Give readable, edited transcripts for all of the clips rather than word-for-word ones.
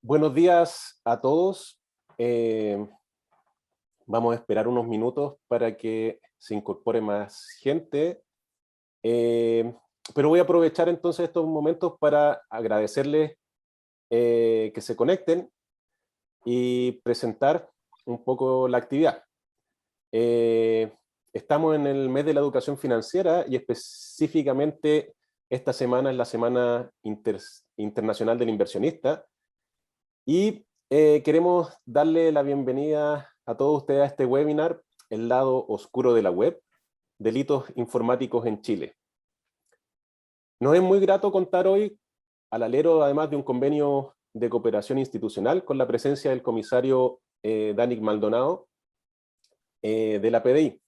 Buenos días a todos. Vamos a esperar unos minutos para que se incorpore más gente. Pero voy a aprovechar entonces estos momentos para agradecerles que se conecten y presentar un poco la actividad. Estamos en el mes de la educación financiera y específicamente esta semana es la Semana Internacional del Inversionista. Y queremos darle la bienvenida a todos ustedes a este webinar, El lado oscuro de la web, delitos informáticos en Chile. Nos es muy grato contar hoy, al alero además de un convenio de cooperación institucional, con la presencia del comisario Danik Maldonado de la PDI.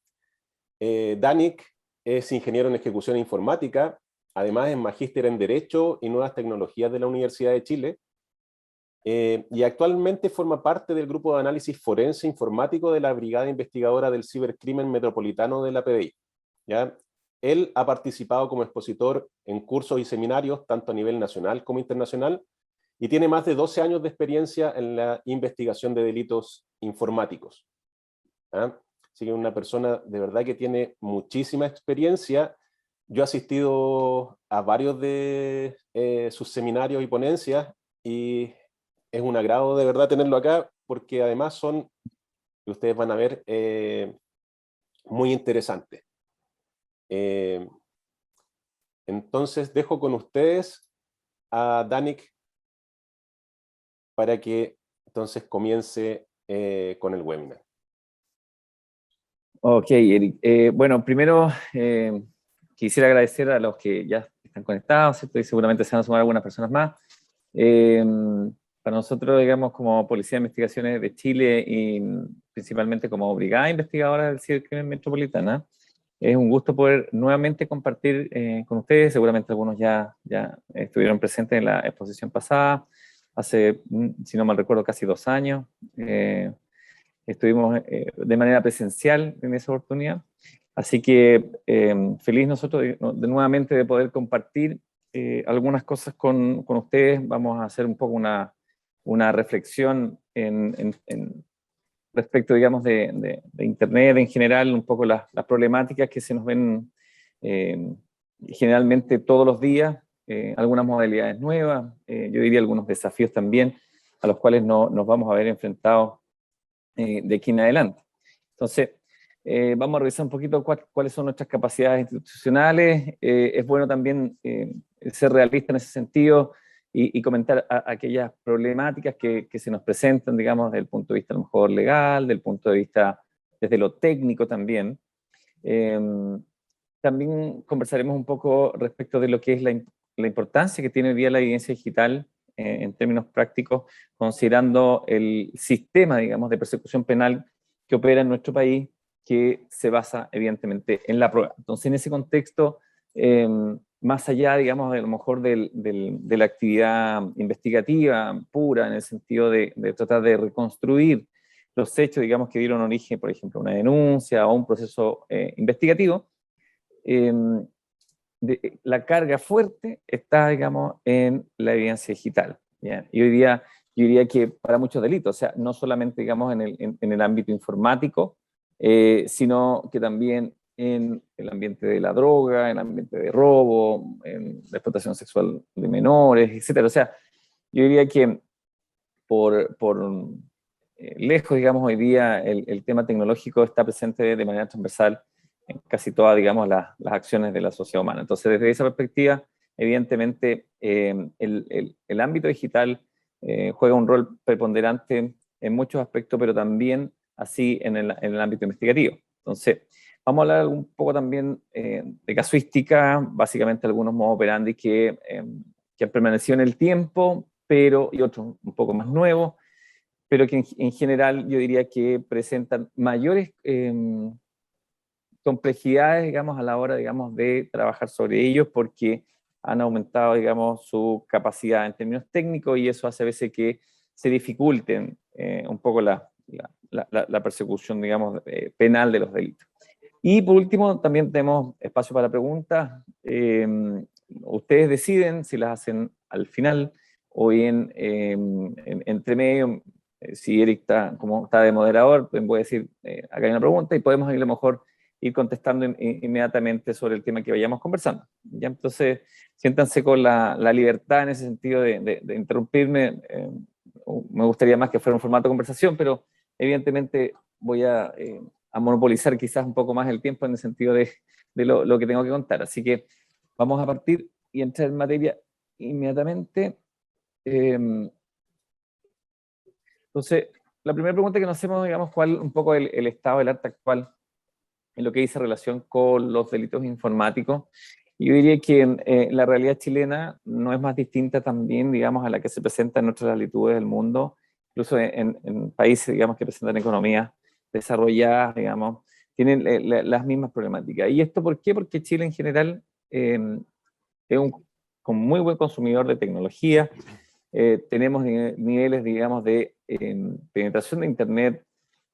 Danik es ingeniero en ejecución informática, además es magíster en Derecho y Nuevas Tecnologías de la Universidad de Chile, y actualmente forma parte del grupo de análisis forense informático de la Brigada Investigadora del Cibercrimen Metropolitano de la PDI. ¿Ya? Él ha participado como expositor en cursos y seminarios, tanto a nivel nacional como internacional, y tiene más de 12 años de experiencia en la investigación de delitos informáticos. ¿Ya? Así que es una persona de verdad que tiene muchísima experiencia. Yo he asistido a varios de sus seminarios y ponencias, y es un agrado de verdad tenerlo acá, porque además son, que ustedes van a ver, muy interesantes. Entonces dejo con ustedes a Danik para que entonces comience con el webinar. Ok, Eric. Bueno, primero quisiera agradecer a los que ya están conectados, ¿cierto? Y seguramente se van a sumar algunas personas más. Para nosotros, digamos, como Policía de Investigaciones de Chile y principalmente como Brigada Investigadora del Cibercrimen Metropolitana, es un gusto poder nuevamente compartir con ustedes. Seguramente algunos ya estuvieron presentes en la exposición pasada, hace, si no mal recuerdo, casi 2 años. Estuvimos de manera presencial en esa oportunidad. Así que feliz nosotros de nuevamente de poder compartir algunas cosas con ustedes. Vamos a hacer un poco una reflexión respecto, digamos, de Internet en general, un poco las problemáticas que se nos ven generalmente todos los días, algunas modalidades nuevas, yo diría algunos desafíos también a los cuales nos vamos a ver enfrentados de aquí en adelante. Entonces, vamos a revisar un poquito cuáles son nuestras capacidades institucionales. Es bueno también ser realista en ese sentido y comentar aquellas problemáticas que se nos presentan, digamos, desde el punto de vista a lo mejor legal, del punto de vista desde lo técnico también. También conversaremos un poco respecto de lo que es la importancia que tiene hoy día la evidencia digital en términos prácticos, considerando el sistema, digamos, de persecución penal que opera en nuestro país, que se basa evidentemente en la prueba. Entonces, en ese contexto, más allá, digamos, a lo mejor de la actividad investigativa pura, en el sentido de tratar de reconstruir los hechos, digamos, que dieron origen, por ejemplo, a una denuncia o un proceso investigativo, la carga fuerte está, digamos, en la evidencia digital. ¿Ya? Y hoy día yo diría que para muchos delitos, o sea, no solamente, digamos, en el ámbito informático, sino que también en el ambiente de la droga, en el ambiente de robo, en la explotación sexual de menores, etcétera. O sea, yo diría que por lejos, digamos, hoy día el tema tecnológico está presente de manera transversal en casi todas, digamos, las acciones de la sociedad humana. Entonces, desde esa perspectiva, evidentemente, el ámbito digital juega un rol preponderante en muchos aspectos, pero también así en el ámbito investigativo. Entonces, vamos a hablar un poco también de casuística, básicamente algunos modos operandi que han permanecido en el tiempo, pero, y otros un poco más nuevos, pero que en general yo diría que presentan mayores complejidades, digamos, a la hora, digamos, de trabajar sobre ellos, porque han aumentado, digamos, su capacidad en términos técnicos, y eso hace a veces que se dificulten un poco la persecución, digamos, penal de los delitos. Y por último, también tenemos espacio para preguntas. Ustedes deciden si las hacen al final o bien entre medio, si Eric como está de moderador, pues voy a decir, acá hay una pregunta y podemos a lo mejor ir contestando inmediatamente sobre el tema que vayamos conversando. ¿Ya? Entonces, siéntanse con la libertad en ese sentido de interrumpirme. Me gustaría más que fuera un formato de conversación, pero evidentemente voy a monopolizar quizás un poco más el tiempo en el sentido de lo que tengo que contar. Así que vamos a partir y entrar en materia inmediatamente. Entonces, la primera pregunta que nos hacemos, digamos, ¿cuál un poco el estado del arte actual en lo que dice relación con los delitos informáticos? Yo diría que la realidad chilena no es más distinta también, digamos, a la que se presenta en otras latitudes del mundo, incluso en países, digamos, que presentan economías desarrolladas, digamos, tienen las mismas problemáticas. ¿Y esto por qué? Porque Chile en general es un muy buen consumidor de tecnología, tenemos niveles, digamos, de penetración de Internet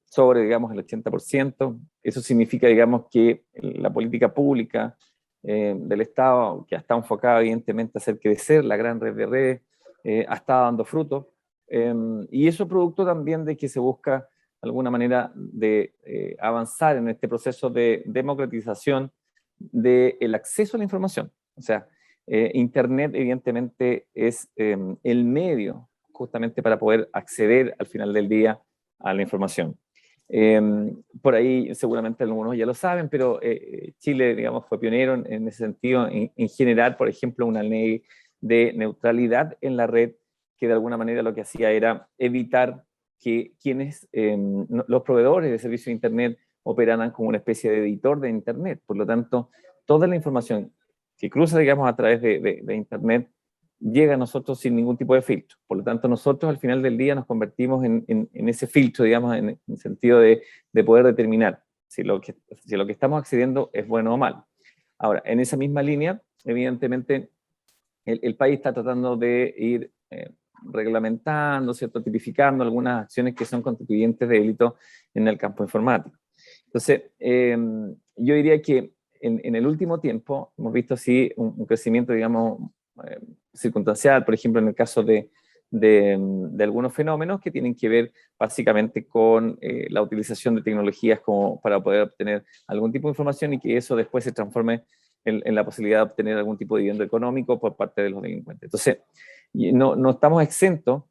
sobre, digamos, el 80%. Eso significa, digamos, que la política pública del Estado, que ha estado enfocada evidentemente a hacer crecer la gran red de redes, ha estado dando frutos. Y eso producto también de que se busca de alguna manera de avanzar en este proceso de democratización del acceso a la información. O sea, Internet evidentemente es el medio justamente para poder acceder al final del día a la información. Por ahí seguramente algunos ya lo saben, pero Chile, digamos, fue pionero en ese sentido, en generar, por ejemplo, una ley de neutralidad en la red que de alguna manera lo que hacía era evitar que quienes, los proveedores de servicios de Internet operaran como una especie de editor de Internet. Por lo tanto, toda la información que cruza, digamos, a través de Internet llega a nosotros sin ningún tipo de filtro. Por lo tanto, nosotros al final del día nos convertimos en ese filtro, digamos, en el sentido de poder determinar si lo que estamos accediendo es bueno o malo. Ahora, en esa misma línea, evidentemente, el país está tratando de ir reglamentando, ¿cierto?, tipificando algunas acciones que son constituyentes de delito en el campo informático. Entonces, yo diría que en el último tiempo hemos visto así un crecimiento, digamos, circunstancial, por ejemplo, en el caso de algunos fenómenos que tienen que ver básicamente con la utilización de tecnologías como para poder obtener algún tipo de información y que eso después se transforme en la posibilidad de obtener algún tipo de dividendo económico por parte de los delincuentes. Entonces, no estamos exentos,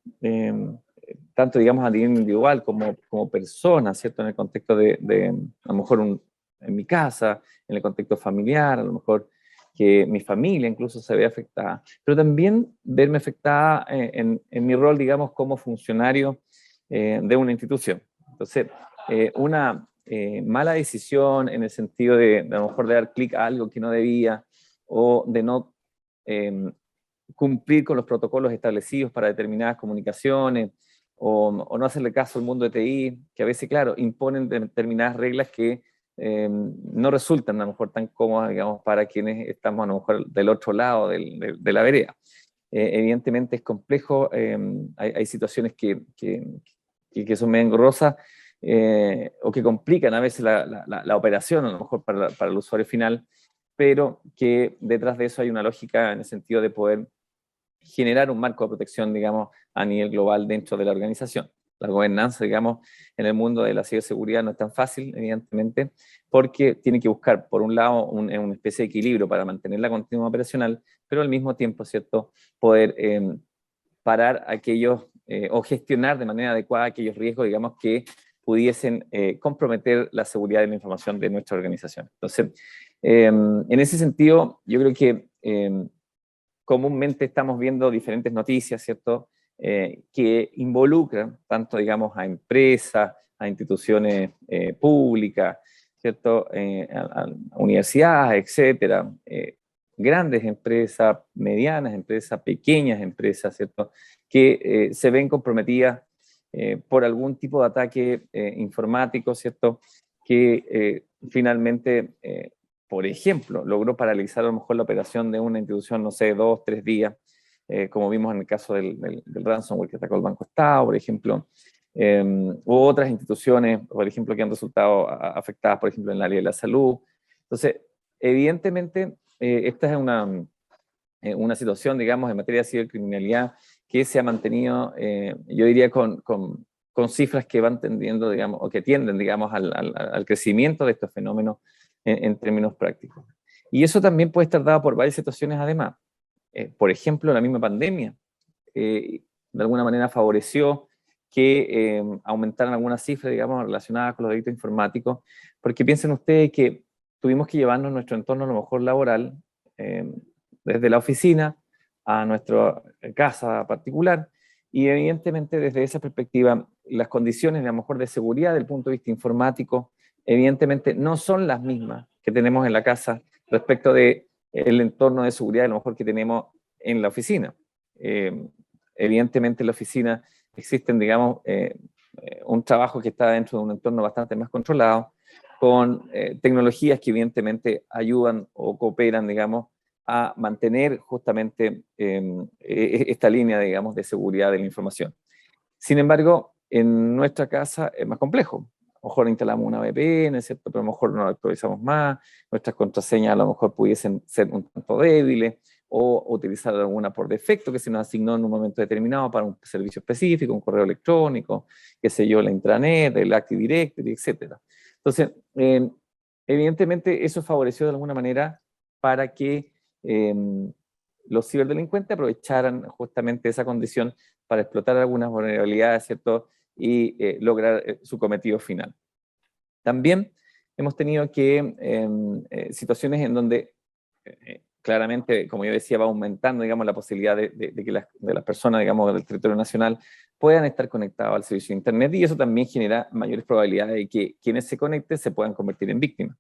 tanto digamos a nivel individual como personas, ¿cierto? En el contexto de a lo mejor en mi casa, en el contexto familiar, a lo mejor que mi familia incluso se ve afectada, pero también verme afectada en mi rol, digamos, como funcionario de una institución. Entonces, una mala decisión en el sentido de a lo mejor de dar clic a algo que no debía o de no cumplir con los protocolos establecidos para determinadas comunicaciones o no hacerle caso al mundo de TI, que a veces, claro, imponen determinadas reglas que no resultan a lo mejor tan cómodas, digamos, para quienes estamos a lo mejor del otro lado de la vereda. Evidentemente es complejo, hay situaciones que son medio engorrosas o que complican a veces la operación, a lo mejor para el usuario final, pero que detrás de eso hay una lógica en el sentido de poder generar un marco de protección, digamos, a nivel global dentro de la organización. La gobernanza, digamos, en el mundo de la ciberseguridad no es tan fácil, evidentemente, porque tiene que buscar, por un lado, una especie de equilibrio para mantener la continuidad operacional, pero al mismo tiempo, ¿cierto?, poder parar aquellos o gestionar de manera adecuada aquellos riesgos, digamos, que pudiesen comprometer la seguridad de la información de nuestra organización. Entonces, en ese sentido, yo creo que comúnmente estamos viendo diferentes noticias, ¿cierto?, que involucran tanto, digamos, a empresas, a instituciones públicas, ¿cierto?, a universidades, etcétera, grandes empresas, medianas empresas, pequeñas empresas, ¿cierto?, que se ven comprometidas por algún tipo de ataque informático, ¿cierto?, que finalmente por ejemplo, logró paralizar a lo mejor la operación de una institución, no sé, 2, 3 días, como vimos en el caso del ransomware que atacó el Banco Estado, por ejemplo, u otras instituciones, por ejemplo, que han resultado afectadas, por ejemplo, en el área de la salud. Entonces, evidentemente, esta es una situación, digamos, en materia de cibercriminalidad que se ha mantenido, yo diría, con cifras que van tendiendo, digamos, o que tienden, digamos, al crecimiento de estos fenómenos en términos prácticos. Y eso también puede estar dado por varias situaciones además. Por ejemplo, la misma pandemia de alguna manera favoreció que aumentaran algunas cifras, digamos, relacionadas con los delitos informáticos, porque piensen ustedes que tuvimos que llevarnos nuestro entorno a lo mejor laboral, desde la oficina a nuestra casa particular, y evidentemente desde esa perspectiva, las condiciones a lo mejor de seguridad desde el punto de vista informático, evidentemente no son las mismas que tenemos en la casa respecto de el entorno de seguridad a lo mejor que tenemos en la oficina. Evidentemente en la oficina existen, digamos, un trabajo que está dentro de un entorno bastante más controlado, con tecnologías que evidentemente ayudan o cooperan, digamos, a mantener justamente esta línea, digamos, de seguridad de la información. Sin embargo, en nuestra casa es más complejo. A lo mejor instalamos una VPN, ¿cierto? Pero a lo mejor no la actualizamos más, nuestras contraseñas a lo mejor pudiesen ser un tanto débiles, o utilizar alguna por defecto que se nos asignó en un momento determinado para un servicio específico, un correo electrónico, qué sé yo, la intranet, el Active Directory, etc. Entonces, evidentemente eso favoreció de alguna manera para que los ciberdelincuentes aprovecharan justamente esa condición para explotar algunas vulnerabilidades, ¿cierto? Y lograr su cometido final. También hemos tenido que situaciones en donde claramente, como yo decía, va aumentando, digamos, la posibilidad de que las personas, digamos, del territorio nacional puedan estar conectados al servicio de Internet, y eso también genera mayores probabilidades de que quienes se conecten se puedan convertir en víctimas.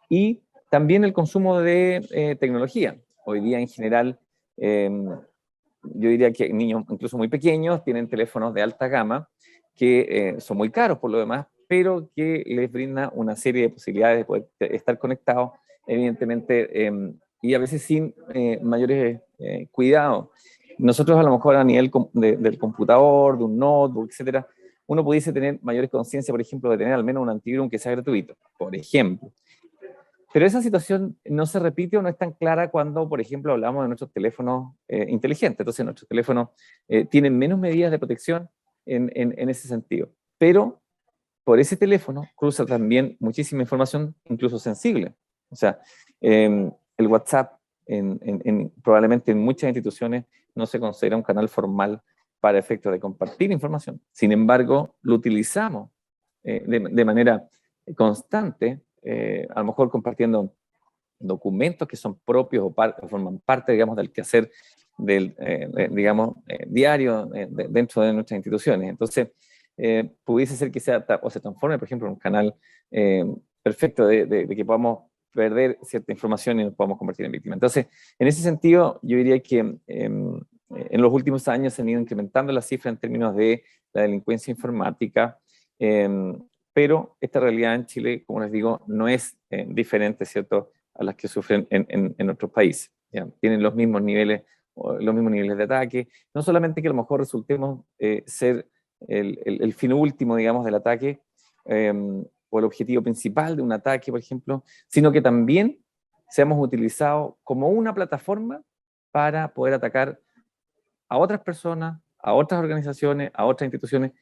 Y también el consumo de tecnología. Hoy día, en general, yo diría que niños incluso muy pequeños tienen teléfonos de alta gama que son muy caros por lo demás, pero que les brinda una serie de posibilidades de poder estar conectados, evidentemente, y a veces sin mayores cuidados. Nosotros a lo mejor a nivel del computador, de un notebook, etcétera, uno pudiese tener mayores conciencia, por ejemplo, de tener al menos un antivirus que sea gratuito, por ejemplo. Pero esa situación no se repite o no es tan clara cuando, por ejemplo, hablamos de nuestros teléfonos inteligentes. Entonces, nuestros teléfonos tienen menos medidas de protección en ese sentido. Pero por ese teléfono cruza también muchísima información, incluso sensible. O sea, el WhatsApp probablemente en muchas instituciones no se considera un canal formal para efectos de compartir información. Sin embargo, lo utilizamos de manera constante, a lo mejor compartiendo documentos que son propios o forman parte, digamos, del quehacer del, digamos, diario dentro de nuestras instituciones. Entonces, pudiese ser que sea o se transforme, por ejemplo, en un canal perfecto de que podamos perder cierta información y nos podamos convertir en víctimas. Entonces, en ese sentido, yo diría que en los últimos años se han ido incrementando las cifras en términos de la delincuencia informática, pero esta realidad en Chile, como les digo, no es diferente, ¿cierto?, a las que sufren en otros países. ¿Ya? Tienen los mismos niveles de ataque, no solamente que a lo mejor resultemos ser el fin último, digamos, del ataque, o el objetivo principal de un ataque, por ejemplo, sino que también seamos utilizados como una plataforma para poder atacar a otras personas, a otras organizaciones, a otras instituciones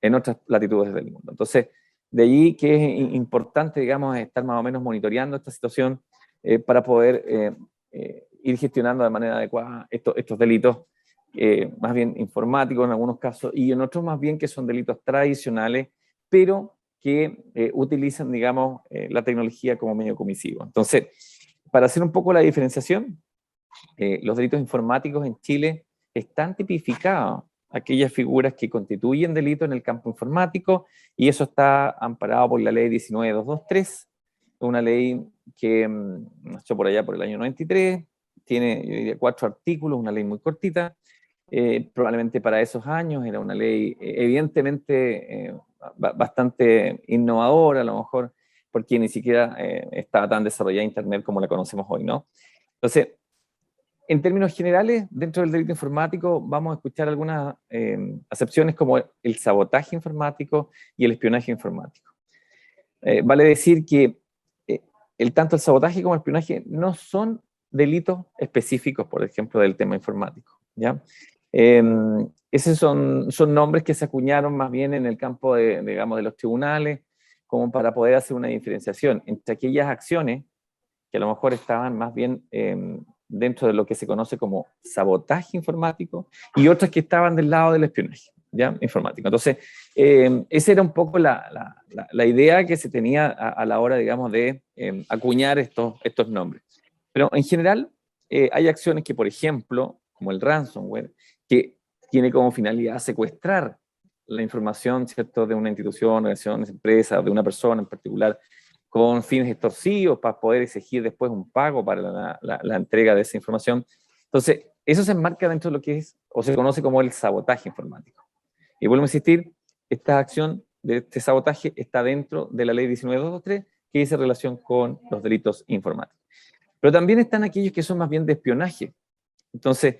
en otras latitudes del mundo. Entonces, de allí que es importante, digamos, estar más o menos monitoreando esta situación para poder ir gestionando de manera adecuada estos delitos, más bien informáticos en algunos casos, y en otros más bien que son delitos tradicionales, pero que utilizan, digamos, la tecnología como medio comisivo. Entonces, para hacer un poco la diferenciación, los delitos informáticos en Chile están tipificados aquellas figuras que constituyen delito en el campo informático, y eso está amparado por la ley 19.223, una ley que nació por allá por el año 93, tiene, yo diría, 4 artículos, una ley muy cortita, probablemente para esos años era una ley evidentemente bastante innovadora, a lo mejor porque ni siquiera estaba tan desarrollada Internet como la conocemos hoy, ¿no? Entonces, en términos generales, dentro del delito informático vamos a escuchar algunas acepciones como el sabotaje informático y el espionaje informático. Vale decir que tanto el sabotaje como el espionaje no son delitos específicos, por ejemplo, del tema informático, ¿ya? Esos son nombres que se acuñaron más bien en el campo digamos, de los tribunales, como para poder hacer una diferenciación entre aquellas acciones que a lo mejor estaban más bien dentro de lo que se conoce como sabotaje informático y otras que estaban del lado del espionaje, ¿ya? Informático. Entonces, esa era un poco la idea que se tenía a la hora, digamos, de acuñar estos nombres. Pero en general, hay acciones que, por ejemplo, como el ransomware, que tiene como finalidad secuestrar la información, ¿cierto?, de una institución, organización, empresa, de una persona en particular, con fines extorsivos para poder exigir después un pago para la entrega de esa información. Entonces, eso se enmarca dentro de lo que es, o se conoce como el sabotaje informático. Y vuelvo a insistir, esta acción de este sabotaje está dentro de la ley 19.223, que dice relación con los delitos informáticos. Pero también están aquellos que son más bien de espionaje. Entonces,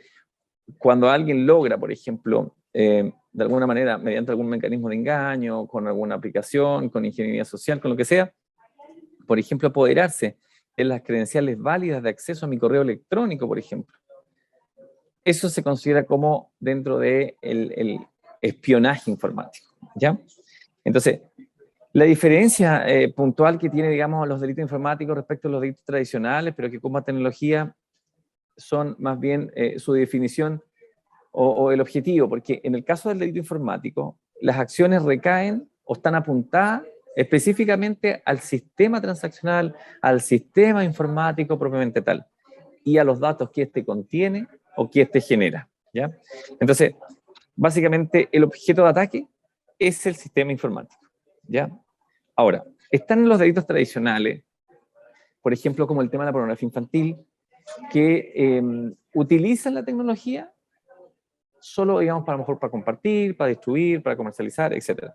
cuando alguien logra, por ejemplo, de alguna manera, mediante algún mecanismo de engaño, con alguna aplicación, con ingeniería social, con lo que sea, por ejemplo, apoderarse de las credenciales válidas de acceso a mi correo electrónico, por ejemplo. Eso se considera como dentro del el espionaje informático, ¿ya? Entonces, la diferencia puntual que tiene, digamos, los delitos informáticos respecto a los delitos tradicionales, pero que ocupan tecnología, son más bien su definición o el objetivo, porque en el caso del delito informático, las acciones recaen o están apuntadas específicamente al sistema transaccional, al sistema informático propiamente tal, y a los datos que éste contiene o que éste genera, ¿ya? Entonces, básicamente, el objeto de ataque es el sistema informático, ¿ya? Ahora, están los delitos tradicionales, por ejemplo, como el tema de la pornografía infantil, que utilizan la tecnología solo, digamos, para, a lo mejor para compartir, para distribuir, para comercializar, etc.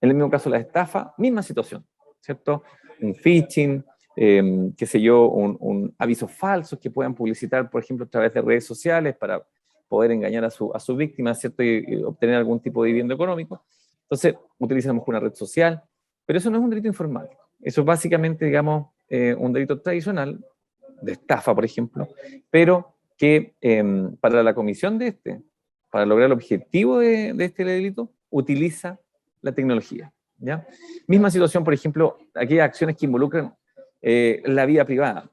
En el mismo caso, la estafa, misma situación, ¿cierto? Un phishing, qué sé yo, un avisos falsos que puedan publicitar, por ejemplo, a través de redes sociales para poder engañar a su víctima, ¿cierto? Y obtener algún tipo de dividendo económico. Entonces, utilizamos una red social, pero eso no es un delito informático. Eso es básicamente, digamos, un delito tradicional, de estafa, por ejemplo, pero que para la comisión de para lograr el objetivo de este delito, utiliza la tecnología, ¿ya? Misma situación, por ejemplo, aquellas acciones que involucran la vida privada.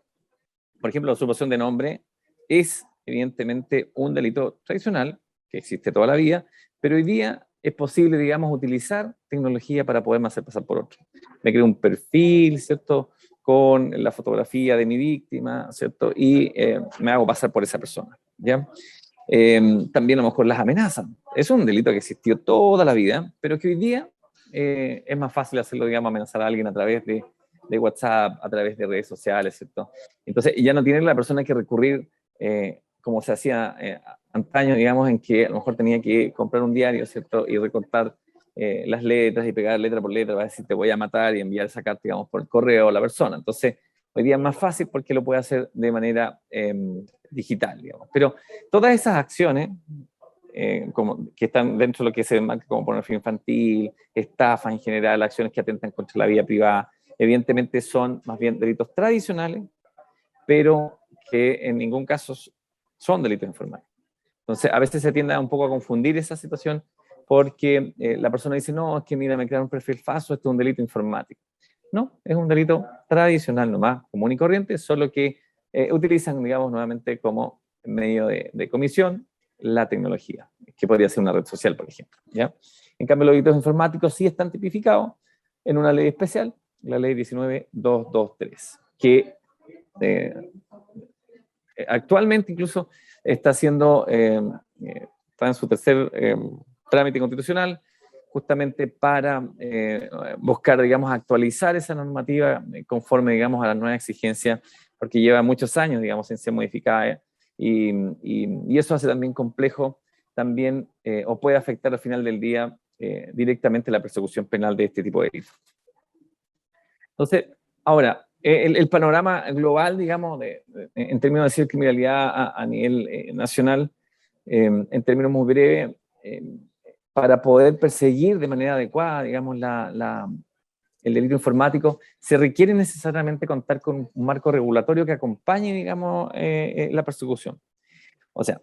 Por ejemplo, la usurpación de nombre es evidentemente un delito tradicional que existe toda la vida, pero hoy día es posible, digamos, utilizar tecnología para poderme hacer pasar por otro. Me creo un perfil, ¿cierto?, con la fotografía de mi víctima, ¿cierto?, y me hago pasar por esa persona, ¿ya? También a lo mejor las amenazan. Es un delito que existió toda la vida, pero que hoy día es más fácil hacerlo, digamos, amenazar a alguien a través de WhatsApp, a través de redes sociales, ¿cierto? Entonces, ya no tiene la persona que recurrir, como se hacía antaño, digamos, en que a lo mejor tenía que comprar un diario, ¿cierto? Y recortar las letras y pegar letra por letra para decir te voy a matar y enviar esa carta, digamos, por el correo a la persona. Entonces, hoy día es más fácil porque lo puede hacer de manera digital, digamos. Pero todas esas acciones como, que están dentro de lo que se marca como pornografía infantil, estafa en general, acciones que atentan contra la vida privada, evidentemente son más bien delitos tradicionales, pero que en ningún caso son delitos informáticos. Entonces, a veces se tiende un poco a confundir esa situación porque la persona dice, no, es que mira, me crearon un perfil falso, esto es un delito informático. No, es un delito tradicional nomás, común y corriente, solo que utilizan, digamos, nuevamente como medio de comisión la tecnología, que podría ser una red social, por ejemplo, ¿ya? En cambio, los delitos informáticos sí están tipificados en una ley especial, la ley 19.223, que actualmente incluso está haciendo, está en su tercer trámite constitucional, justamente para buscar, digamos, actualizar esa normativa conforme, digamos, a las nuevas exigencias, porque lleva muchos años, digamos, sin ser modificada, y eso hace también complejo, también, o puede afectar al final del día directamente la persecución penal de este tipo de delitos. Entonces, ahora, el panorama global, digamos, en términos de cibercriminalidad a nivel nacional, en términos muy breves, para poder perseguir de manera adecuada, digamos, el delito informático, se requiere necesariamente contar con un marco regulatorio que acompañe, digamos, la persecución. O sea,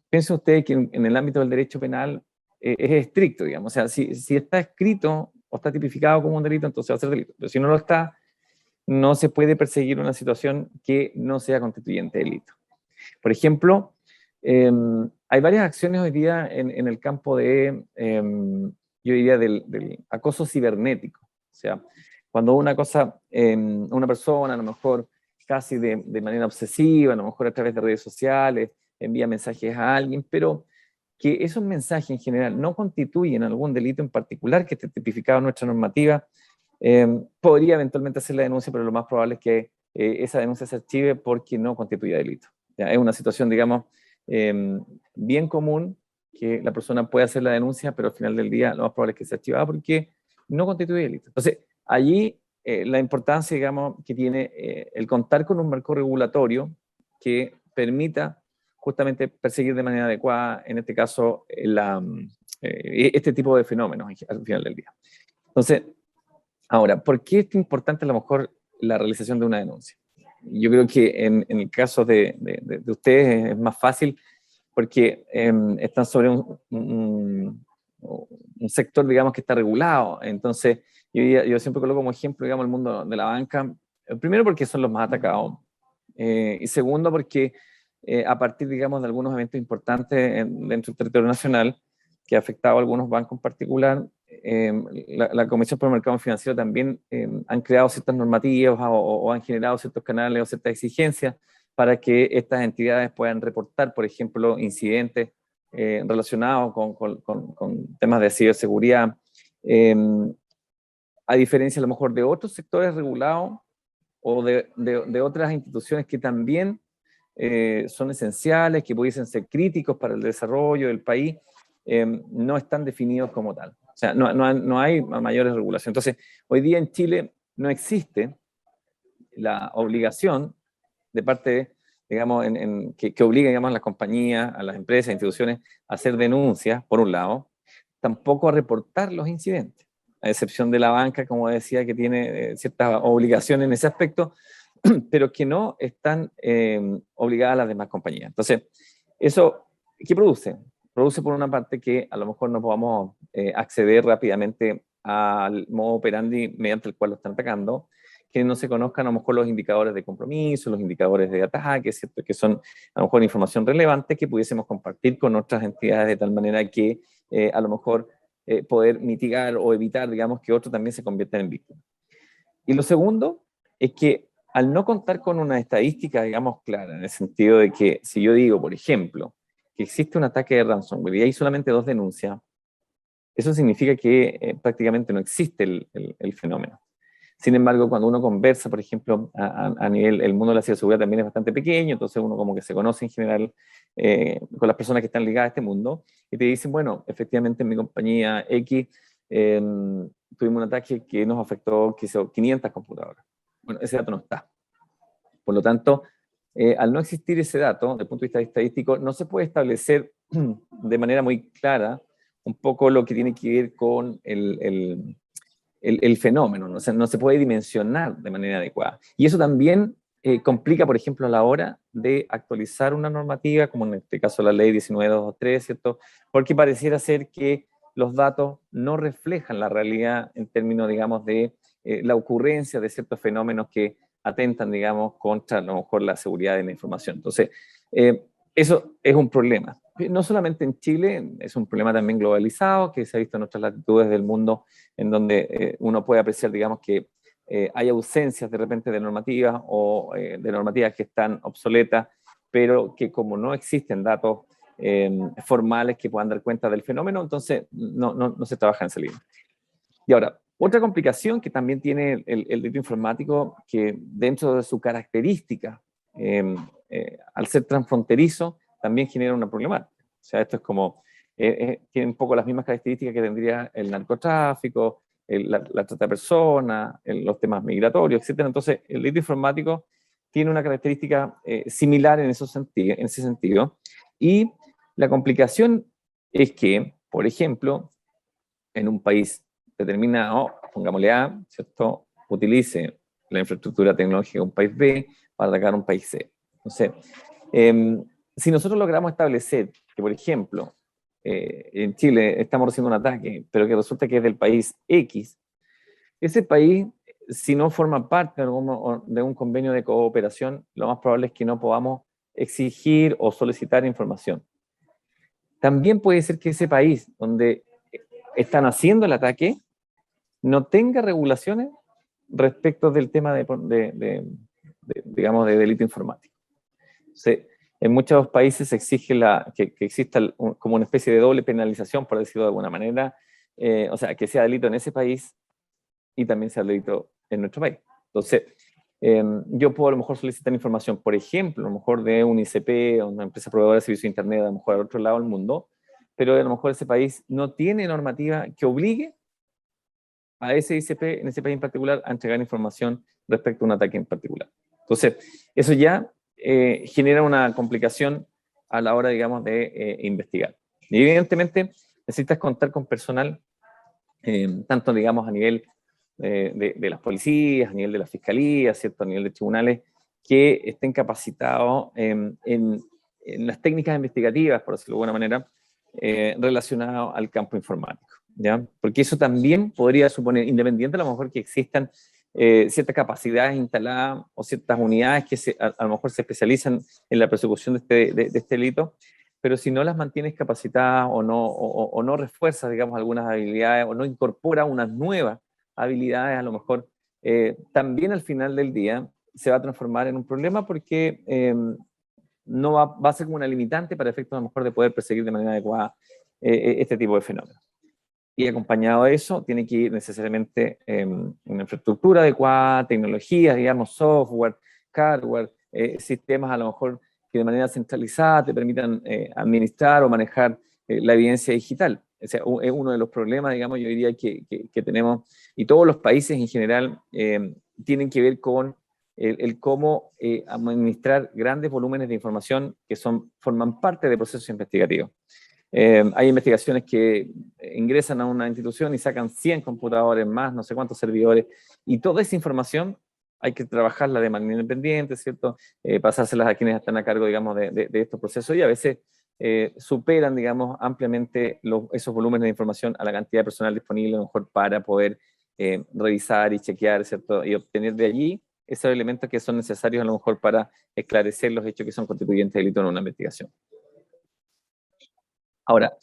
piensen ustedes que en el ámbito del derecho penal es estricto, digamos. O sea, si está escrito o está tipificado como un delito, entonces va a ser delito. Pero si no lo está, no se puede perseguir una situación que no sea constituyente de delito. Por ejemplo, hay varias acciones hoy día en el campo de, yo diría, del acoso cibernético. O sea, cuando una persona, a lo mejor casi de manera obsesiva, a lo mejor a través de redes sociales, envía mensajes a alguien, pero que esos mensajes en general no constituyen algún delito en particular que esté tipificado en nuestra normativa, podría eventualmente hacer la denuncia, pero lo más probable es que esa denuncia se archive porque no constituye delito. ¿Ya? Es una situación, digamos, bien común que la persona puede hacer la denuncia, pero al final del día lo más probable es que sea archivada porque no constituye delito. Entonces, allí la importancia, digamos, que tiene el contar con un marco regulatorio que permita justamente perseguir de manera adecuada, en este caso, este tipo de fenómenos al final del día. Entonces, ahora, ¿por qué es importante a lo mejor la realización de una denuncia? Yo creo que en el caso de ustedes es más fácil porque están sobre un sector, digamos, que está regulado. Entonces, yo siempre coloco como ejemplo, digamos, el mundo de la banca. Primero porque son los más atacados. Y segundo porque a partir, digamos, de algunos eventos importantes dentro del territorio nacional que ha afectado a algunos bancos en particular, la Comisión por el Mercado Financiero también han creado ciertas normativas o han generado ciertos canales o ciertas exigencias para que estas entidades puedan reportar, por ejemplo, incidentes relacionados con temas de ciberseguridad, a diferencia a lo mejor de otros sectores regulados o de otras instituciones que también son esenciales, que pudiesen ser críticos para el desarrollo del país, no están definidos como tal. O sea, no hay mayores regulaciones. Entonces, hoy día en Chile no existe la obligación de parte, digamos, que obliga, digamos, a las compañías, a las empresas, a instituciones a hacer denuncias, por un lado, tampoco a reportar los incidentes, a excepción de la banca, como decía, que tiene ciertas obligaciones en ese aspecto, pero que no están obligadas las demás compañías. Entonces, ¿eso qué produce? Produce por una parte que a lo mejor no podamos acceder rápidamente al modo operandi mediante el cual lo están atacando, que no se conozcan a lo mejor los indicadores de compromiso, los indicadores de ataque, ¿cierto? Que son a lo mejor información relevante que pudiésemos compartir con otras entidades de tal manera que a lo mejor poder mitigar o evitar, digamos, que otros también se conviertan en víctimas. Y lo segundo es que al no contar con una estadística, digamos, clara, en el sentido de que si yo digo, por ejemplo, que existe un ataque de ransomware y hay solamente 2 denuncias, eso significa que prácticamente no existe el fenómeno. Sin embargo, cuando uno conversa, por ejemplo, a nivel, el mundo de la ciberseguridad también es bastante pequeño, entonces uno como que se conoce en general con las personas que están ligadas a este mundo, y te dicen, bueno, efectivamente en mi compañía X tuvimos un ataque que nos afectó quizás 500 computadoras. Bueno, ese dato no está. Por lo tanto, al no existir ese dato, desde el punto de vista estadístico, no se puede establecer de manera muy clara un poco lo que tiene que ver con el fenómeno, no se puede dimensionar de manera adecuada. Y eso también complica, por ejemplo, a la hora de actualizar una normativa, como en este caso la ley 19.223, ¿cierto? Porque pareciera ser que los datos no reflejan la realidad en términos, digamos, de la ocurrencia de ciertos fenómenos que atentan, digamos, contra a lo mejor la seguridad de la información. Entonces, eso es un problema. No solamente en Chile, es un problema también globalizado, que se ha visto en otras latitudes del mundo, en donde uno puede apreciar, digamos, que hay ausencias de repente de normativas o de normativas que están obsoletas, pero que como no existen datos formales que puedan dar cuenta del fenómeno, entonces no se trabaja en esa línea. Y ahora, otra complicación que también tiene el delito informático, que dentro de su característica, al ser transfronterizo, también genera una problemática. O sea, esto es como, tiene un poco las mismas características que tendría el narcotráfico, la trata de personas, los temas migratorios, etc. Entonces, el delito informático tiene una característica similar en ese sentido. Y la complicación es que, por ejemplo, en un país determinado, pongámosle A, ¿cierto?, utilice la infraestructura tecnológica de un país B para atacar a un país C. Entonces, si nosotros logramos establecer que, por ejemplo, en Chile estamos recibiendo un ataque, pero que resulta que es del país X, ese país, si no forma parte de un convenio de cooperación, lo más probable es que no podamos exigir o solicitar información. También puede ser que ese país donde están haciendo el ataque no tenga regulaciones respecto del tema digamos, de delito informático. Entonces, en muchos países se exige que exista como una especie de doble penalización, por decirlo de alguna manera, o sea, que sea delito en ese país y también sea delito en nuestro país. Entonces, yo puedo a lo mejor solicitar información, por ejemplo, a lo mejor de un ICP, o una empresa proveedora de servicios de Internet, a lo mejor al otro lado del mundo, pero a lo mejor ese país no tiene normativa que obligue a ese ICP, en ese país en particular, a entregar información respecto a un ataque en particular. Entonces, eso ya genera una complicación a la hora, digamos, de investigar. Y evidentemente necesitas contar con personal, tanto, digamos, a nivel de las policías, a nivel de la fiscalía, ¿cierto? A nivel de tribunales, que estén capacitados en las técnicas investigativas, por decirlo de alguna manera, relacionadas al campo informático, ¿ya? Porque eso también podría suponer, independiente a lo mejor que existan ciertas capacidades instaladas o ciertas unidades que a lo mejor se especializan en la persecución de este delito, pero si no las mantienes capacitadas o no refuerzas, digamos, algunas habilidades o no incorporas unas nuevas habilidades, a lo mejor también al final del día se va a transformar en un problema porque no va a ser como una limitante para efectos a lo mejor de poder perseguir de manera adecuada este tipo de fenómenos. Y acompañado de eso, tiene que ir necesariamente una infraestructura adecuada, tecnologías, digamos, software, hardware, sistemas a lo mejor que de manera centralizada te permitan administrar o manejar la evidencia digital. O sea, es uno de los problemas, digamos, yo diría que tenemos, y todos los países en general tienen que ver con el cómo administrar grandes volúmenes de información que forman parte de procesos investigativos. Hay investigaciones que ingresan a una institución y sacan 100 computadores más, no sé cuántos servidores, y toda esa información hay que trabajarla de manera independiente, ¿cierto? Pasárselas a quienes están a cargo, digamos, de estos procesos, y a veces superan, digamos, ampliamente esos volúmenes de información a la cantidad de personal disponible, a lo mejor para poder revisar y chequear, ¿cierto? Y obtener de allí esos elementos que son necesarios a lo mejor para esclarecer los hechos que son constituyentes de delito en una investigación. Ahora,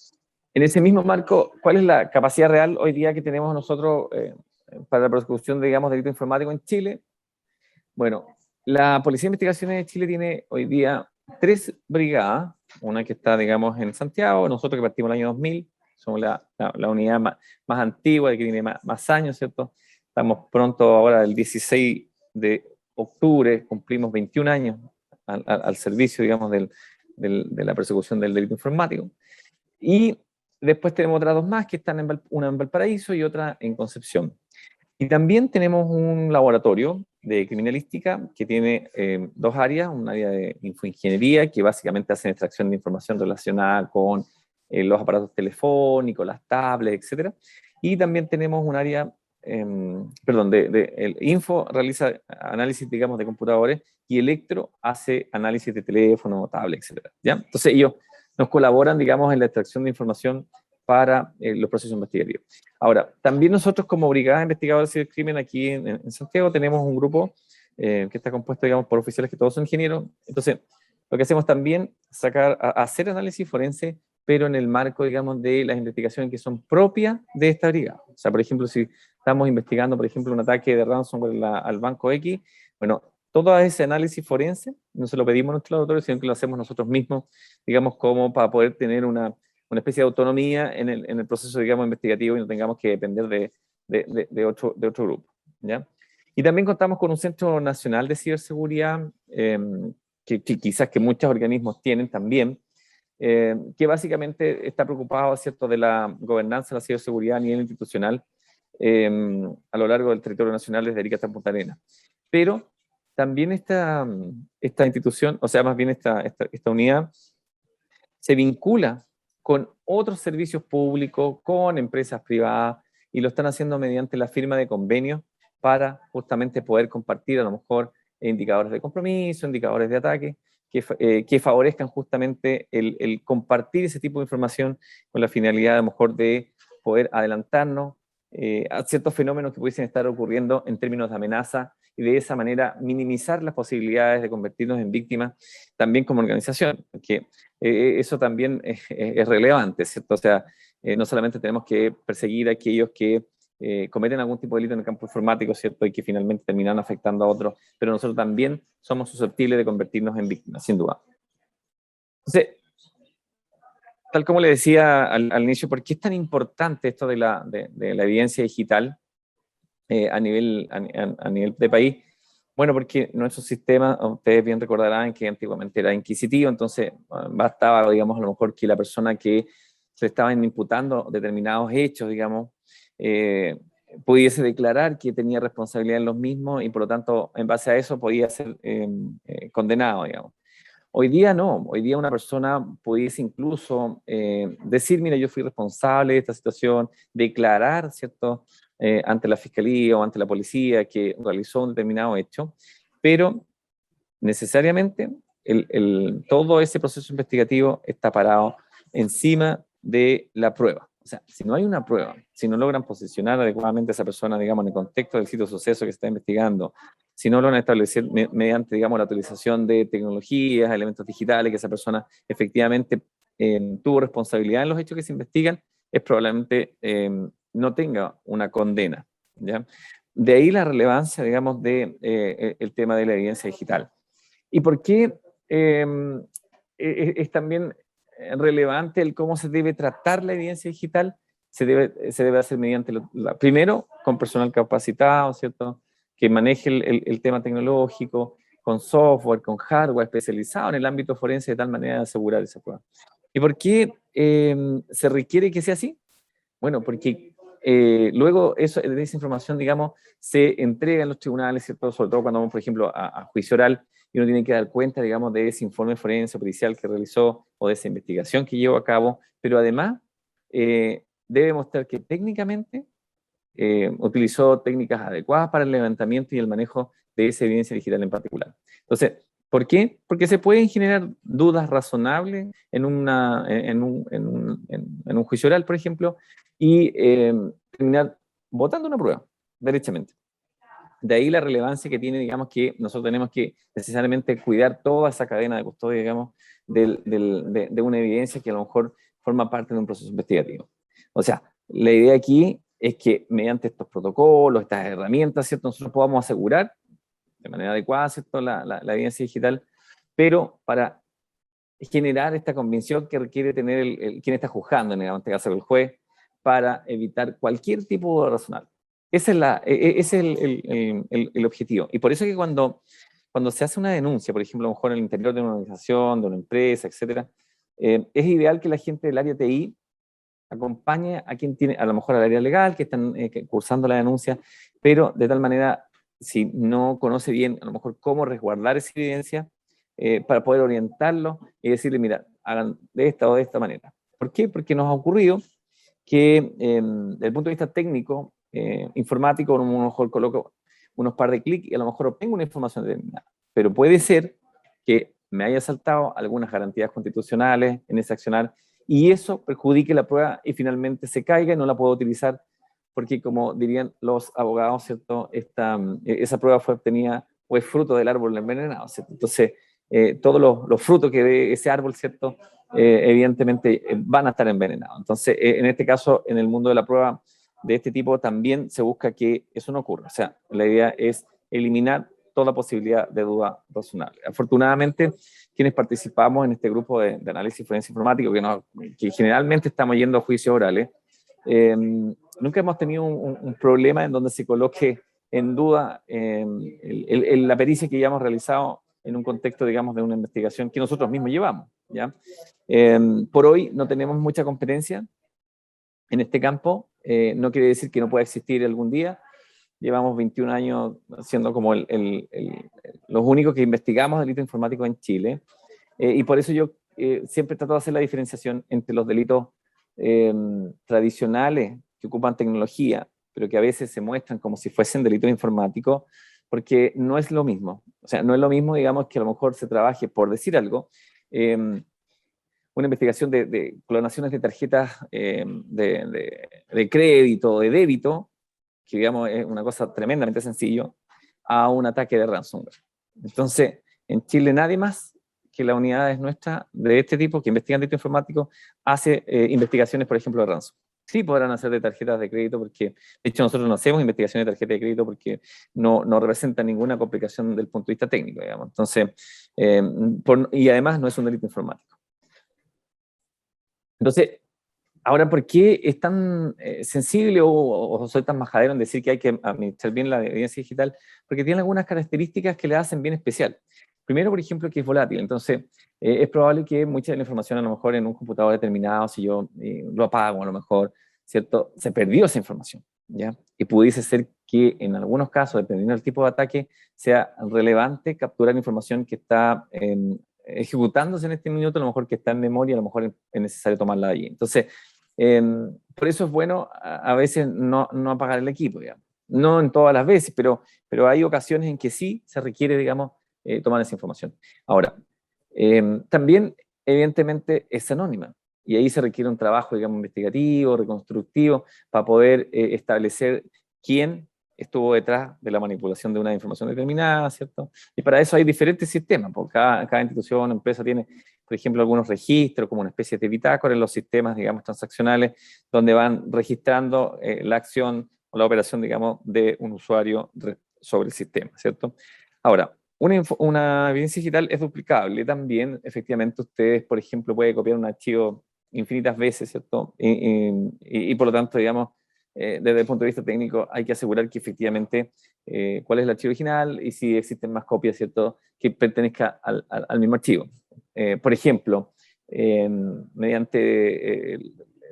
en ese mismo marco, ¿cuál es la capacidad real hoy día que tenemos nosotros para la persecución, digamos, de delito informático en Chile? Bueno, la Policía de Investigaciones de Chile tiene hoy día 3 brigadas, una que está, digamos, en Santiago, nosotros que partimos el año 2000, somos la unidad más antigua, que tiene más años, ¿cierto? Estamos pronto ahora, el 16 de octubre, cumplimos 21 años al servicio, digamos, de la persecución del delito informático. Y después tenemos otras 2 más que están una en Valparaíso y otra en Concepción. Y también tenemos un laboratorio de criminalística que tiene 2 áreas, un área de infoingeniería que básicamente hace extracción de información relacionada con los aparatos telefónicos, las tablets, etc. Y también tenemos un área, el info realiza análisis, digamos, de computadores y electro hace análisis de teléfono, tablet, etc. ¿Ya? Entonces ellos nos colaboran, digamos, en la extracción de información para los procesos investigativos. Ahora, también nosotros como Brigada de Investigadores del Crimen aquí en Santiago tenemos un grupo que está compuesto, digamos, por oficiales que todos son ingenieros. Entonces, lo que hacemos también es hacer análisis forense, pero en el marco, digamos, de las investigaciones que son propias de esta brigada. O sea, por ejemplo, si estamos investigando, por ejemplo, un ataque de ransomware al banco X, bueno, todo ese análisis forense no se lo pedimos a nuestros laboratorios, sino que lo hacemos nosotros mismos, digamos, como para poder tener una especie de autonomía en el proceso, digamos, investigativo y no tengamos que depender de otro grupo, ¿ya? Y también contamos con un Centro Nacional de Ciberseguridad, que quizás que muchos organismos tienen también, que básicamente está preocupado, ¿cierto?, de la gobernanza de la ciberseguridad a nivel institucional a lo largo del territorio nacional desde Arica hasta Punta Arenas. Pero también esta institución, o sea, más bien esta unidad, se vincula con otros servicios públicos, con empresas privadas, y lo están haciendo mediante la firma de convenios para justamente poder compartir a lo mejor indicadores de compromiso, indicadores de ataque, que favorezcan justamente el compartir ese tipo de información con la finalidad a lo mejor de poder adelantarnos a ciertos fenómenos que pudiesen estar ocurriendo en términos de amenaza y de esa manera minimizar las posibilidades de convertirnos en víctimas también como organización, porque eso también es relevante, ¿cierto? O sea, no solamente tenemos que perseguir a aquellos que cometen algún tipo de delito en el campo informático, ¿cierto? Y que finalmente terminan afectando a otros, pero nosotros también somos susceptibles de convertirnos en víctimas, sin duda. Entonces, tal como le decía al inicio, ¿por qué es tan importante esto de la evidencia digital a nivel de país? Bueno, porque nuestro sistema, ustedes bien recordarán que antiguamente era inquisitivo, entonces bastaba, digamos, a lo mejor que la persona que se estaban imputando determinados hechos, digamos, pudiese declarar que tenía responsabilidad en los mismos y por lo tanto, en base a eso, podía ser condenado, digamos. Hoy día no, hoy día una persona pudiese incluso decir, mira, yo fui responsable de esta situación, declarar, ¿cierto?, ante la fiscalía o ante la policía que realizó un determinado hecho, pero necesariamente todo ese proceso investigativo está parado encima de la prueba. O sea, si no hay una prueba, si no logran posicionar adecuadamente a esa persona, digamos, en el contexto del sitio de suceso que se está investigando, si no logran establecer mediante, digamos, la utilización de tecnologías, elementos digitales, que esa persona efectivamente tuvo responsabilidad en los hechos que se investigan, es probablemente no tenga una condena, ¿ya? De ahí la relevancia, digamos, el tema de la evidencia digital. ¿Y por qué es también relevante el cómo se debe tratar la evidencia digital? Se debe hacer mediante, primero, con personal capacitado, ¿cierto?, que maneje el tema tecnológico, con software, con hardware especializado en el ámbito forense, de tal manera de asegurar esa prueba. ¿Y por qué se requiere que sea así? Bueno, porque luego esa información, digamos, se entrega en los tribunales, ¿cierto? Sobre todo cuando vamos, por ejemplo, a juicio oral, y uno tiene que dar cuenta, digamos, de ese informe forense pericial que realizó o de esa investigación que llevó a cabo, pero además debe mostrar que técnicamente utilizó técnicas adecuadas para el levantamiento y el manejo de esa evidencia digital en particular. Entonces, ¿por qué? Porque se pueden generar dudas razonables en un juicio oral, por ejemplo, y terminar votando una prueba, derechamente. De ahí la relevancia que tiene, digamos, que nosotros tenemos que necesariamente cuidar toda esa cadena de custodia, digamos, de una evidencia que a lo mejor forma parte de un proceso investigativo. O sea, la idea aquí es que mediante estos protocolos, estas herramientas, ¿cierto?, nosotros podamos asegurar de manera adecuada, ¿cierto?, la evidencia digital, pero para generar esta convicción que requiere tener quien está juzgando, en este caso el juez, para evitar cualquier tipo de razonable. Ese es el objetivo. Y por eso es que cuando se hace una denuncia, por ejemplo, a lo mejor en el interior de una organización, de una empresa, etc., es ideal que la gente del área TI acompañe a quien tiene, a lo mejor al área legal, que están cursando la denuncia, pero de tal manera, si no conoce bien, a lo mejor cómo resguardar esa evidencia, para poder orientarlo y decirle, mira, hagan de esta o de esta manera. ¿Por qué? Porque nos ha ocurrido que desde el punto de vista técnico, informático, a lo mejor coloco unos par de clics y a lo mejor obtengo una información determinada. Pero puede ser que me haya saltado algunas garantías constitucionales en ese accionar y eso perjudique la prueba y finalmente se caiga y no la puedo utilizar porque, como dirían los abogados, ¿cierto?, esa prueba fue obtenida o es fruto del árbol envenenado, ¿cierto? Entonces, todos los frutos que dé ese árbol, ¿cierto?, evidentemente van a estar envenenados. Entonces, en este caso, en el mundo de la prueba de este tipo, también se busca que eso no ocurra. O sea, la idea es eliminar toda posibilidad de duda razonable. Afortunadamente, quienes participamos en este grupo de análisis forense informático, que generalmente estamos yendo a juicios orales, nunca hemos tenido un problema en donde se coloque en duda la pericia que ya hemos realizado en un contexto, digamos, de una investigación que nosotros mismos llevamos, ¿ya? Por hoy no tenemos mucha competencia en este campo, no quiere decir que no pueda existir algún día. Llevamos 21 años siendo como los únicos que investigamos delitos informáticos en Chile, y por eso yo siempre trato de hacer la diferenciación entre los delitos tradicionales que ocupan tecnología, pero que a veces se muestran como si fuesen delitos informáticos, porque no es lo mismo. O sea, no es lo mismo, digamos, que a lo mejor se trabaje, por decir algo, una investigación de clonaciones de tarjetas de crédito, de débito, que digamos es una cosa tremendamente sencillo, a un ataque de ransomware. Entonces, en Chile nadie más que la unidad es nuestra de este tipo, que investigan delito informático, hace investigaciones, por ejemplo, de ransomware. Sí podrán hacer de tarjetas de crédito, porque de hecho nosotros no hacemos investigaciones de tarjetas de crédito porque no representa ninguna complicación del punto de vista técnico, digamos. Entonces, y además no es un delito informático. Entonces, ahora, ¿por qué es tan sensible o soy tan majadero en decir que hay que administrar bien la evidencia digital? Porque tiene algunas características que le hacen bien especial. Primero, por ejemplo, que es volátil. Entonces, es probable que mucha de la información, a lo mejor en un computador determinado, si yo lo apago, a lo mejor, ¿cierto? Se perdió esa información, ¿ya? Y pudiese ser que en algunos casos, dependiendo del tipo de ataque, sea relevante capturar información que está ejecutándose en este minuto, a lo mejor que está en memoria, a lo mejor es necesario tomarla allí. Entonces, por eso es bueno a veces no apagar el equipo, digamos. No en todas las veces, pero hay ocasiones en que sí se requiere, digamos, tomar esa información. Ahora, también, evidentemente, es anónima. Y ahí se requiere un trabajo, digamos, investigativo, reconstructivo, para poder establecer quién estuvo detrás de la manipulación de una información determinada, ¿cierto? Y para eso hay diferentes sistemas, porque cada institución, empresa tiene, por ejemplo, algunos registros, como una especie de bitácora en los sistemas, digamos, transaccionales, donde van registrando la acción o la operación, digamos, de un usuario sobre el sistema, ¿cierto? Ahora, una evidencia digital es duplicable también. Efectivamente, ustedes, por ejemplo, pueden copiar un archivo infinitas veces, ¿cierto? Y por lo tanto, digamos, desde el punto de vista técnico, hay que asegurar que efectivamente cuál es el archivo original y si existen más copias, ¿cierto?, que pertenezca al mismo archivo. Por ejemplo, mediante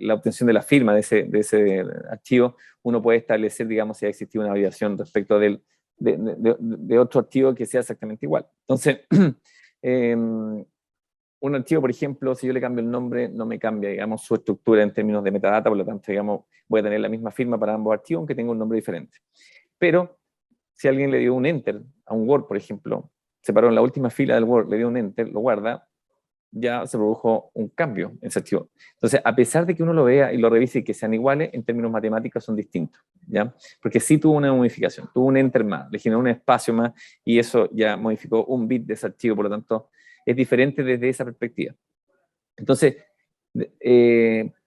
la obtención de la firma de ese archivo, uno puede establecer, digamos, si ha existido una validación respecto de otro archivo que sea exactamente igual. Entonces, un archivo, por ejemplo, si yo le cambio el nombre, no me cambia, digamos, su estructura en términos de metadata, por lo tanto, digamos, voy a tener la misma firma para ambos archivos, aunque tenga un nombre diferente. Pero, si alguien le dio un enter a un Word, por ejemplo, se paró en la última fila del Word, le dio un enter, lo guarda, ya se produjo un cambio en ese archivo. Entonces, a pesar de que uno lo vea y lo revise y que sean iguales, en términos matemáticos son distintos, ¿ya? Porque sí tuvo una modificación, tuvo un enter más, le generó un espacio más y eso ya modificó un bit de ese archivo, por lo tanto, es diferente desde esa perspectiva. Entonces,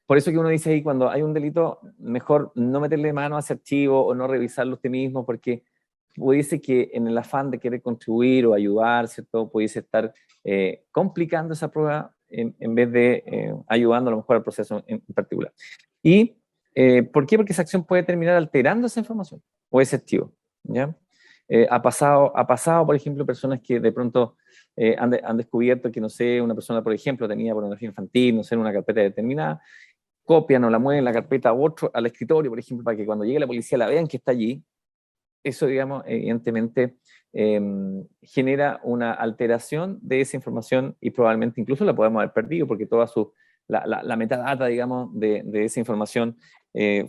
por eso que uno dice ahí, cuando hay un delito, mejor no meterle mano a ese archivo o no revisarlo usted mismo, porque pudiese que en el afán de querer contribuir o ayudar, ¿cierto?, pudiese estar complicando esa prueba en vez de ayudando a lo mejor al proceso en particular. ¿Y por qué? Porque esa acción puede terminar alterando esa información o ese archivo, ¿ya? Ha pasado, por ejemplo, personas que de pronto han descubierto que, no sé, una persona, por ejemplo, tenía pornografía infantil, no sé, en una carpeta determinada, copian o la mueven la carpeta a otro, al escritorio, por ejemplo, para que cuando llegue la policía la vean que está allí. Eso, digamos, evidentemente genera una alteración de esa información y probablemente incluso la podemos haber perdido porque toda la metadata, digamos, de esa información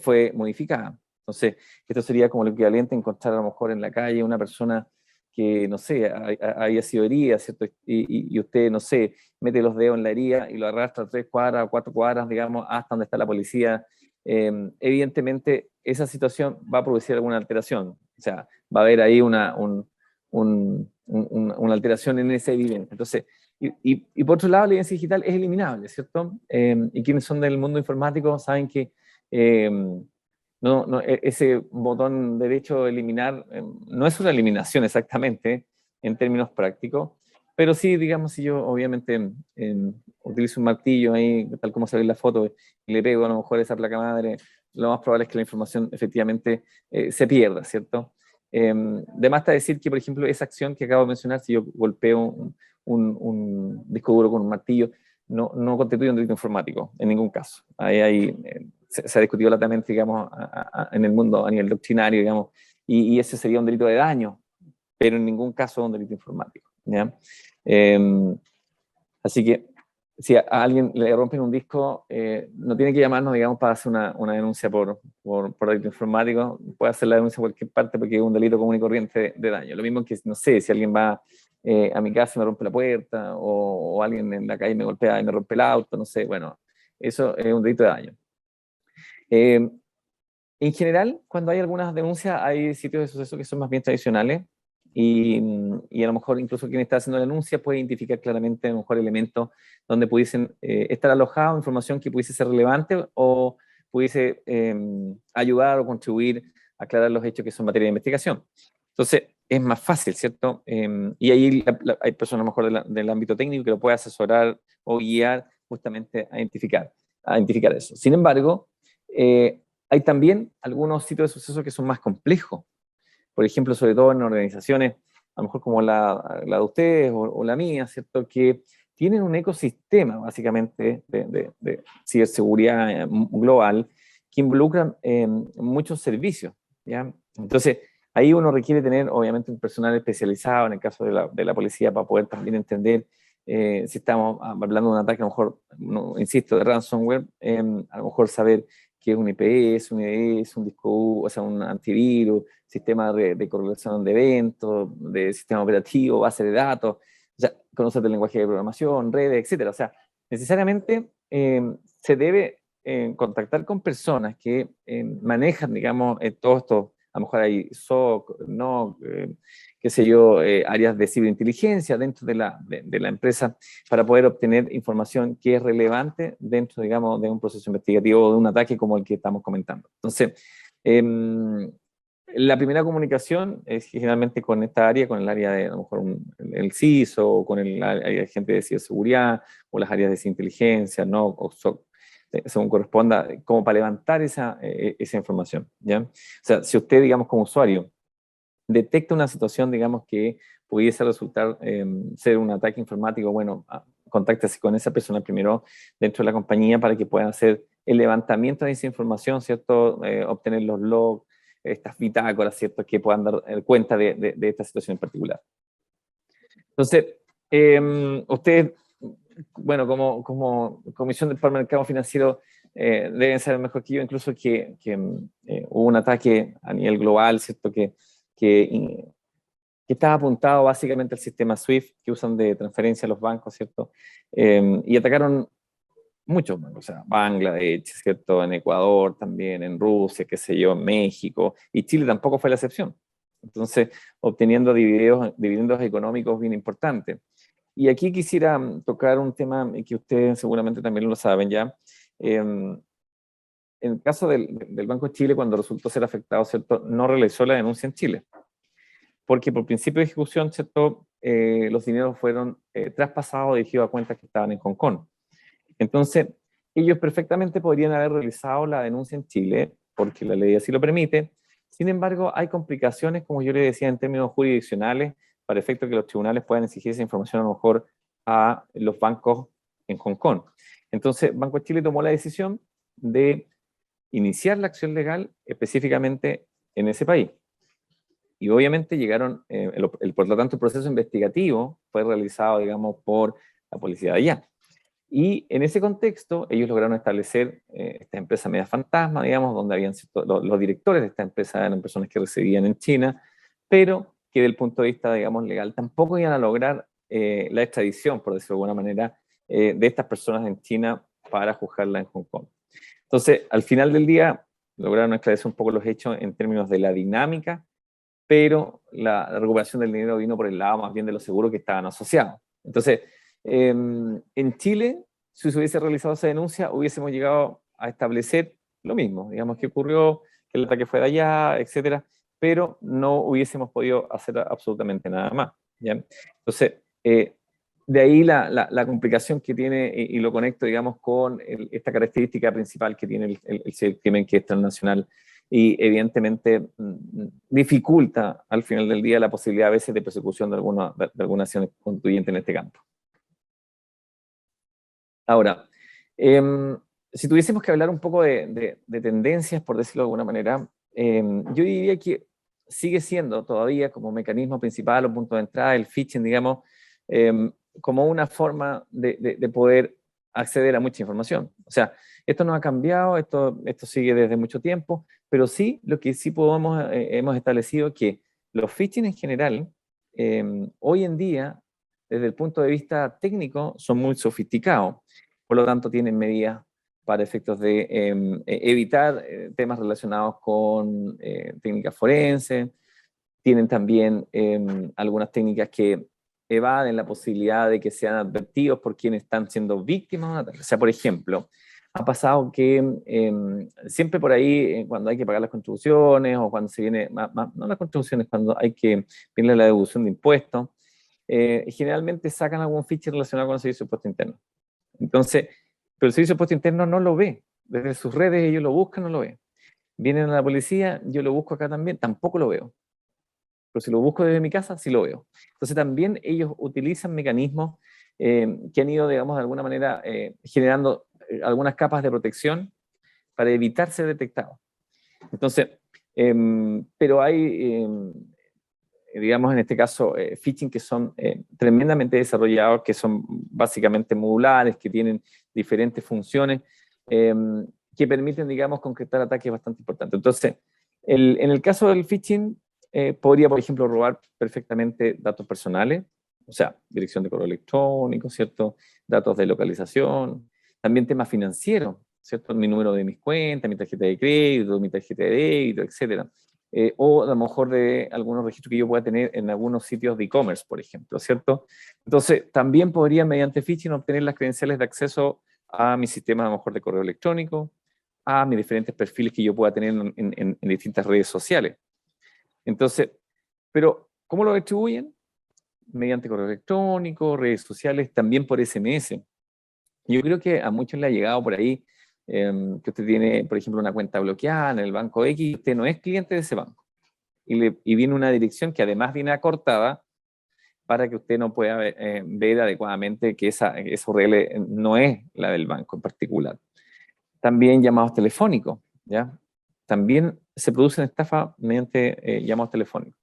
fue modificada. Entonces, esto sería como lo equivalente a encontrar a lo mejor en la calle una persona que, no sé, haya sido herida, ¿cierto? Y usted, no sé, mete los dedos en la herida y lo arrastra 3 cuadras o 4 cuadras, digamos, hasta donde está la policía. Evidentemente, esa situación va a producir alguna alteración. O sea, va a haber ahí una alteración en esa evidencia. Entonces, y por otro lado, la evidencia digital es eliminable, ¿cierto? Y quienes son del mundo informático saben que ese botón derecho eliminar no es una eliminación exactamente en términos prácticos, pero sí, digamos, si yo obviamente utilizo un martillo ahí, tal como se ve en la foto, y le pego a lo mejor esa placa madre, lo más probable es que la información efectivamente se pierda, ¿cierto? De más está decir que, por ejemplo, esa acción que acabo de mencionar, si yo golpeo un disco duro con un martillo, no constituye un delito informático, en ningún caso. Ahí se ha discutido latamente, digamos, en el mundo a nivel doctrinario, digamos, y ese sería un delito de daño, pero en ningún caso un delito informático, ¿ya? Así que si a alguien le rompen un disco, no tiene que llamarnos, digamos, para hacer una denuncia por delito informático. Puede hacer la denuncia en cualquier parte porque es un delito común y corriente de daño. Lo mismo que, no sé, si alguien va a mi casa y me rompe la puerta, o alguien en la calle me golpea y me rompe el auto, no sé, bueno, eso es un delito de daño. En general, cuando hay algunas denuncias, hay sitios de suceso que son más bien tradicionales y a lo mejor incluso quien está haciendo la denuncia puede identificar claramente a lo mejor elementos donde pudiesen estar alojados, información que pudiese ser relevante o pudiese ayudar o contribuir a aclarar los hechos que son materia de investigación. Entonces, es más fácil, ¿cierto? Y ahí hay personas a lo mejor del ámbito técnico que lo puede asesorar o guiar justamente a identificar eso. Sin embargo, hay también algunos sitios de suceso que son más complejos. Por ejemplo, sobre todo en organizaciones, a lo mejor como la de ustedes o la mía, ¿cierto? Que tienen un ecosistema, básicamente, de ciberseguridad global que involucran muchos servicios, ¿ya? Entonces, ahí uno requiere tener, obviamente, un personal especializado, en el caso de la policía, para poder también entender si estamos hablando de un ataque, a lo mejor, no, insisto, de ransomware, a lo mejor saber qué es un IPS, un IDS, un disco U, o sea, un antivirus, sistema de correlación de eventos, de sistema operativo, base de datos, o sea, conocer el lenguaje de programación, redes, etcétera. O sea, necesariamente se debe contactar con personas que manejan, digamos, todo esto. A lo mejor hay SOC, no, qué sé yo, áreas de ciberinteligencia dentro de la empresa para poder obtener información que es relevante dentro, digamos, de un proceso investigativo o de un ataque como el que estamos comentando. Entonces, la primera comunicación es generalmente con esta área, con el área de, a lo mejor, el CISO, o con el área de gente de ciberseguridad, o las áreas de inteligencia, ¿no? O SOC, según corresponda, como para levantar esa información, ¿ya? O sea, si usted, digamos, como usuario, detecta una situación, digamos, que pudiese resultar ser un ataque informático, bueno, contáctese con esa persona primero dentro de la compañía para que puedan hacer el levantamiento de esa información, ¿cierto? Obtener los logs, estas bitácoras, ¿cierto? Que puedan dar cuenta de esta situación en particular. Entonces, ustedes, bueno, como Comisión del Mercado Financiero, deben saber mejor que yo, incluso que hubo un ataque a nivel global, ¿cierto? Que estaba apuntado básicamente al sistema SWIFT que usan de transferencia a los bancos, ¿cierto? Y atacaron muchos bancos, o sea, Bangladesh, ¿cierto? En Ecuador también, en Rusia, qué sé yo, en México, y Chile tampoco fue la excepción. Entonces, obteniendo dividendos económicos bien importantes. Y aquí quisiera tocar un tema que ustedes seguramente también lo saben ya. En el caso del Banco de Chile, cuando resultó ser afectado, ¿cierto? No realizó la denuncia en Chile, porque por principio de ejecución, ¿cierto? Los dineros fueron traspasados o dirigidos a cuentas que estaban en Hong Kong. Entonces, ellos perfectamente podrían haber realizado la denuncia en Chile, porque la ley así lo permite. Sin embargo, hay complicaciones, como yo le decía, en términos jurisdiccionales, para efecto que los tribunales puedan exigir esa información a lo mejor a los bancos en Hong Kong. Entonces, Banco de Chile tomó la decisión de iniciar la acción legal específicamente en ese país. Y obviamente llegaron, por lo tanto, el proceso investigativo fue realizado, digamos, por la policía de allá. Y en ese contexto, ellos lograron establecer esta empresa media fantasma, digamos, donde habían los directores de esta empresa eran personas que residían en China, pero que desde el punto de vista, digamos, legal, tampoco iban a lograr la extradición, por decirlo de alguna manera, de estas personas en China para juzgarla en Hong Kong. Entonces, al final del día, lograron esclarecer un poco los hechos en términos de la dinámica, pero la recuperación del dinero vino por el lado más bien de los seguros que estaban asociados. Entonces, en Chile, si se hubiese realizado esa denuncia, hubiésemos llegado a establecer lo mismo, digamos que ocurrió, que el ataque fue de allá, etcétera, pero no hubiésemos podido hacer absolutamente nada más, ¿ya? Entonces, de ahí la complicación que tiene, y lo conecto, digamos, con esta característica principal que tiene el crimen, que es transnacional, y evidentemente dificulta al final del día la posibilidad a veces de persecución de alguna acción constituyente en este campo. Ahora, si tuviésemos que hablar un poco de tendencias, por decirlo de alguna manera, yo diría que sigue siendo todavía como mecanismo principal o punto de entrada el phishing, digamos, como una forma de poder acceder a mucha información. O sea, esto no ha cambiado, esto sigue desde mucho tiempo, pero sí, lo que sí hemos establecido que los phishing en general, hoy en día, desde el punto de vista técnico, son muy sofisticados. Por lo tanto, tienen medidas para efectos de evitar temas relacionados con técnicas forenses. Tienen también algunas técnicas que evaden la posibilidad de que sean advertidos por quienes están siendo víctimas de un ataque. O sea, por ejemplo, ha pasado que siempre por ahí, cuando hay que pagar las contribuciones o cuando se viene, no las contribuciones, cuando hay que pedirle la devolución de impuestos, generalmente sacan algún fichero relacionado con el servicio de impuesto interno. Entonces, pero el servicio de impuesto interno no lo ve. Desde sus redes ellos lo buscan, no lo ven. Vienen a la policía, yo lo busco acá también, tampoco lo veo. Pero si lo busco desde mi casa, sí lo veo. Entonces también ellos utilizan mecanismos que han ido, digamos, de alguna manera generando algunas capas de protección para evitar ser detectados. Entonces, pero hay, digamos, en este caso, phishing que son tremendamente desarrollados, que son básicamente modulares, que tienen diferentes funciones, que permiten, digamos, concretar ataques bastante importantes. Entonces, en el caso del phishing, podría, por ejemplo, robar perfectamente datos personales, o sea, dirección de correo electrónico, ¿cierto? Datos de localización, también temas financieros, ¿cierto? Mi número de mis cuentas, mi tarjeta de crédito, mi tarjeta de débito, etcétera. O a lo mejor de algunos registros que yo pueda tener en algunos sitios de e-commerce, por ejemplo, ¿cierto? Entonces, también podría, mediante phishing, obtener las credenciales de acceso a mi sistema, a lo mejor, de correo electrónico, a mis diferentes perfiles que yo pueda tener en distintas redes sociales. Entonces, pero ¿cómo lo distribuyen? Mediante correo electrónico, redes sociales, también por SMS. Yo creo que a muchos le ha llegado por ahí que usted tiene, por ejemplo, una cuenta bloqueada en el banco X, usted no es cliente de ese banco. Y viene una dirección que además viene acortada para que usted no pueda ver adecuadamente que esa URL no es la del banco en particular. También llamados telefónicos, ¿ya? También se producen estafas mediante llamados telefónicos.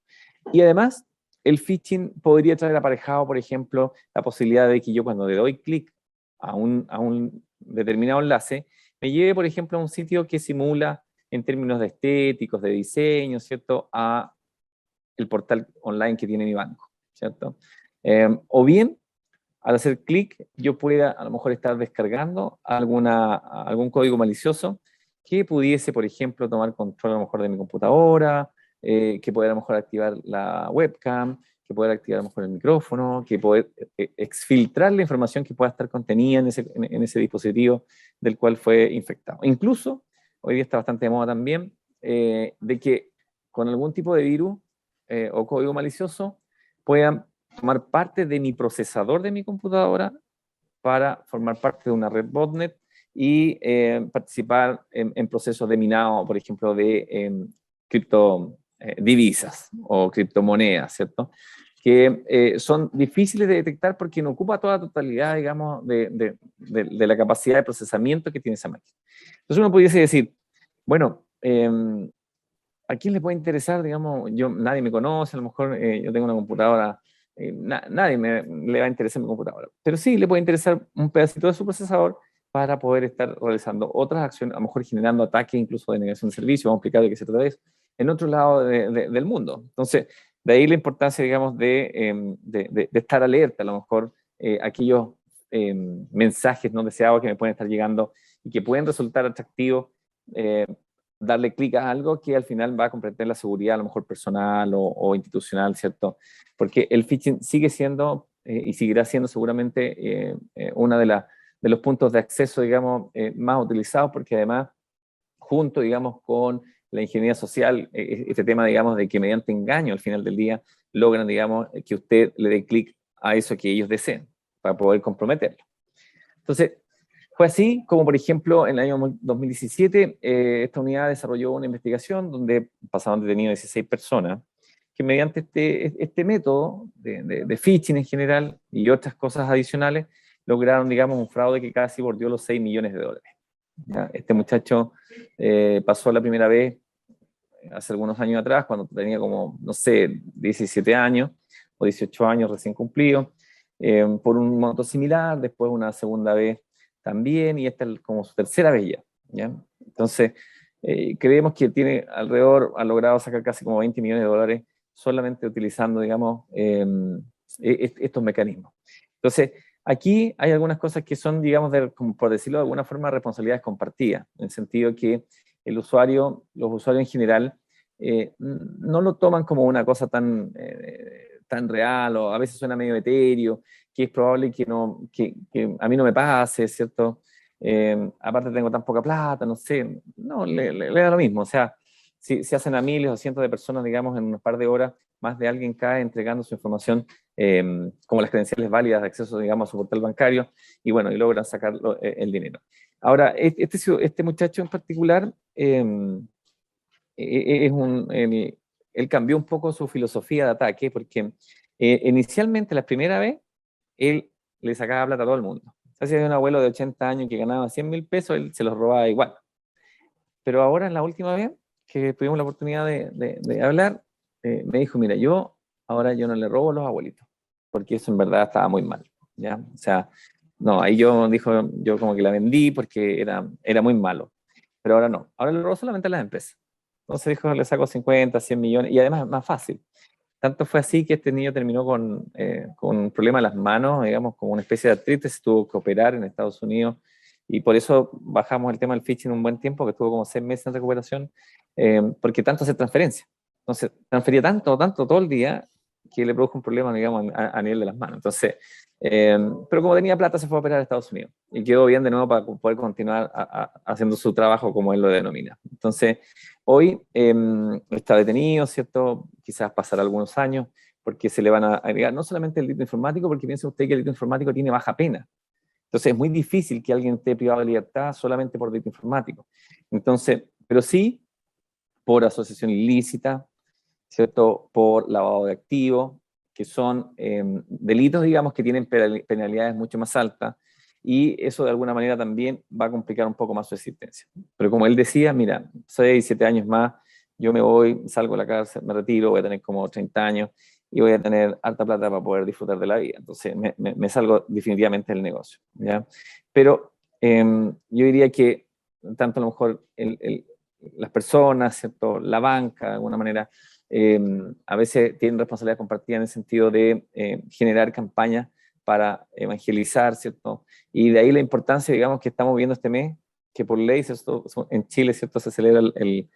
Y además, el phishing podría traer aparejado, por ejemplo, la posibilidad de que yo cuando le doy clic a un determinado enlace, me lleve, por ejemplo, a un sitio que simula, en términos de estéticos, de diseño, ¿cierto?, a el portal online que tiene mi banco, ¿cierto? O bien, al hacer clic, yo pueda a lo mejor estar descargando algún código malicioso que pudiese, por ejemplo, tomar control a lo mejor de mi computadora, que pueda a lo mejor activar la webcam, que pueda activar a lo mejor el micrófono, que pueda exfiltrar la información que pueda estar contenida en ese dispositivo del cual fue infectado. Incluso, hoy día está bastante de moda también, de que con algún tipo de virus o código malicioso puedan tomar parte de mi procesador de mi computadora para formar parte de una red botnet y participar en procesos de minado, por ejemplo, de criptodivisas o criptomonedas, ¿cierto? Que son difíciles de detectar porque no ocupa toda la totalidad, digamos, de la capacidad de procesamiento que tiene esa máquina. Entonces uno pudiese decir, bueno, ¿a quién le puede interesar, digamos, nadie me conoce, a lo mejor yo tengo una computadora, nadie le va a interesar mi computadora, pero sí le puede interesar un pedacito de su procesador para poder estar realizando otras acciones, a lo mejor generando ataques incluso de negación de servicio, vamos a explicar de qué se trata de eso, en otro lado del mundo. Entonces, de ahí la importancia, digamos, de estar alerta, a lo mejor aquellos mensajes no deseados que me pueden estar llegando y que pueden resultar atractivos, darle clic a algo que al final va a comprometer la seguridad, a lo mejor personal o institucional, ¿cierto? Porque el phishing sigue siendo y seguirá siendo seguramente uno de los puntos de acceso, digamos, más utilizados, porque además, junto, digamos, con la ingeniería social, este tema, digamos, de que mediante engaño al final del día logran, digamos, que usted le dé clic a eso que ellos deseen para poder comprometerlo. Entonces, fue así como, por ejemplo, en el año 2017, esta unidad desarrolló una investigación donde pasaron detenidos 16 personas, que mediante este método de phishing en general y otras cosas adicionales, lograron, digamos, un fraude que casi bordeó los 6 millones de dólares. ¿Ya? Este muchacho pasó la primera vez hace algunos años atrás, cuando tenía como, no sé, 17 años o 18 años recién cumplidos, por un monto similar, después una segunda vez también, y esta es como su tercera vez ya, ¿ya? Entonces, creemos que tiene ha logrado sacar casi como 20 millones de dólares solamente utilizando, digamos, estos mecanismos. Entonces, aquí hay algunas cosas que son, digamos, como por decirlo de alguna forma, responsabilidades compartidas, en el sentido que los usuarios en general, no lo toman como una cosa tan real, o a veces suena medio etéreo, que es probable que a mí no me pase, ¿cierto? Aparte tengo tan poca plata, no sé, no, le da lo mismo, o sea, si hacen a miles o cientos de personas, digamos, en un par de horas, más de alguien cae entregando su información, como las credenciales válidas de acceso, digamos, a su portal bancario, y bueno, y logran sacar el dinero. Ahora, este muchacho en particular, él cambió un poco su filosofía de ataque, porque inicialmente, la primera vez, él le sacaba plata a todo el mundo. O sea, si había un abuelo de 80 años que ganaba 100.000 pesos, él se los robaba igual. Pero ahora, en la última vez que tuvimos la oportunidad de hablar, me dijo, mira, ahora yo no le robo a los abuelitos, porque eso en verdad estaba muy mal, ¿ya? O sea, no, ahí yo como que la vendí porque era muy malo. Pero ahora no, ahora le robo solamente a las empresas. Entonces dijo, le saco 50, 100 millones, y además es más fácil. Tanto fue así que este niño terminó con un problema en las manos, digamos, como una especie de artritis, tuvo que operar en Estados Unidos, y por eso bajamos el tema del phishing un buen tiempo, que estuvo como 6 meses en recuperación, porque tanto hace transferencia. Entonces, transfería tanto, todo el día, que le produjo un problema, digamos, a nivel de las manos. Entonces, pero como tenía plata, se fue a operar a Estados Unidos, y quedó bien de nuevo para poder continuar haciendo su trabajo, como él lo denomina. Entonces, hoy está detenido, ¿cierto? Quizás pasará algunos años, porque se le van a agregar no solamente el delito informático, porque piense usted que el delito informático tiene baja pena. Entonces es muy difícil que alguien esté privado de libertad solamente por delito informático. Entonces, pero sí por asociación ilícita, ¿cierto? Por lavado de activos, que son delitos, digamos, que tienen penalidades mucho más altas, y eso de alguna manera también va a complicar un poco más su existencia. Pero como él decía, mira, 6, 7 años más, yo me voy, salgo de la cárcel, me retiro, voy a tener como 30 años, y voy a tener harta plata para poder disfrutar de la vida. Entonces me salgo definitivamente del negocio, ¿ya? Pero yo diría que tanto a lo mejor las personas, ¿cierto? La banca, de alguna manera, a veces tienen responsabilidad compartida en el sentido de generar campañas para evangelizar, ¿cierto? Y de ahí la importancia, digamos, que estamos viendo este mes, que por ley, ¿cierto? En Chile, ¿cierto? Se celebra el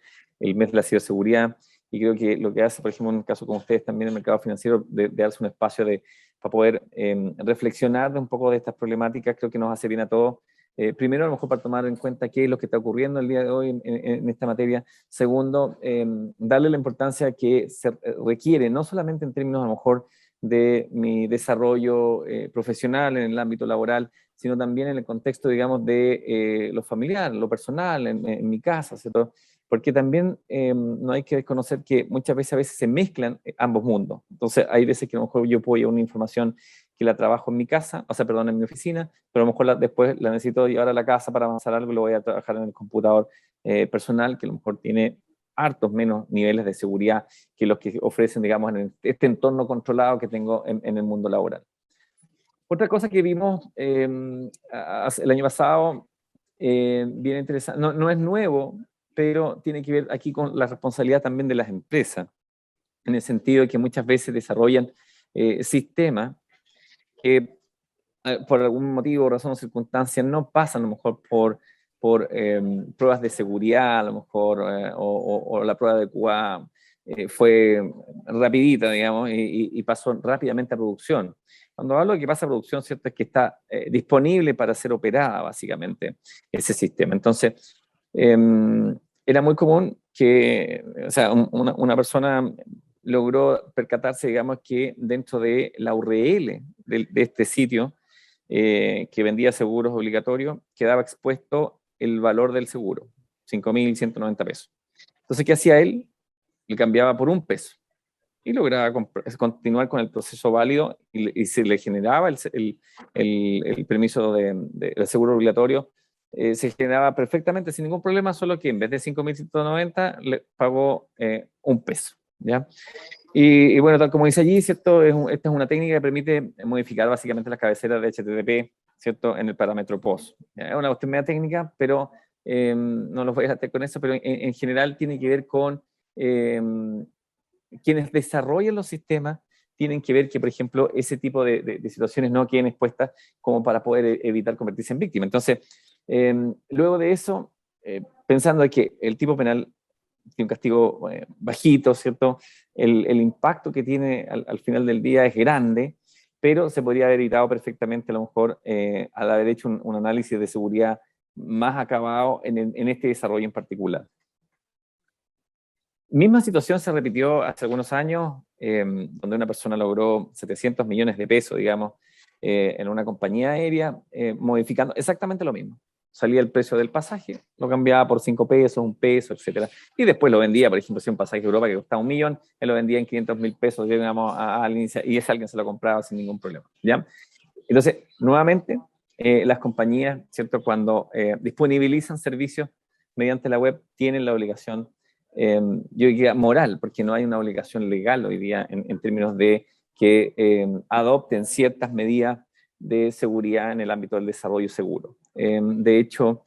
mes de la ciberseguridad, y creo que lo que hace, por ejemplo, en un caso como ustedes también, el mercado financiero, de darse un espacio para poder reflexionar de un poco de estas problemáticas, creo que nos hace bien a todos. Primero, a lo mejor para tomar en cuenta qué es lo que está ocurriendo el día de hoy en esta materia. Segundo, darle la importancia que se requiere, no solamente en términos a lo mejor de mi desarrollo profesional en el ámbito laboral, sino también en el contexto, digamos, de lo familiar, lo personal, en mi casa, ¿cierto? Porque también no hay que desconocer que muchas veces, se mezclan ambos mundos. Entonces, hay veces que a lo mejor yo puedo llevar una información que la trabajo en mi casa, o sea, perdón, en mi oficina, pero a lo mejor después la necesito llevar a la casa para avanzar algo, y lo voy a trabajar en el computador personal, que a lo mejor tiene hartos menos niveles de seguridad que los que ofrecen, digamos, en este entorno controlado que tengo en el mundo laboral. Otra cosa que vimos el año pasado, bien interesante, no es nuevo, pero tiene que ver aquí con la responsabilidad también de las empresas, en el sentido de que muchas veces desarrollan sistemas que por algún motivo, razón o circunstancia no pasan a lo mejor por pruebas de seguridad, a lo mejor, o la prueba de QA fue rapidita, digamos, y pasó rápidamente a producción. Cuando hablo de que pasa a producción, cierto, es que está disponible para ser operada, básicamente, ese sistema. Entonces, era muy común que, o sea, una persona logró percatarse, digamos, que dentro de la URL de este sitio, que vendía seguros obligatorios, quedaba expuesto el valor del seguro, 5.190 pesos. Entonces, ¿qué hacía él? Le cambiaba por $1 y lograba continuar con el proceso válido, y se le generaba el permiso del seguro obligatorio, se generaba perfectamente sin ningún problema, solo que en vez de 5.190 le pagó $1, ¿ya? Y bueno, tal como dice allí, ¿cierto? Esta es una técnica que permite modificar básicamente las cabeceras de HTTP, ¿cierto? En el parámetro POST. Es una cuestión media técnica, pero no los voy a dejar con eso, pero en general tiene que ver con eh, quienes desarrollan los sistemas, tienen que ver que, por ejemplo, ese tipo de situaciones no queden expuestas como para poder evitar convertirse en víctima. Entonces, luego de eso, pensando que el tipo penal tiene un castigo bajito, ¿cierto? El impacto que tiene al final del día es grande, pero se podría haber evitado perfectamente a lo mejor al haber hecho un análisis de seguridad más acabado en este desarrollo en particular. Misma situación se repitió hace algunos años, donde una persona logró 700 millones de pesos, digamos, en una compañía aérea, modificando exactamente lo mismo. Salía el precio del pasaje, lo cambiaba por 5 pesos, 1 peso, etcétera. Y después lo vendía, por ejemplo, si un pasaje a Europa que costaba 1 millón, él lo vendía en 500.000 pesos, digamos, a alguien, y ese alguien se lo compraba sin ningún problema, ¿ya? Entonces, nuevamente, las compañías, ¿cierto? Cuando disponibilizan servicios mediante la web, tienen la obligación, yo diría moral, porque no hay una obligación legal hoy día en términos de que adopten ciertas medidas de seguridad en el ámbito del desarrollo seguro. De hecho,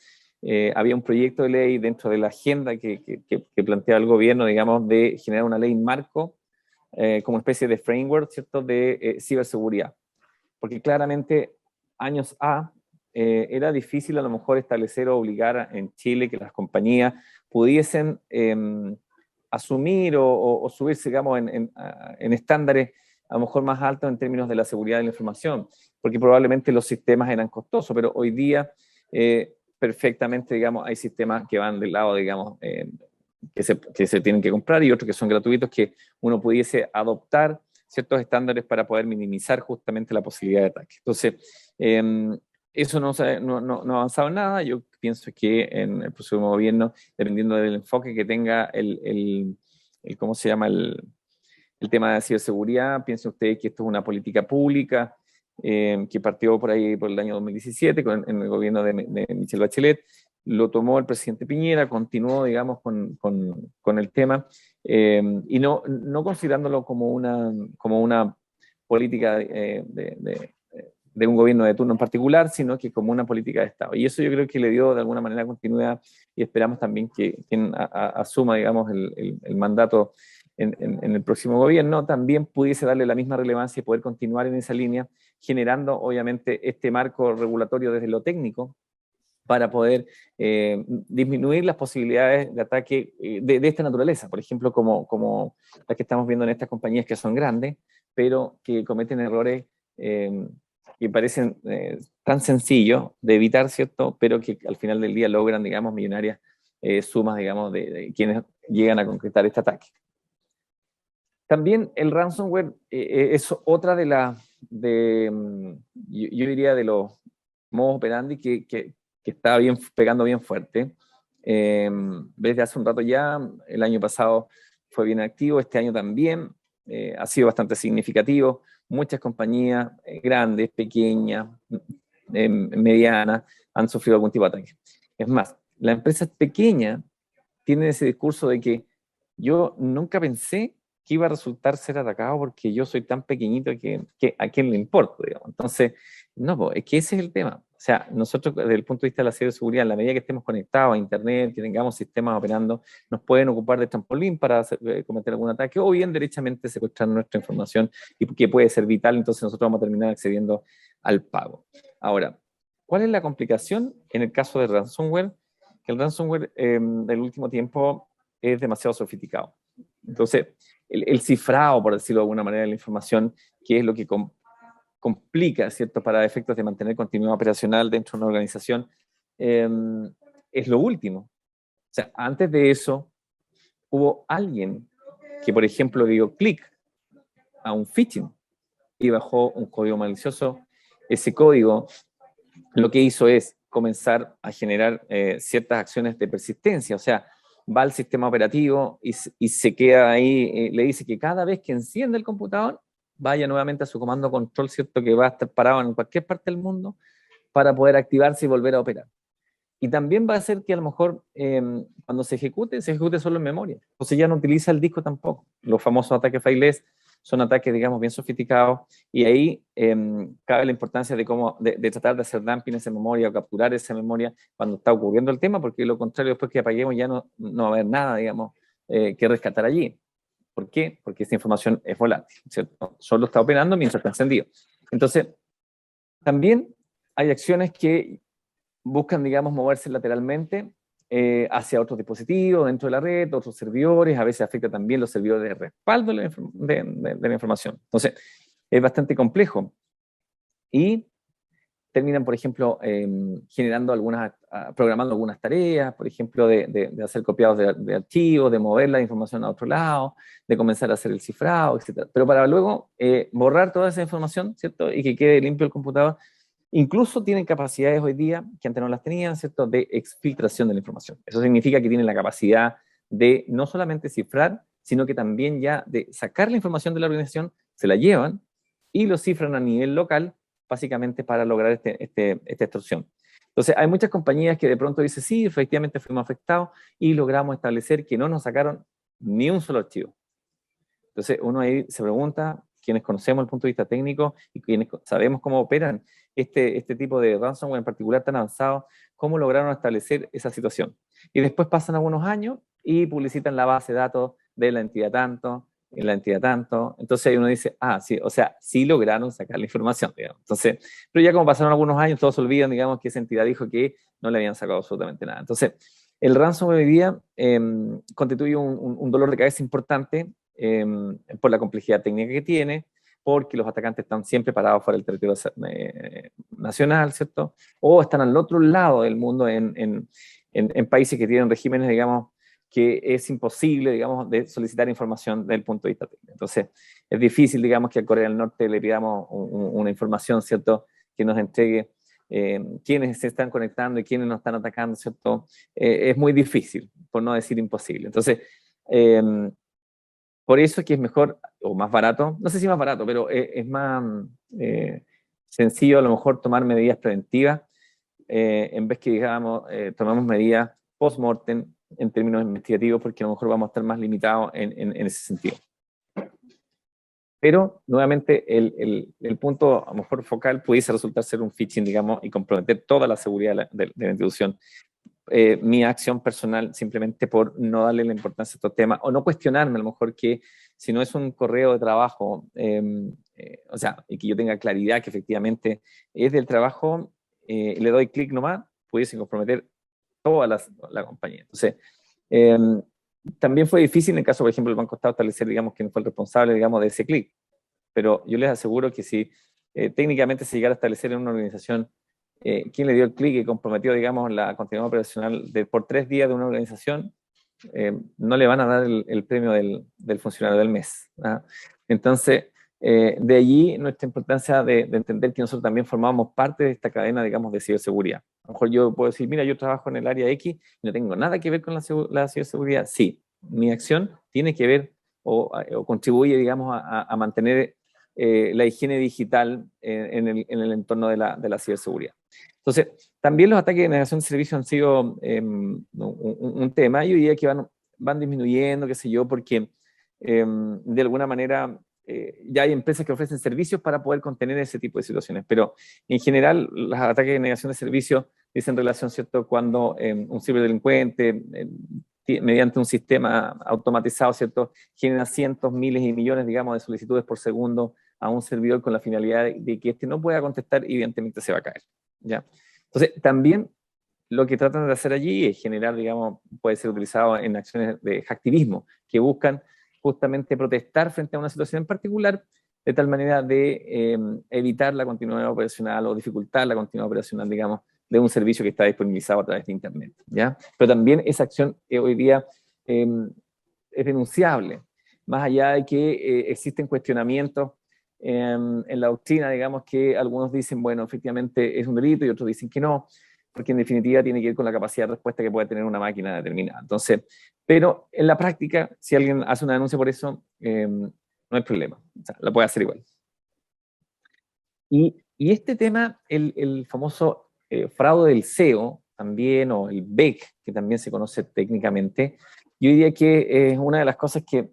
había un proyecto de ley dentro de la agenda que planteaba el gobierno, digamos, de generar una ley marco como especie de framework, ¿cierto?, de ciberseguridad. Porque claramente años A era difícil a lo mejor establecer o obligar en Chile que las compañías pudiesen asumir o subirse, digamos, en estándares a lo mejor más altos en términos de la seguridad de la información, porque probablemente los sistemas eran costosos, pero hoy día perfectamente, digamos, hay sistemas que van del lado, digamos, que se tienen que comprar y otros que son gratuitos que uno pudiese adoptar ciertos estándares para poder minimizar justamente la posibilidad de ataque. Entonces, eso no ha avanzado en nada. Yo pienso que en el próximo gobierno, dependiendo del enfoque que tenga ¿cómo se llama? El tema de ciberseguridad, piensen ustedes que esto es una política pública que partió por ahí por el año 2017 en el gobierno de Michelle Bachelet, lo tomó el presidente Piñera, continuó, digamos, con el tema, y no considerándolo como una política de un gobierno de turno en particular, sino que como una política de Estado. Y eso yo creo que le dio de alguna manera continuidad y esperamos también que quien asuma, digamos, el mandato en el próximo gobierno también pudiese darle la misma relevancia y poder continuar en esa línea, generando obviamente este marco regulatorio desde lo técnico, para poder disminuir las posibilidades de ataque de esta naturaleza, por ejemplo, como las que estamos viendo en estas compañías que son grandes, pero que cometen errores que parecen tan sencillos de evitar, ¿cierto? Pero que al final del día logran, digamos, millonarias sumas, digamos, de quienes llegan a concretar este ataque. También el ransomware es otra yo diría, de los modos operandi que está pegando bien fuerte. Desde hace un rato ya, el año pasado fue bien activo, este año también ha sido bastante significativo. Muchas compañías grandes, pequeñas, medianas, han sufrido algún tipo de ataque. Es más, las empresas pequeñas tienen ese discurso de que yo nunca pensé que iba a resultar ser atacado porque yo soy tan pequeñito que a quién le importa, digamos. Entonces, no, es que ese es el tema. O sea, nosotros desde el punto de vista de la ciberseguridad, en la medida que estemos conectados a Internet, que tengamos sistemas operando, nos pueden ocupar de trampolín para cometer algún ataque o bien derechamente secuestrar nuestra información y que puede ser vital, entonces nosotros vamos a terminar accediendo al pago. Ahora, ¿cuál es la complicación en el caso de ransomware? Que el ransomware del último tiempo es demasiado sofisticado. Entonces, el cifrado, por decirlo de alguna manera, de la información, que es lo que complica, ¿cierto?, para efectos de mantener continuidad operacional dentro de una organización, es lo último. O sea, antes de eso, hubo alguien que, por ejemplo, dio clic a un phishing y bajó un código malicioso. Ese código lo que hizo es comenzar a generar ciertas acciones de persistencia, o sea, va al sistema operativo y se queda ahí, le dice que cada vez que enciende el computador, vaya nuevamente a su comando control, ¿cierto?, que va a estar parado en cualquier parte del mundo para poder activarse y volver a operar. Y también va a hacer que a lo mejor cuando se ejecute solo en memoria. Entonces ya no utiliza el disco tampoco. Los famosos ataques failés son ataques, digamos, bien sofisticados, y ahí cabe la importancia de tratar de hacer dumping esa memoria o capturar esa memoria cuando está ocurriendo el tema, porque lo contrario, después que apaguemos ya no va a haber nada, digamos, que rescatar allí. ¿Por qué? Porque esta información es volátil, ¿cierto? Solo está operando mientras está encendido. Entonces, también hay acciones que buscan, digamos, moverse lateralmente hacia otros dispositivos dentro de la red, otros servidores, a veces afecta también los servidores de respaldo de la información. Entonces, es bastante complejo. Y terminan, por ejemplo, generando programando algunas tareas, por ejemplo, de hacer copiados de archivos, de mover la información a otro lado, de comenzar a hacer el cifrado, etc. Pero para luego borrar toda esa información, ¿cierto? Y que quede limpio el computador. Incluso tienen capacidades hoy día que antes no las tenían, ¿cierto?, de exfiltración de la información. Eso significa que tienen la capacidad de no solamente cifrar, sino que también ya de sacar la información de la organización, se la llevan y lo cifran a nivel local, básicamente para lograr esta extorsión. Entonces, hay muchas compañías que de pronto dicen, sí, efectivamente fuimos afectados y logramos establecer que no nos sacaron ni un solo archivo. Entonces, uno ahí se pregunta, quienes conocemos el punto de vista técnico y quienes sabemos cómo operan este tipo de ransomware en particular tan avanzado, cómo lograron establecer esa situación. Y después pasan algunos años y publicitan la base de datos de la entidad tanto, en la entidad tanto. Entonces ahí uno dice, ah, sí, o sea, sí lograron sacar la información, digamos. Entonces, pero ya como pasaron algunos años, todos olvidan, digamos, que esa entidad dijo que no le habían sacado absolutamente nada. Entonces, el ransomware hoy día constituye un dolor de cabeza importante por la complejidad técnica que tiene, porque los atacantes están siempre parados fuera del territorio nacional, ¿cierto? O están al otro lado del mundo en países que tienen regímenes, digamos, que es imposible, digamos, de solicitar información desde el punto de vista técnico. Entonces, es difícil, digamos, que a Corea del Norte le pidamos una información, ¿cierto?, que nos entregue quiénes se están conectando y quiénes nos están atacando, ¿cierto? Es muy difícil, por no decir imposible. Entonces, por eso es que es mejor, o más barato, no sé si más barato, pero es más sencillo a lo mejor tomar medidas preventivas en vez que, digamos, tomamos medidas post-mortem en términos investigativos, porque a lo mejor vamos a estar más limitados en ese sentido. Pero, nuevamente, el punto, a lo mejor focal, pudiese resultar ser un phishing, digamos, y comprometer toda la seguridad de la institución. Mi acción personal, simplemente por no darle la importancia a estos temas, o no cuestionarme, a lo mejor, que si no es un correo de trabajo, o sea, y que yo tenga claridad que efectivamente es del trabajo, le doy clic nomás, pudiese comprometer toda la compañía. Entonces, también fue difícil en el caso, por ejemplo, del Banco Estado establecer, digamos, quién fue el responsable, digamos, de ese clic. Pero yo les aseguro que si técnicamente se llegara a establecer en una organización quién le dio el clic y comprometió, digamos, la continuidad operacional por 3 días de una organización, no le van a dar el premio del funcionario del mes. ¿Ah? Entonces, de allí nuestra importancia de entender que nosotros también formamos parte de esta cadena, digamos, de ciberseguridad. A lo mejor yo puedo decir, mira, yo trabajo en el área X y no tengo nada que ver con la ciberseguridad. Sí, mi acción tiene que ver o contribuye, digamos, a mantener la higiene digital en el entorno de la ciberseguridad. Entonces, también los ataques de negación de servicio han sido un tema. Yo diría que van disminuyendo, qué sé yo, porque de alguna manera ya hay empresas que ofrecen servicios para poder contener ese tipo de situaciones. Pero en general, los ataques de negación de servicio dicen relación, ¿cierto?, cuando un ciberdelincuente, mediante un sistema automatizado, ¿cierto?, genera cientos, miles y millones, digamos, de solicitudes por segundo a un servidor con la finalidad de que éste no pueda contestar, y evidentemente se va a caer. ¿Ya? Entonces, también lo que tratan de hacer allí es generar, digamos, puede ser utilizado en acciones de hacktivismo, que buscan justamente protestar frente a una situación en particular, de tal manera de evitar la continuidad operacional o dificultar la continuidad operacional, digamos, de un servicio que está disponibilizado a través de Internet. ¿Ya? Pero también esa acción hoy día es denunciable, más allá de que existen cuestionamientos en la doctrina, digamos, que algunos dicen, bueno, efectivamente es un delito, y otros dicen que no, porque en definitiva tiene que ver con la capacidad de respuesta que puede tener una máquina determinada. Entonces, pero en la práctica, si alguien hace una denuncia por eso, no hay problema, o sea, la puede hacer igual. Y este tema, el famoso fraude del SEO, también, o el BEC, que también se conoce técnicamente, yo diría que es una de las cosas que,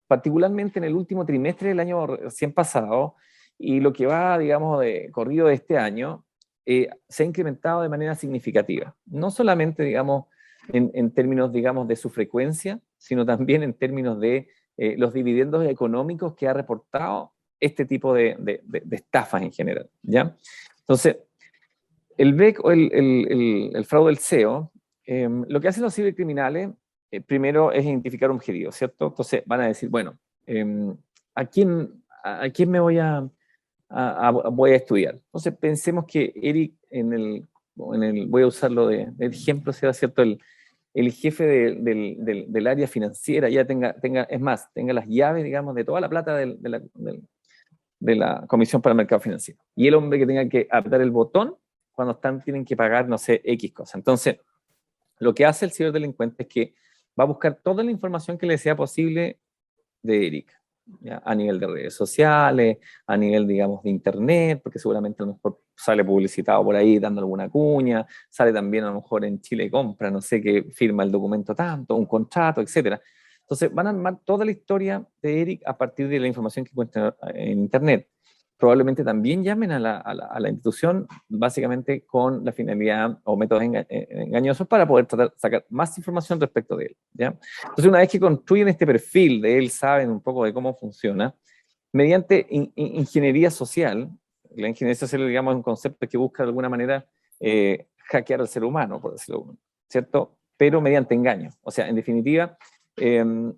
particularmente en el último trimestre del año recién pasado, y lo que va, digamos, de corrido de este año, se ha incrementado de manera significativa. No solamente, digamos, en términos, digamos, de su frecuencia, sino también en términos de los dividendos económicos que ha reportado este tipo de estafas en general, ¿ya? Entonces, el BEC o el fraude del SEO, lo que hacen los cibercriminales, primero es identificar un objetivo, ¿cierto? Entonces van a decir, bueno, ¿a quién me voy a estudiar? Entonces pensemos que Eric, voy a usarlo de ejemplo, sea cierto, el jefe del área financiera ya tenga las llaves, digamos, de toda la plata de la Comisión para el Mercado Financiero. Y el hombre que tenga que apretar el botón cuando tienen que pagar, no sé, X cosa. Entonces, lo que hace el ciberdelincuente es que va a buscar toda la información que le sea posible de Eric, ¿ya? A nivel de redes sociales, a nivel, digamos, de internet, porque seguramente a lo mejor sale publicitado por ahí dando alguna cuña, sale también a lo mejor en Chile Compra, no sé, que firma el documento tanto, un contrato, etcétera. Entonces van a armar toda la historia de Eric a partir de la información que encuentran en internet. Probablemente también llamen a la institución básicamente con la finalidad o métodos engañosos para poder sacar más información respecto de él, ¿ya? Entonces, una vez que construyen este perfil de él, saben un poco de cómo funciona, mediante ingeniería social, la ingeniería social, digamos, es un concepto que busca de alguna manera hackear al ser humano, por decirlo, ¿cierto? Pero mediante engaño. O sea, en definitiva,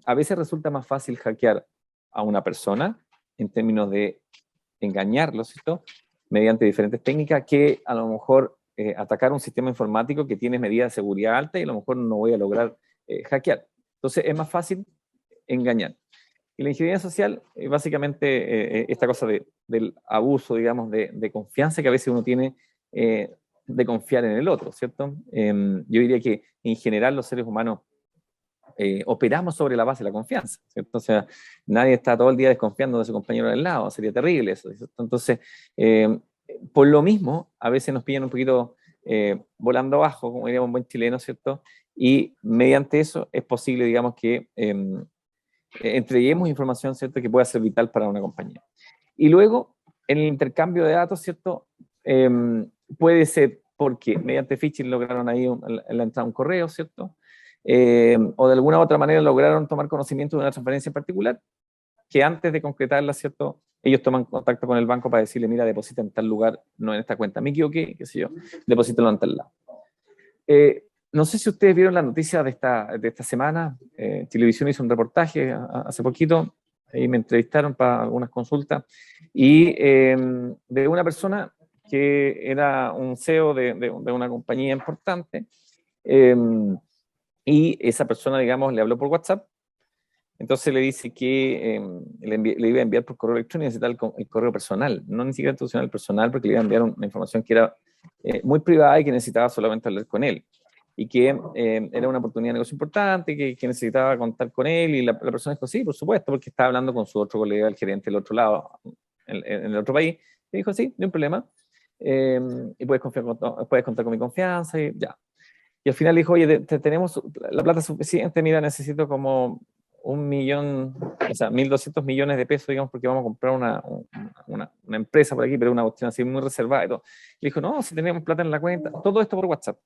a veces resulta más fácil hackear a una persona en términos de engañarlo, ¿cierto? Mediante diferentes técnicas que a lo mejor atacar un sistema informático que tiene medidas de seguridad alta y a lo mejor no voy a lograr hackear. Entonces es más fácil engañar. Y la ingeniería social, básicamente esta cosa del abuso, digamos, de confianza que a veces uno tiene de confiar en el otro, ¿cierto? Yo diría que en general los seres humanos operamos sobre la base de la confianza, ¿cierto? O sea, nadie está todo el día desconfiando de su compañero del lado, sería terrible eso, ¿cierto? Entonces, por lo mismo, a veces nos pillan un poquito volando abajo, como diríamos un buen chileno, ¿cierto? Y mediante eso es posible, digamos, que entreguemos información, ¿cierto?, que pueda ser vital para una compañía. Y luego, en el intercambio de datos, ¿cierto?, puede ser porque mediante phishing lograron ahí la entrada a un correo, ¿cierto?, o de alguna u otra manera lograron tomar conocimiento de una transferencia en particular, que antes de concretarla, ¿cierto?, ellos toman contacto con el banco para decirle, mira, deposita en tal lugar, no en esta cuenta, me equivoqué, qué sé yo, deposítalo en tal lado. No sé si ustedes vieron la noticia de esta semana. Televisión hizo un reportaje hace poquito, ahí me entrevistaron para algunas consultas, y de una persona que era un CEO de una compañía importante, y esa persona, digamos, le habló por WhatsApp. Entonces le dice que le iba a enviar por correo electrónico, necesitaba el correo personal, no ni siquiera institucional, personal, porque le iba a enviar una información que era muy privada y que necesitaba solamente hablar con él. Y que era una oportunidad de negocio importante, que necesitaba contar con él, y la persona dijo, sí, por supuesto, porque estaba hablando con su otro colega, el gerente del otro lado, en el otro país, y dijo, sí, no hay problema, y puedes contar con mi confianza, y ya. Y al final dijo, oye, tenemos la plata suficiente, mira, necesito como 1.000.000, o sea, 1.200 millones de pesos, digamos, porque vamos a comprar una empresa por aquí, pero una cuestión así muy reservada y todo. Y dijo, no, si tenemos plata en la cuenta, todo esto por WhatsApp.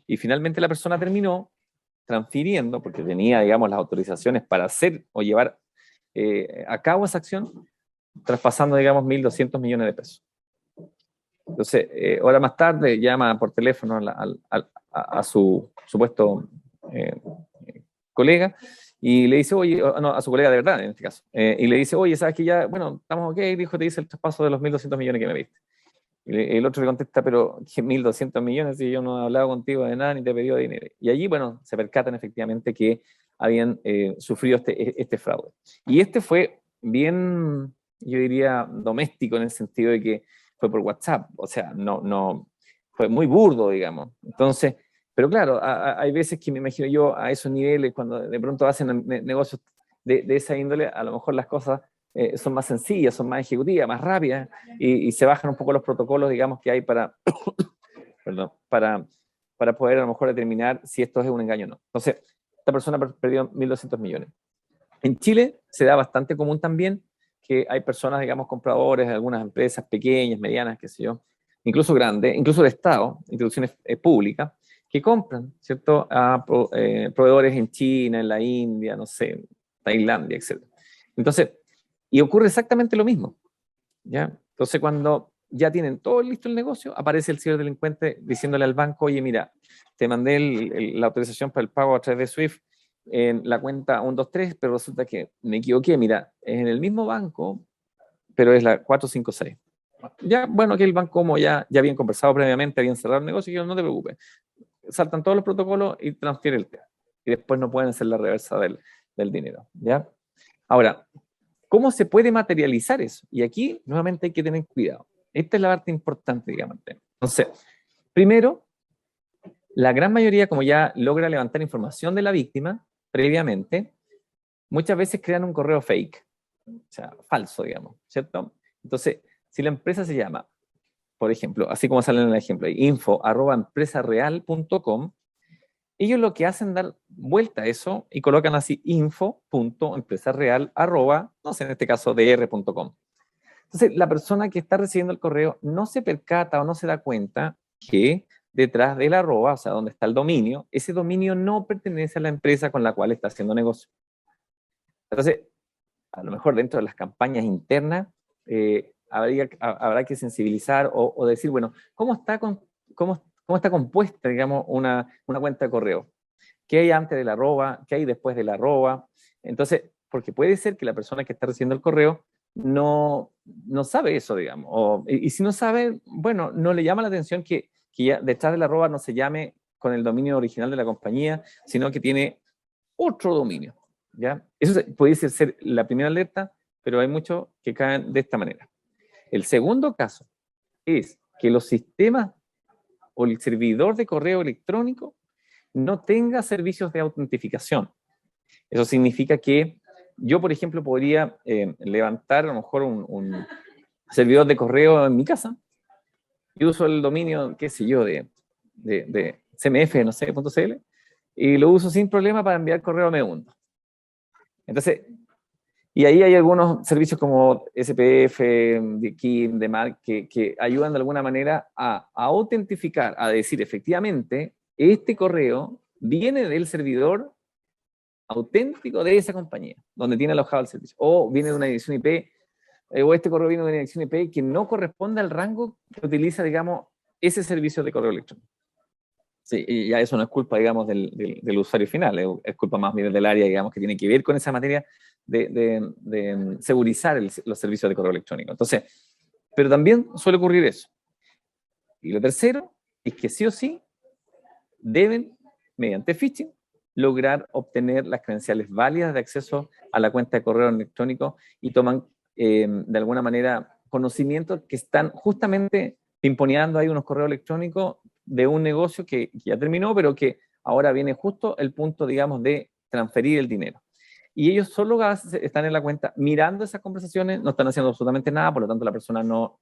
Y finalmente la persona terminó transfiriendo, porque tenía, digamos, las autorizaciones para hacer o llevar a cabo esa acción, traspasando, digamos, 1.200 millones de pesos. Entonces, hora más tarde, llama por teléfono a su supuesto colega y le dice, oye, no, a su colega de verdad en este caso, y le dice, oye, ¿sabes que ya, bueno, estamos ok? Dijo, te dice el traspaso de los 1.200 millones que me viste. Y el otro le contesta, pero ¿qué 1.200 millones si yo no he hablado contigo de nada ni te he pedido dinero? Y allí, bueno, se percatan efectivamente que habían sufrido este fraude. Y este fue bien, yo diría, doméstico en el sentido de que fue por WhatsApp, o sea, no fue muy burdo, digamos. Entonces, pero claro, hay veces que me imagino yo a esos niveles, cuando de pronto hacen negocios de esa índole, a lo mejor las cosas son más sencillas, son más ejecutivas, más rápidas, y se bajan un poco los protocolos, digamos, que hay para para poder a lo mejor determinar si esto es un engaño o no. Entonces, esta persona perdió 1.200 millones. En Chile se da bastante común también que hay personas, digamos, compradores de algunas empresas pequeñas, medianas, qué sé yo, incluso grandes, incluso de Estado, instituciones públicas, que compran, ¿cierto?, a proveedores en China, en la India, no sé, Tailandia, etc. Entonces, y ocurre exactamente lo mismo, ¿ya? Entonces, cuando ya tienen todo listo el negocio, aparece el ciberdelincuente diciéndole al banco, oye, mira, te mandé la autorización para el pago a través de SWIFT en la cuenta 123, pero resulta que me equivoqué, mira, es en el mismo banco, pero es la 456. Ya, bueno, que el banco, como ya habían conversado previamente, habían cerrado el negocio, y yo no te preocupes, saltan todos los protocolos y transfiere el tema. Y después no pueden hacer la reversa del dinero, ¿ya? Ahora, ¿cómo se puede materializar eso? Y aquí, nuevamente, hay que tener cuidado. Esta es la parte importante, digamos. Entonces, primero, la gran mayoría, como ya logra levantar información de la víctima previamente, muchas veces crean un correo fake, o sea, falso, digamos, ¿cierto? Entonces, si la empresa se llama, por ejemplo, así como sale en el ejemplo, info@empresareal.com, ellos lo que hacen es dar vuelta a eso y colocan así info.empresareal@, no sé, en este caso, dr.com. Entonces, la persona que está recibiendo el correo no se percata o no se da cuenta que detrás del arroba, o sea, donde está el dominio, ese dominio no pertenece a la empresa con la cual está haciendo negocio. Entonces, a lo mejor dentro de las campañas internas, habrá que sensibilizar o decir, bueno, ¿cómo está compuesta, digamos, una cuenta de correo? ¿Qué hay antes del arroba? ¿Qué hay después del arroba? Entonces, porque puede ser que la persona que está recibiendo el correo no sabe eso, digamos. Y si no sabe, bueno, no le llama la atención que ya detrás del arroba no se llame con el dominio original de la compañía, sino que tiene otro dominio, ¿ya? Eso puede ser la primera alerta, pero hay muchos que caen de esta manera. El segundo caso es que los sistemas o el servidor de correo electrónico no tenga servicios de autentificación. Eso significa que yo, por ejemplo, podría levantar a lo mejor un servidor de correo en mi casa. Yo uso el dominio, qué sé yo, de cmf, no sé, .cl, y lo uso sin problema para enviar correo a Megundo. Entonces, y ahí hay algunos servicios como SPF, de Kim, de Mark, que ayudan de alguna manera a autentificar, a decir efectivamente, este correo viene del servidor auténtico de esa compañía, donde tiene alojado el servicio, o viene de una dirección IP, o este correo viene de una dirección IP que no corresponde al rango que utiliza, digamos, ese servicio de correo electrónico. Sí, y ya eso no es culpa, digamos, del usuario final, es culpa más bien del área, digamos, que tiene que ver con esa materia de segurizar los servicios de correo electrónico. Entonces, pero también suele ocurrir eso. Y lo tercero es que sí o sí deben, mediante phishing, lograr obtener las credenciales válidas de acceso a la cuenta de correo electrónico y toman de alguna manera conocimiento que están justamente pimponeando ahí unos correos electrónicos de un negocio que ya terminó, pero que ahora viene justo el punto, digamos, de transferir el dinero. Y ellos solo están en la cuenta mirando esas conversaciones, no están haciendo absolutamente nada, por lo tanto la persona no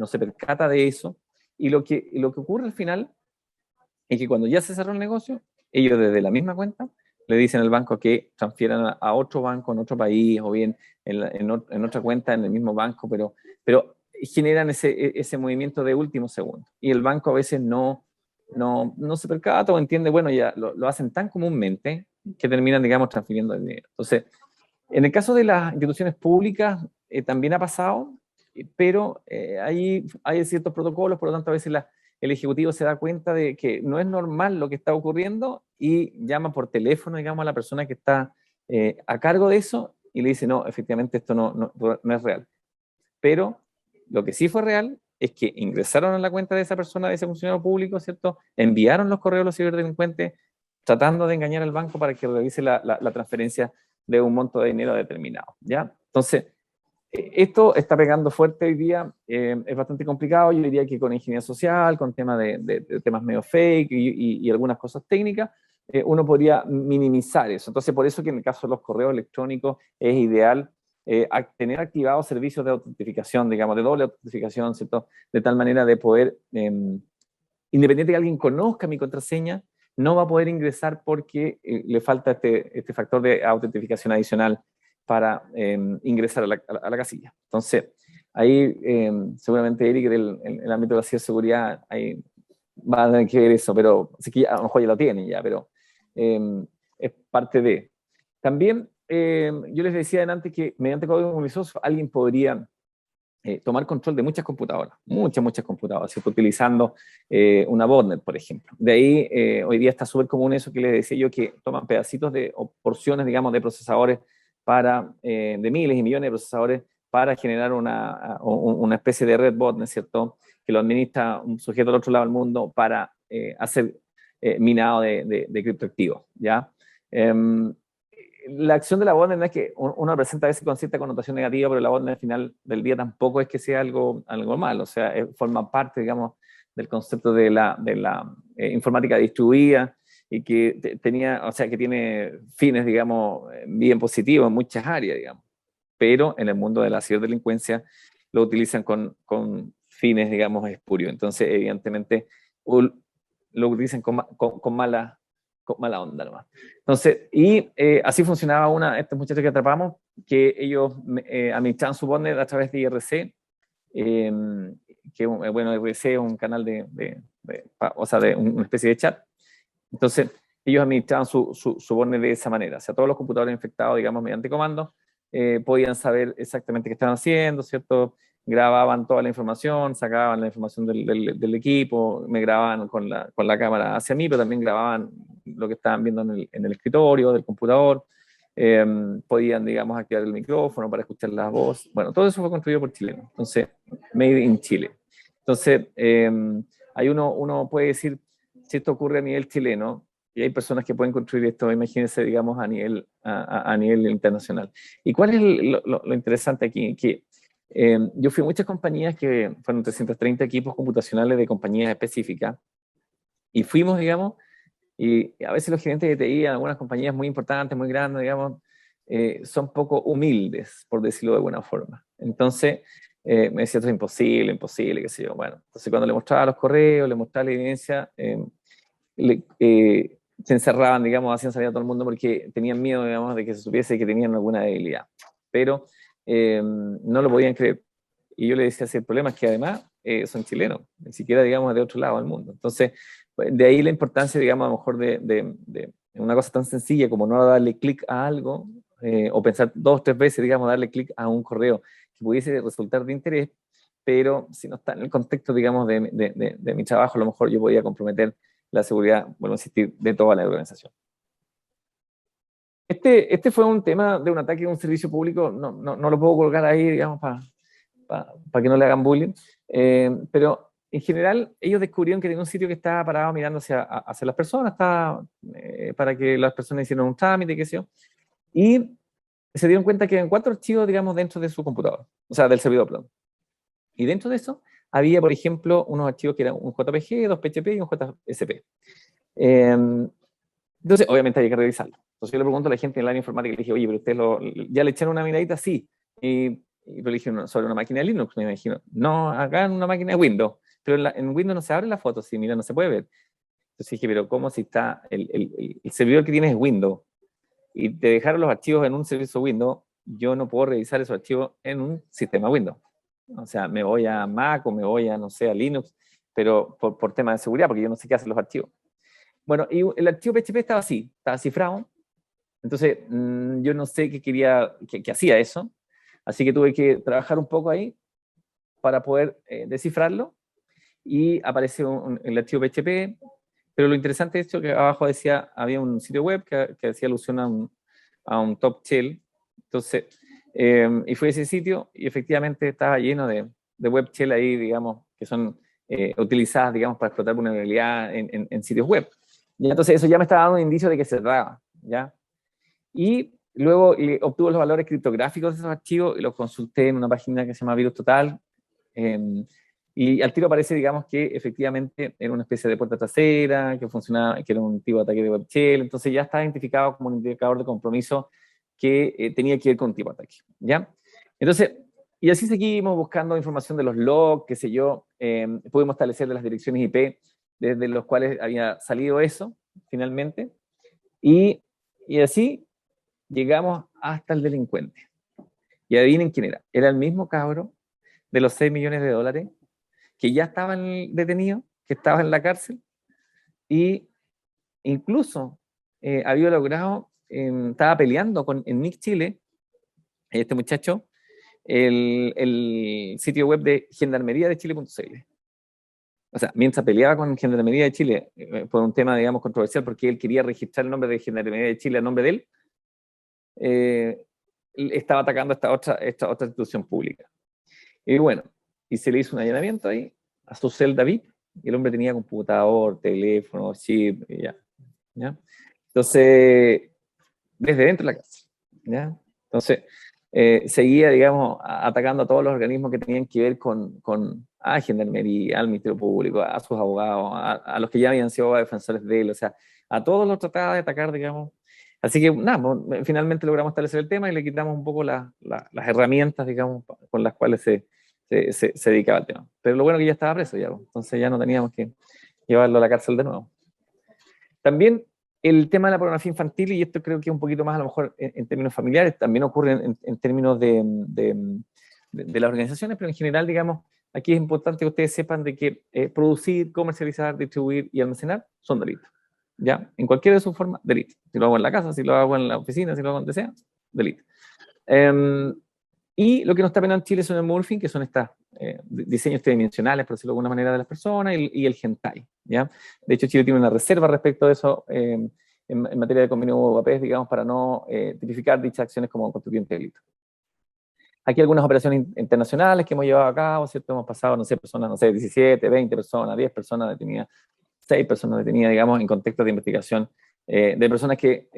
se percata de eso. Y lo que ocurre al final es que cuando ya se cerró el negocio, ellos desde la misma cuenta le dicen al banco que transfieran a otro banco en otro país o bien en otra cuenta en el mismo banco, pero generan ese movimiento de último segundo. Y el banco a veces no se percata o entiende, bueno, ya lo hacen tan comúnmente que terminan, digamos, transfiriendo el dinero. Entonces, en el caso de las instituciones públicas, también ha pasado, pero hay ciertos protocolos, por lo tanto, a veces el ejecutivo se da cuenta de que no es normal lo que está ocurriendo y llama por teléfono, digamos, a la persona que está a cargo de eso y le dice, no, efectivamente esto no es real. Pero lo que sí fue real es que ingresaron a la cuenta de esa persona, de ese funcionario público, ¿cierto? Enviaron los correos a los ciberdelincuentes tratando de engañar al banco para que realice la transferencia de un monto de dinero determinado, ¿ya? Entonces, esto está pegando fuerte hoy día, es bastante complicado, yo diría que con ingeniería social, con temas de temas medio fake y algunas cosas técnicas, uno podría minimizar eso. Entonces, por eso que en el caso de los correos electrónicos es ideal tener activados servicios de autentificación, digamos, de doble autentificación, ¿cierto? De tal manera de poder independiente de que alguien conozca mi contraseña, no va a poder ingresar porque le falta este factor de autentificación adicional para ingresar a la casilla. Entonces, ahí seguramente Eric del ámbito de la ciberseguridad ahí va a tener que ver eso, pero así que a lo mejor ya lo tienen ya, pero es parte de. También yo les decía antes que mediante código movimientoso alguien podría tomar control de muchas computadoras, muchas computadoras, ¿cierto? Utilizando una botnet, por ejemplo. De ahí, hoy día está súper común eso que les decía yo, que toman pedacitos o porciones, digamos, de procesadores de miles y millones de procesadores para generar una especie de red botnet, ¿cierto? Que lo administra un sujeto al otro lado del mundo para hacer minado de criptoactivos, ¿ya? La acción de la botnet no es que uno presenta a veces con cierta connotación negativa, pero la botnet al final del día tampoco es que sea algo malo, o sea, forma parte, digamos, del concepto de la informática distribuida y que que tiene fines, digamos, bien positivos en muchas áreas, digamos, pero en el mundo de la ciberdelincuencia lo utilizan con fines, digamos, espurios. Entonces, evidentemente, lo utilizan con mala onda nomás. Entonces, así funcionaba estos muchachos que atrapamos, que ellos administraban su botnet a través de IRC, que bueno, IRC es un canal o sea, de una especie de chat. Entonces, ellos administraban su botnet de esa manera. O sea, todos los computadores infectados, digamos, mediante comandos, podían saber exactamente qué estaban haciendo, ¿cierto? Grababan toda la información, sacaban la información del equipo, me grababan con la cámara hacia mí, pero también grababan lo que estaban viendo en el escritorio del computador. Podían, digamos, activar el micrófono para escuchar la voz. Bueno, todo eso fue construido por chilenos. Entonces, made in Chile. Entonces, ahí uno puede decir, si esto ocurre a nivel chileno, y hay personas que pueden construir esto, imagínense, digamos, a nivel internacional. ¿Y cuál es lo interesante aquí? Que yo fui a muchas compañías que fueron 330 equipos computacionales de compañías específicas, y fuimos, digamos, y a veces los gerentes de TI, en algunas compañías muy importantes, muy grandes, digamos, son poco humildes, por decirlo de alguna forma. Entonces, me decía, esto es imposible, qué sé yo. Bueno, entonces cuando le mostraba los correos, le mostraba la evidencia, se encerraban, digamos, hacían salir a todo el mundo porque tenían miedo, digamos, de que se supiese que tenían alguna debilidad. Pero no lo podían creer. Y yo le decía, el problema es que además son chilenos, ni siquiera, digamos, de otro lado del mundo. Entonces, de ahí la importancia, digamos, a lo mejor de una cosa tan sencilla como no darle clic a algo, o pensar 2 o 3 veces, digamos, darle clic a un correo que pudiese resultar de interés, pero si no está en el contexto, digamos, de mi trabajo, a lo mejor yo podía comprometer la seguridad, vuelvo a insistir, de toda la organización. Este fue un tema de un ataque a un servicio público, no lo puedo colgar ahí, digamos, para que no le hagan bullying, pero en general ellos descubrieron que tenía un sitio que estaba parado mirando hacia las personas, para que las personas hicieran un trámite, qué sé yo, y se dieron cuenta que había 4 archivos, digamos, dentro de su computador, o sea, del servidor, perdón. Y dentro de eso había, por ejemplo, unos archivos que eran un JPG, 2 PHP y un JSP. Entonces, obviamente había que revisarlo. Entonces yo le pregunto a la gente en el área informática, le dije, oye, pero ustedes ya le echaron una miradita, sí. Pero le dije, sobre una máquina de Linux, me imagino. No, acá en una máquina de Windows. Pero en Windows no se abre la foto, sí, mira, no se puede ver. Entonces dije, pero ¿cómo si está el servidor que tienes es Windows? Y te dejaron los archivos en un servicio Windows, yo no puedo revisar esos archivos en un sistema Windows. O sea, me voy a Mac o me voy a, no sé, a Linux, pero por tema de seguridad, porque yo no sé qué hacen los archivos. Bueno, y el archivo PHP estaba así, estaba cifrado. Entonces, yo no sé qué hacía eso. Así que tuve que trabajar un poco ahí para poder descifrarlo. Y apareció el archivo PHP. Pero lo interesante es que abajo había un sitio web que hacía alusión a un top shell. Entonces, y fui a ese sitio y efectivamente estaba lleno de web shell ahí, digamos, que son utilizadas, digamos, para explotar vulnerabilidad en sitios web. Y entonces eso ya me estaba dando un indicio de que se cerraba, ¿ya? Y luego obtuve los valores criptográficos de esos archivos y los consulté en una página que se llama Virus Total. Y al tiro aparece, digamos, que efectivamente era una especie de puerta trasera, que funcionaba, que era un tipo de ataque de web shell. Entonces ya estaba identificado como un indicador de compromiso que tenía que ver con un tipo de ataque, ¿ya? Entonces, y así seguimos buscando información de los logs, qué sé yo. Pudimos establecer de las direcciones IP desde los cuales había salido eso, finalmente, y así llegamos hasta el delincuente. Y adivinen quién era. Era el mismo cabro de los 6 millones de dólares, que ya estaba detenido, que estaba en la cárcel, y incluso había logrado, estaba peleando en Nick Chile, este muchacho, el sitio web de gendarmería de Chile.cl. O sea, mientras peleaba con Gendarmería de Chile por un tema, digamos, controversial, porque él quería registrar el nombre de Gendarmería de Chile a nombre de él, estaba atacando esta otra institución pública. Y bueno, y se le hizo un allanamiento ahí a su celda VIP, y el hombre tenía computador, teléfono, chip, y ¿ya? Entonces, desde dentro de la casa, ¿ya? Entonces, seguía, digamos, atacando a todos los organismos que tenían que ver con Gendarmería, al Ministerio Público, a sus abogados, a los que ya habían sido defensores de él, o sea, a todos los trataba de atacar, digamos. Así que, nada, finalmente logramos establecer el tema y le quitamos un poco las herramientas, digamos, con las cuales se dedicaba al tema. Pero lo bueno es que ya estaba preso, ya, entonces ya no teníamos que llevarlo a la cárcel de nuevo. También el tema de la pornografía infantil, y esto creo que es un poquito más a lo mejor en términos familiares, también ocurre en términos de las organizaciones, pero en general, digamos, aquí es importante que ustedes sepan de que producir, comercializar, distribuir y almacenar son delitos. ¿Ya? En cualquiera de sus formas, delito. Si lo hago en la casa, si lo hago en la oficina, si lo hago donde sea, delito. Y lo que no está penado en Chile son el morphing, que son estos diseños tridimensionales, por decirlo de alguna manera, de las personas, y el hentai, ¿ya? De hecho, Chile tiene una reserva respecto de eso en materia de convenio UAPES, digamos, para no tipificar dichas acciones como constituyentes de delito. Aquí algunas operaciones internacionales que hemos llevado a cabo, ¿cierto? Hemos pasado, no sé, personas, no sé, 17, 20 personas, 10 personas detenidas, 6 personas detenidas, digamos, en contextos de investigación de personas que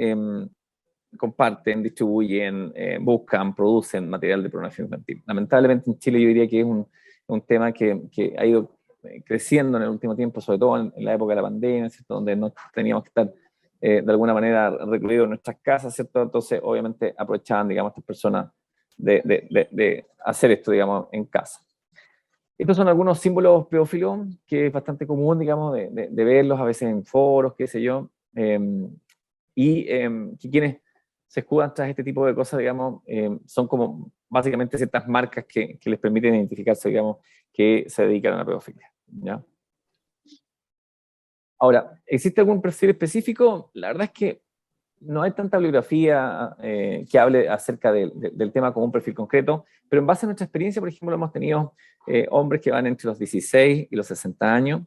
comparten, distribuyen, buscan, producen material de pornografía infantil. Lamentablemente en Chile yo diría que es un tema que ha ido creciendo en el último tiempo, sobre todo en la época de la pandemia, ¿cierto? Donde no teníamos que estar de alguna manera recluidos en nuestras casas, ¿cierto? Entonces, obviamente, aprovechaban, digamos, estas personas de hacer esto, digamos, en casa. Estos son algunos símbolos pedófilos que es bastante común, digamos, de verlos a veces en foros, qué sé yo, y que quienes se escudan tras este tipo de cosas, digamos, son como básicamente ciertas marcas que les permiten identificarse, digamos, que se dedican a la pedofilia, ¿ya? Ahora, ¿existe algún perfil específico? La verdad es que no hay tanta bibliografía que hable acerca del tema como un perfil concreto, pero en base a nuestra experiencia, por ejemplo, hemos tenido hombres que van entre los 16 y los 60 años,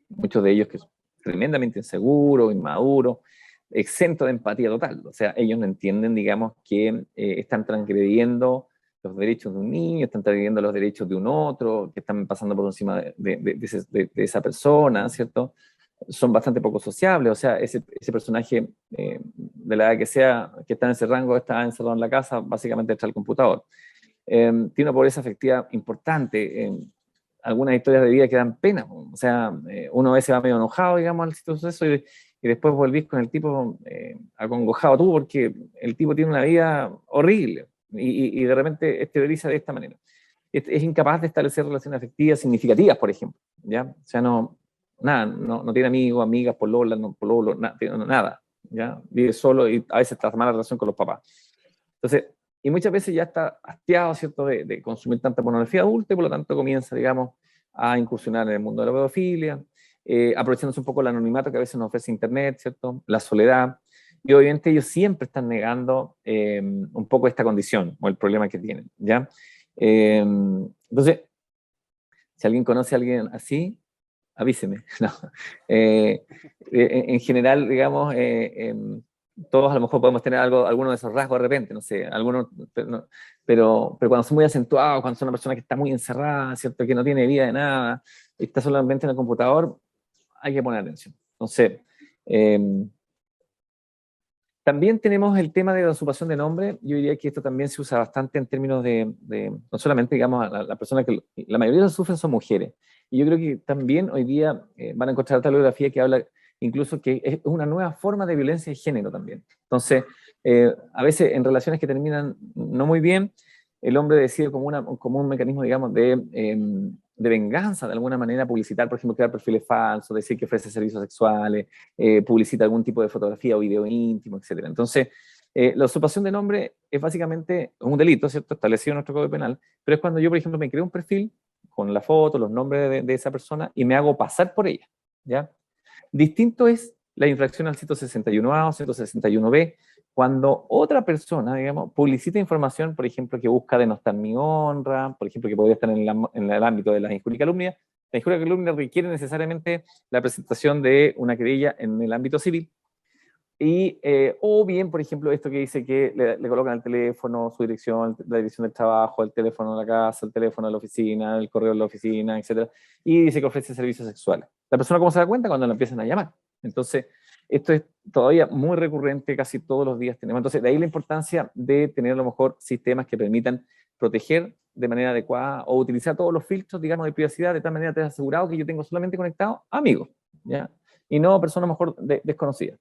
muchos de ellos que son tremendamente inseguros, inmaduros, exentos de empatía total. O sea, ellos no entienden, digamos, que están transgrediendo los derechos de un niño, están transgrediendo los derechos de un otro, que están pasando por encima de esa persona, ¿cierto? Son bastante poco sociables, o sea, ese personaje de la edad que sea, que está en ese rango, está encerrado en la casa, básicamente está el computador. Tiene una pobreza afectiva importante, algunas historias de vida que dan pena, o sea, uno a veces va medio enojado, digamos, al suceso y después volvís con el tipo acongojado tú, porque el tipo tiene una vida horrible y de repente exterioriza de esta manera. Es incapaz de establecer relaciones afectivas significativas, por ejemplo, ¿ya? O sea, no tiene amigos, amigas, pololas, no, pololo, nada, ¿ya? Vive solo y a veces está mala relación con los papás. Entonces, y muchas veces ya está hastiado, ¿cierto?, de consumir tanta pornografía adulta y por lo tanto comienza, digamos, a incursionar en el mundo de la pedofilia, aprovechándose un poco el anonimato que a veces nos ofrece Internet, ¿cierto?, la soledad, y obviamente ellos siempre están negando un poco esta condición o el problema que tienen, ¿ya? Entonces, si alguien conoce a alguien así, avíseme. No. En general, digamos, todos a lo mejor podemos tener alguno de esos rasgos de repente, no sé, algunos, pero cuando son muy acentuados, cuando son una persona que está muy encerrada, ¿cierto? Que no tiene vida de nada, está solamente en el computador, hay que poner atención. Entonces, también tenemos el tema de la usurpación de nombre. Yo diría que esto también se usa bastante en términos no solamente, digamos, la persona que la mayoría de los sufren son mujeres. Y yo creo que también hoy día van a encontrar otra bibliografía que habla incluso que es una nueva forma de violencia de género también. Entonces, a veces en relaciones que terminan no muy bien, el hombre decide como un mecanismo, digamos, de de venganza, de alguna manera, publicitar, por ejemplo, crear perfiles falsos, decir que ofrece servicios sexuales, publicita algún tipo de fotografía o video íntimo, etc. Entonces, la usurpación de nombre es básicamente un delito, ¿cierto? Establecido en nuestro Código Penal, pero es cuando yo, por ejemplo, me creo un perfil con la foto, los nombres de esa persona y me hago pasar por ella, ¿ya? Distinto es la infracción al 161A o 161B, cuando otra persona, digamos, publicita información, por ejemplo, que busca denostar mi honra, por ejemplo, que podría estar en el ámbito de la injuria y calumnia. La injuria y calumnia requiere necesariamente la presentación de una querella en el ámbito civil, y, o bien, por ejemplo, esto que dice que le colocan el teléfono, su dirección, la dirección del trabajo, el teléfono de la casa, el teléfono de la oficina, el correo de la oficina, etc. Y dice que ofrece servicios sexuales. ¿La persona cómo se da cuenta? Cuando la empiezan a llamar. Entonces, esto es todavía muy recurrente, casi todos los días tenemos. Entonces, de ahí la importancia de tener a lo mejor sistemas que permitan proteger de manera adecuada o utilizar todos los filtros, digamos, de privacidad, de tal manera que te has asegurado que yo tengo solamente conectado amigos, ¿ya? Y no personas mejor desconocidas.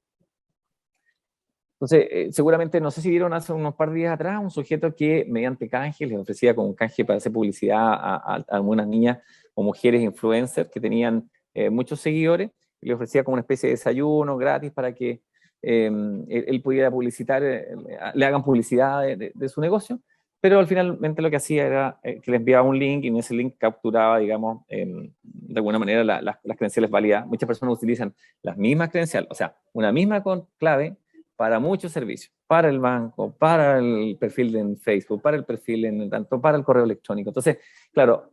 Entonces, seguramente, no sé si vieron hace unos par de días atrás, un sujeto que mediante canje les ofrecía como un canje para hacer publicidad a algunas niñas o mujeres influencers que tenían muchos seguidores, y le ofrecía como una especie de desayuno gratis para que él pudiera publicitar, le hagan publicidad de su negocio, pero finalmente lo que hacía era que le enviaba un link y en ese link capturaba, digamos, de alguna manera las credenciales válidas. Muchas personas utilizan las mismas credenciales, o sea, una misma clave para muchos servicios, para el banco, para el perfil en Facebook, para el perfil tanto para el correo electrónico. Entonces, claro,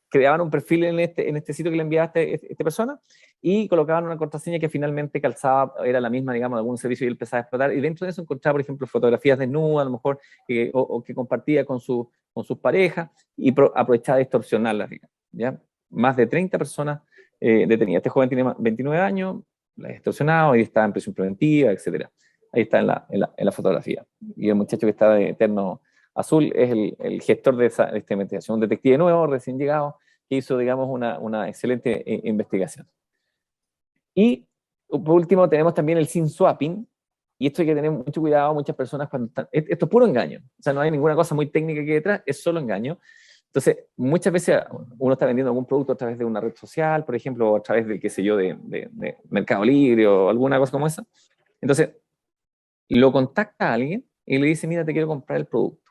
creaban un perfil en este sitio que le enviaba esta persona y colocaban una contraseña que finalmente calzaba, era la misma, digamos, de algún servicio y él empezaba a explotar. Y dentro de eso encontraba, por ejemplo, fotografías desnudas, a lo mejor, o que compartía con sus parejas y aprovechaba de extorsionarlas, digamos, ¿ya? Más de 30 personas detenidas. Este joven tiene 29 años, la ha extorsionado y está en prisión preventiva, etcétera. Ahí está en la fotografía. Y el muchacho que está de terno azul es el gestor de esta investigación, un detective nuevo, recién llegado, que hizo, digamos, una excelente investigación. Y, por último, tenemos también el SIM swapping, y esto hay que tener mucho cuidado, muchas personas cuando están, esto es puro engaño, o sea, no hay ninguna cosa muy técnica aquí detrás, es solo engaño. Entonces, muchas veces uno está vendiendo algún producto a través de una red social, por ejemplo, o a través de, qué sé yo, de Mercado Libre o alguna cosa como esa. Entonces, lo contacta a alguien y le dice, mira, te quiero comprar el producto,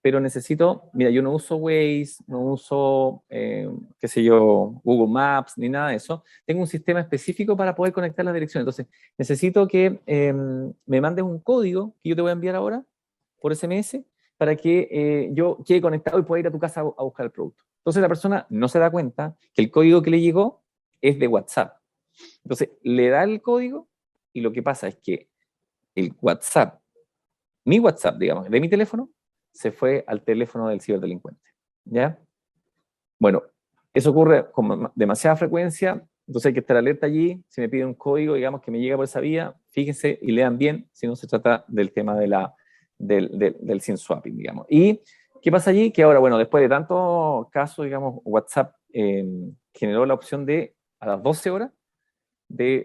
pero necesito, mira, yo no uso Waze, no uso, qué sé yo, Google Maps, ni nada de eso. Tengo un sistema específico para poder conectar la dirección. Entonces, necesito que me mandes un código que yo te voy a enviar ahora por SMS para que yo quede conectado y pueda ir a tu casa a buscar el producto. Entonces, la persona no se da cuenta que el código que le llegó es de WhatsApp. Entonces, le da el código y lo que pasa es que el WhatsApp, mi WhatsApp, digamos, de mi teléfono, se fue al teléfono del ciberdelincuente, ¿ya? Bueno, eso ocurre con demasiada frecuencia, entonces hay que estar alerta allí. Si me piden un código, digamos, que me llega por esa vía, fíjense y lean bien, si no se trata del tema del SIM swapping, digamos. ¿Y qué pasa allí? Que ahora, bueno, después de tantos casos, digamos, WhatsApp generó la opción de, a las 12 horas,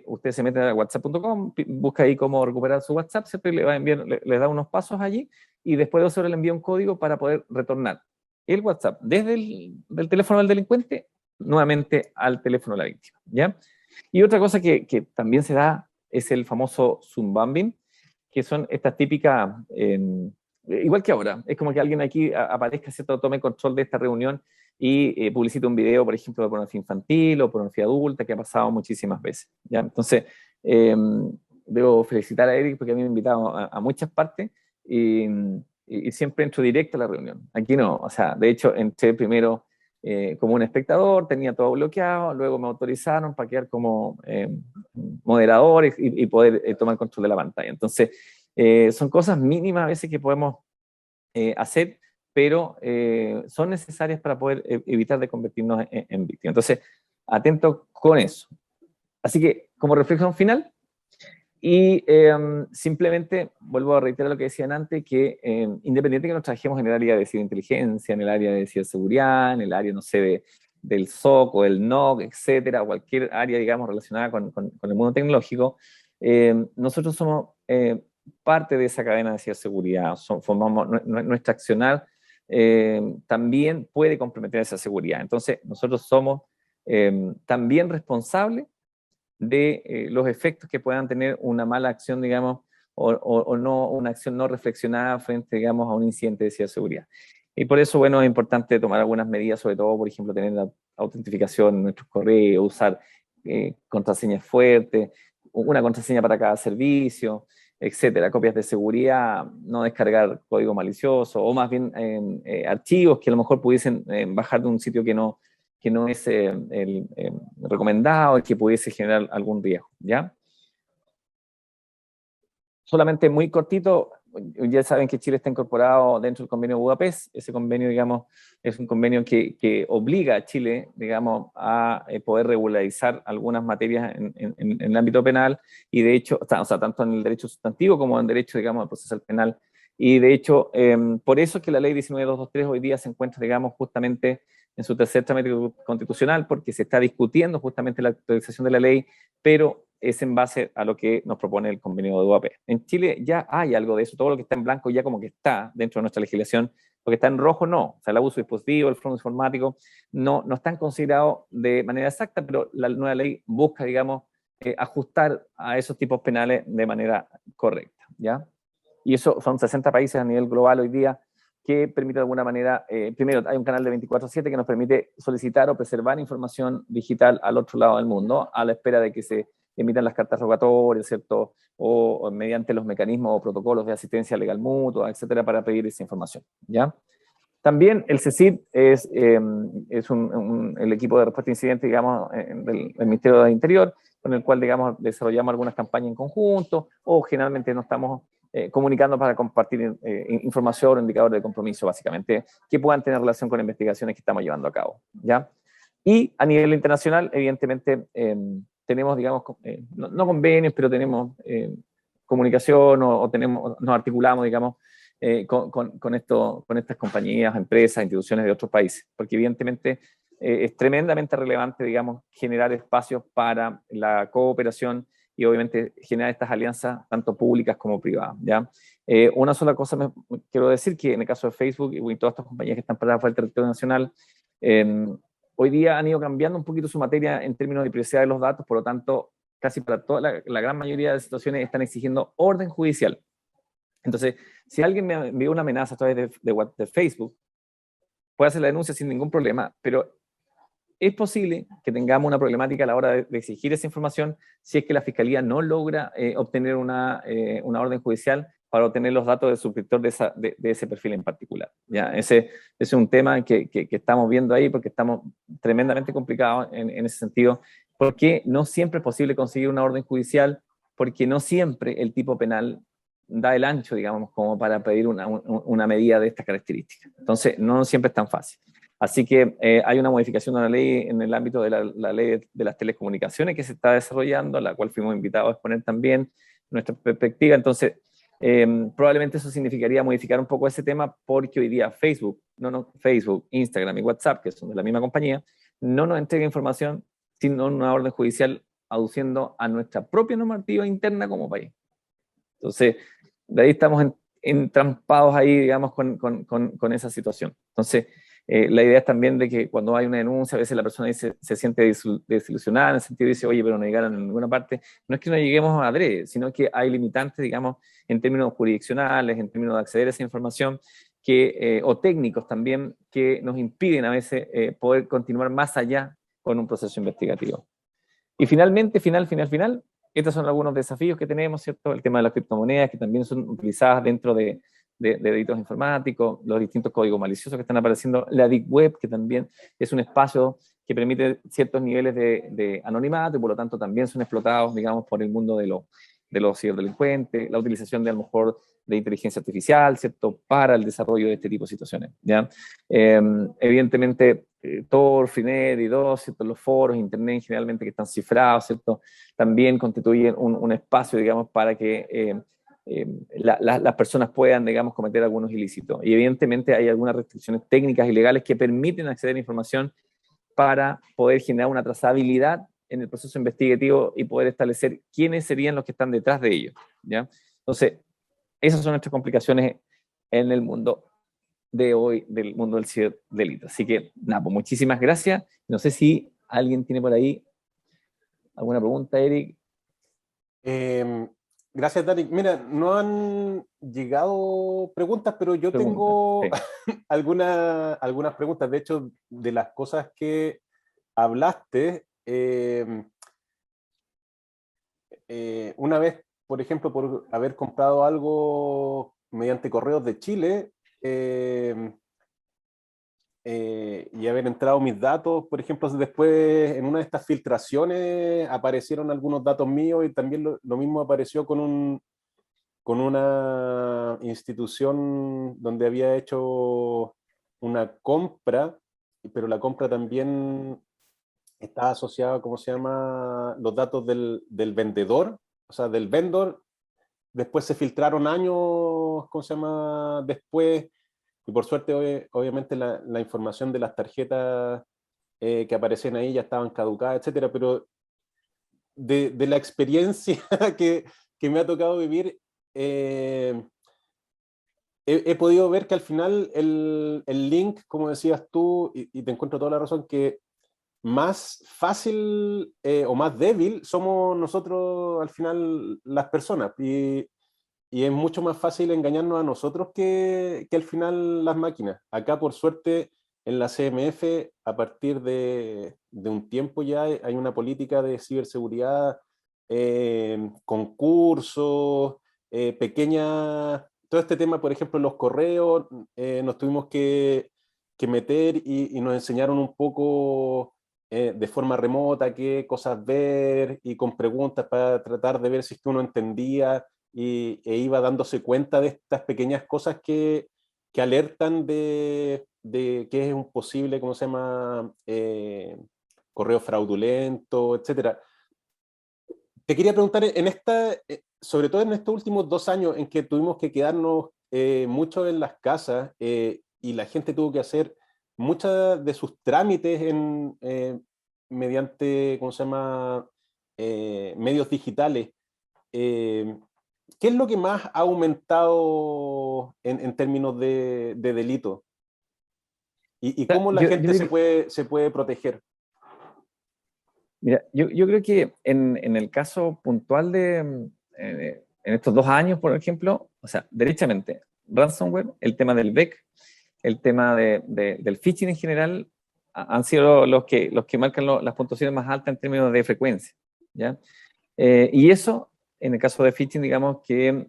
usted se mete a whatsapp.com, busca ahí cómo recuperar su WhatsApp, siempre le va a enviar, le da unos pasos allí, y después de 12 horas le envía un código para poder retornar el WhatsApp desde del teléfono del delincuente nuevamente al teléfono de la víctima, ¿ya? Y otra cosa que también se da es el famoso Zoom bombing, que son estas típicas, igual que ahora, es como que alguien aquí aparezca, ¿cierto?, tome control de esta reunión y publicita un video, por ejemplo, de pornografía infantil o pornografía adulta, que ha pasado muchísimas veces, ¿ya? Entonces, debo felicitar a Eric porque a mí me ha invitado a muchas partes y siempre entro directo a la reunión. Aquí no, o sea, de hecho, entré primero como un espectador, tenía todo bloqueado, luego me autorizaron para quedar como moderador y poder tomar control de la pantalla. Entonces, son cosas mínimas a veces que podemos hacer, pero son necesarias para poder evitar de convertirnos en víctimas. Entonces, atento con eso. Así que, como reflexión final, y simplemente vuelvo a reiterar lo que decían antes, que independiente que nos trabajemos en el área de ciberinteligencia, en el área de ciberseguridad, en el área, no sé, del SOC o del NOC, etcétera, cualquier área, digamos, relacionada con el mundo tecnológico, nosotros somos parte de esa cadena de ciberseguridad, formamos nuestra accionar, también puede comprometer esa seguridad. Entonces, nosotros somos también responsables de los efectos que puedan tener una mala acción, digamos, o no, una acción no reflexionada frente, digamos, a un incidente de ciberseguridad. Y por eso, bueno, es importante tomar algunas medidas, sobre todo, por ejemplo, tener la autentificación en nuestros correos, usar contraseñas fuertes, una contraseña para cada servicio, etcétera, copias de seguridad, no descargar código malicioso, o más bien archivos que a lo mejor pudiesen bajar de un sitio que no es el recomendado y que pudiese generar algún riesgo, ¿ya? Solamente muy cortito, ya saben que Chile está incorporado dentro del convenio de Budapest. Ese convenio, digamos, es un convenio que obliga a Chile, digamos, a poder regularizar algunas materias en el ámbito penal, y de hecho, o sea, tanto en el derecho sustantivo como en el derecho, digamos, procesal penal. Y de hecho, por eso es que la ley 19223 hoy día se encuentra, digamos, justamente en su tercer trámite constitucional, porque se está discutiendo justamente la actualización de la ley, pero es en base a lo que nos propone el convenio de UAP. En Chile ya hay algo de eso, todo lo que está en blanco ya como que está dentro de nuestra legislación, lo que está en rojo no, o sea, el abuso dispositivo, el fraude informático, no están considerados de manera exacta, pero la nueva ley busca, digamos, ajustar a esos tipos penales de manera correcta, ¿ya? Y eso son 60 países a nivel global hoy día que permite de alguna manera, primero hay un canal de 24/7 que nos permite solicitar o preservar información digital al otro lado del mundo, a la espera de que se emitan las cartas rogatorias, ¿cierto? O mediante los mecanismos o protocolos de asistencia legal mutua, etcétera, para pedir esa información, ¿ya? También el CECID es el equipo de respuesta a incidentes, digamos, del Ministerio de Interior, con el cual, digamos, desarrollamos algunas campañas en conjunto, o generalmente nos estamos comunicando para compartir información o indicadores de compromiso, básicamente, que puedan tener relación con investigaciones que estamos llevando a cabo, ¿ya? Y a nivel internacional, evidentemente, tenemos, digamos, no convenios, pero tenemos comunicación o nos articulamos, digamos, con estas compañías, empresas, instituciones de otros países, porque evidentemente es tremendamente relevante, digamos, generar espacios para la cooperación y obviamente generar estas alianzas tanto públicas como privadas, ¿ya? Una sola cosa quiero decir, que en el caso de Facebook y todas estas compañías que están paradas fuera del territorio nacional, hoy día han ido cambiando un poquito su materia en términos de privacidad de los datos, por lo tanto, casi para toda la gran mayoría de situaciones están exigiendo orden judicial. Entonces, si alguien me envía una amenaza a través de Facebook, puede hacer la denuncia sin ningún problema, pero es posible que tengamos una problemática a la hora de exigir esa información si es que la Fiscalía no logra obtener una orden judicial para obtener los datos del suscriptor de ese perfil en particular, ¿ya? Ese es un tema que estamos viendo ahí, porque estamos tremendamente complicados en ese sentido, porque no siempre es posible conseguir una orden judicial, porque no siempre el tipo penal da el ancho, digamos, como para pedir una medida de estas características. Entonces, no siempre es tan fácil. Así que hay una modificación de la ley en el ámbito de la ley de las telecomunicaciones que se está desarrollando, la cual fuimos invitados a exponer también nuestra perspectiva. Entonces, probablemente eso significaría modificar un poco ese tema, porque hoy día Facebook, Instagram y WhatsApp, que son de la misma compañía, no nos entrega información sin una orden judicial aduciendo a nuestra propia normativa interna como país. Entonces, de ahí estamos entrampados ahí, digamos, con esa situación. Entonces, la idea es también de que cuando hay una denuncia, a veces la persona se siente desilusionada, en el sentido de dice, oye, pero no llegaron en ninguna parte. No es que no lleguemos a adrede, sino que hay limitantes, digamos, en términos jurisdiccionales, en términos de acceder a esa información, o técnicos también, que nos impiden a veces poder continuar más allá con un proceso investigativo. Y finalmente, estos son algunos desafíos que tenemos, ¿cierto? El tema de las criptomonedas, que también son utilizadas dentro de delitos informáticos, los distintos códigos maliciosos que están apareciendo, la Deep Web, que también es un espacio que permite ciertos niveles de anonimato y por lo tanto también son explotados, digamos, por el mundo de los ciberdelincuentes, la utilización de a lo mejor de inteligencia artificial, ¿cierto?, para el desarrollo de este tipo de situaciones, ¿ya? Evidentemente, Tor, Freenet y DOS, ¿cierto?, los foros, Internet generalmente que están cifrados, ¿cierto?, también constituyen un espacio, digamos, para que las personas puedan, digamos, cometer algunos ilícitos. Y evidentemente hay algunas restricciones técnicas y legales que permiten acceder a información para poder generar una trazabilidad en el proceso investigativo y poder establecer quiénes serían los que están detrás de ello, ¿ya? Entonces, esas son nuestras complicaciones en el mundo de hoy del mundo del ciberdelito. Así que, nada, pues muchísimas gracias. No sé si alguien tiene por ahí alguna pregunta, Eric. Gracias, Dani. Mira, no han llegado preguntas, pero yo Pregunta, tengo sí. algunas preguntas. De hecho, de las cosas que hablaste, una vez, por ejemplo, por haber comprado algo mediante Correos de Chile, y haber entrado mis datos, por ejemplo, después en una de estas filtraciones aparecieron algunos datos míos y también lo mismo apareció con una institución donde había hecho una compra, pero la compra también está asociada, ¿cómo se llama? Los datos del vendedor, o sea, del vendor. Después se filtraron años, ¿cómo se llama? Después, y por suerte, obviamente, la información de las tarjetas que aparecían ahí ya estaban caducadas, etcétera, pero de la experiencia que me ha tocado vivir, eh, he podido ver que al final el link, como decías tú, y te encuentro toda la razón, que más fácil o más débil somos nosotros al final las personas. Y es mucho más fácil engañarnos a nosotros que al final las máquinas. Acá, por suerte, en la CMF, a partir de un tiempo ya hay una política de ciberseguridad, concursos, pequeñas... Todo este tema, por ejemplo, los correos, nos tuvimos que meter y nos enseñaron un poco de forma remota qué cosas ver y con preguntas para tratar de ver si es que uno entendía e iba dándose cuenta de estas pequeñas cosas que alertan de que es un posible, ¿cómo se llama? Correo fraudulento, etcétera. Te quería preguntar, sobre todo en estos últimos 2 años en que tuvimos que quedarnos mucho en las casas y la gente tuvo que hacer muchos de sus trámites mediante, ¿cómo se llama? Medios digitales. Eh, ¿Qué es lo que más ha aumentado en términos de delito? ¿Y O sea, cómo la yo gente diría, se puede proteger? mira, yo creo que en el caso puntual en estos 2 años, por ejemplo, o sea, derechamente, ransomware, el tema del BEC, el tema del phishing en general, han sido los que marcan las puntuaciones más altas en términos de frecuencia, ¿ya? Y eso, en el caso de phishing, digamos que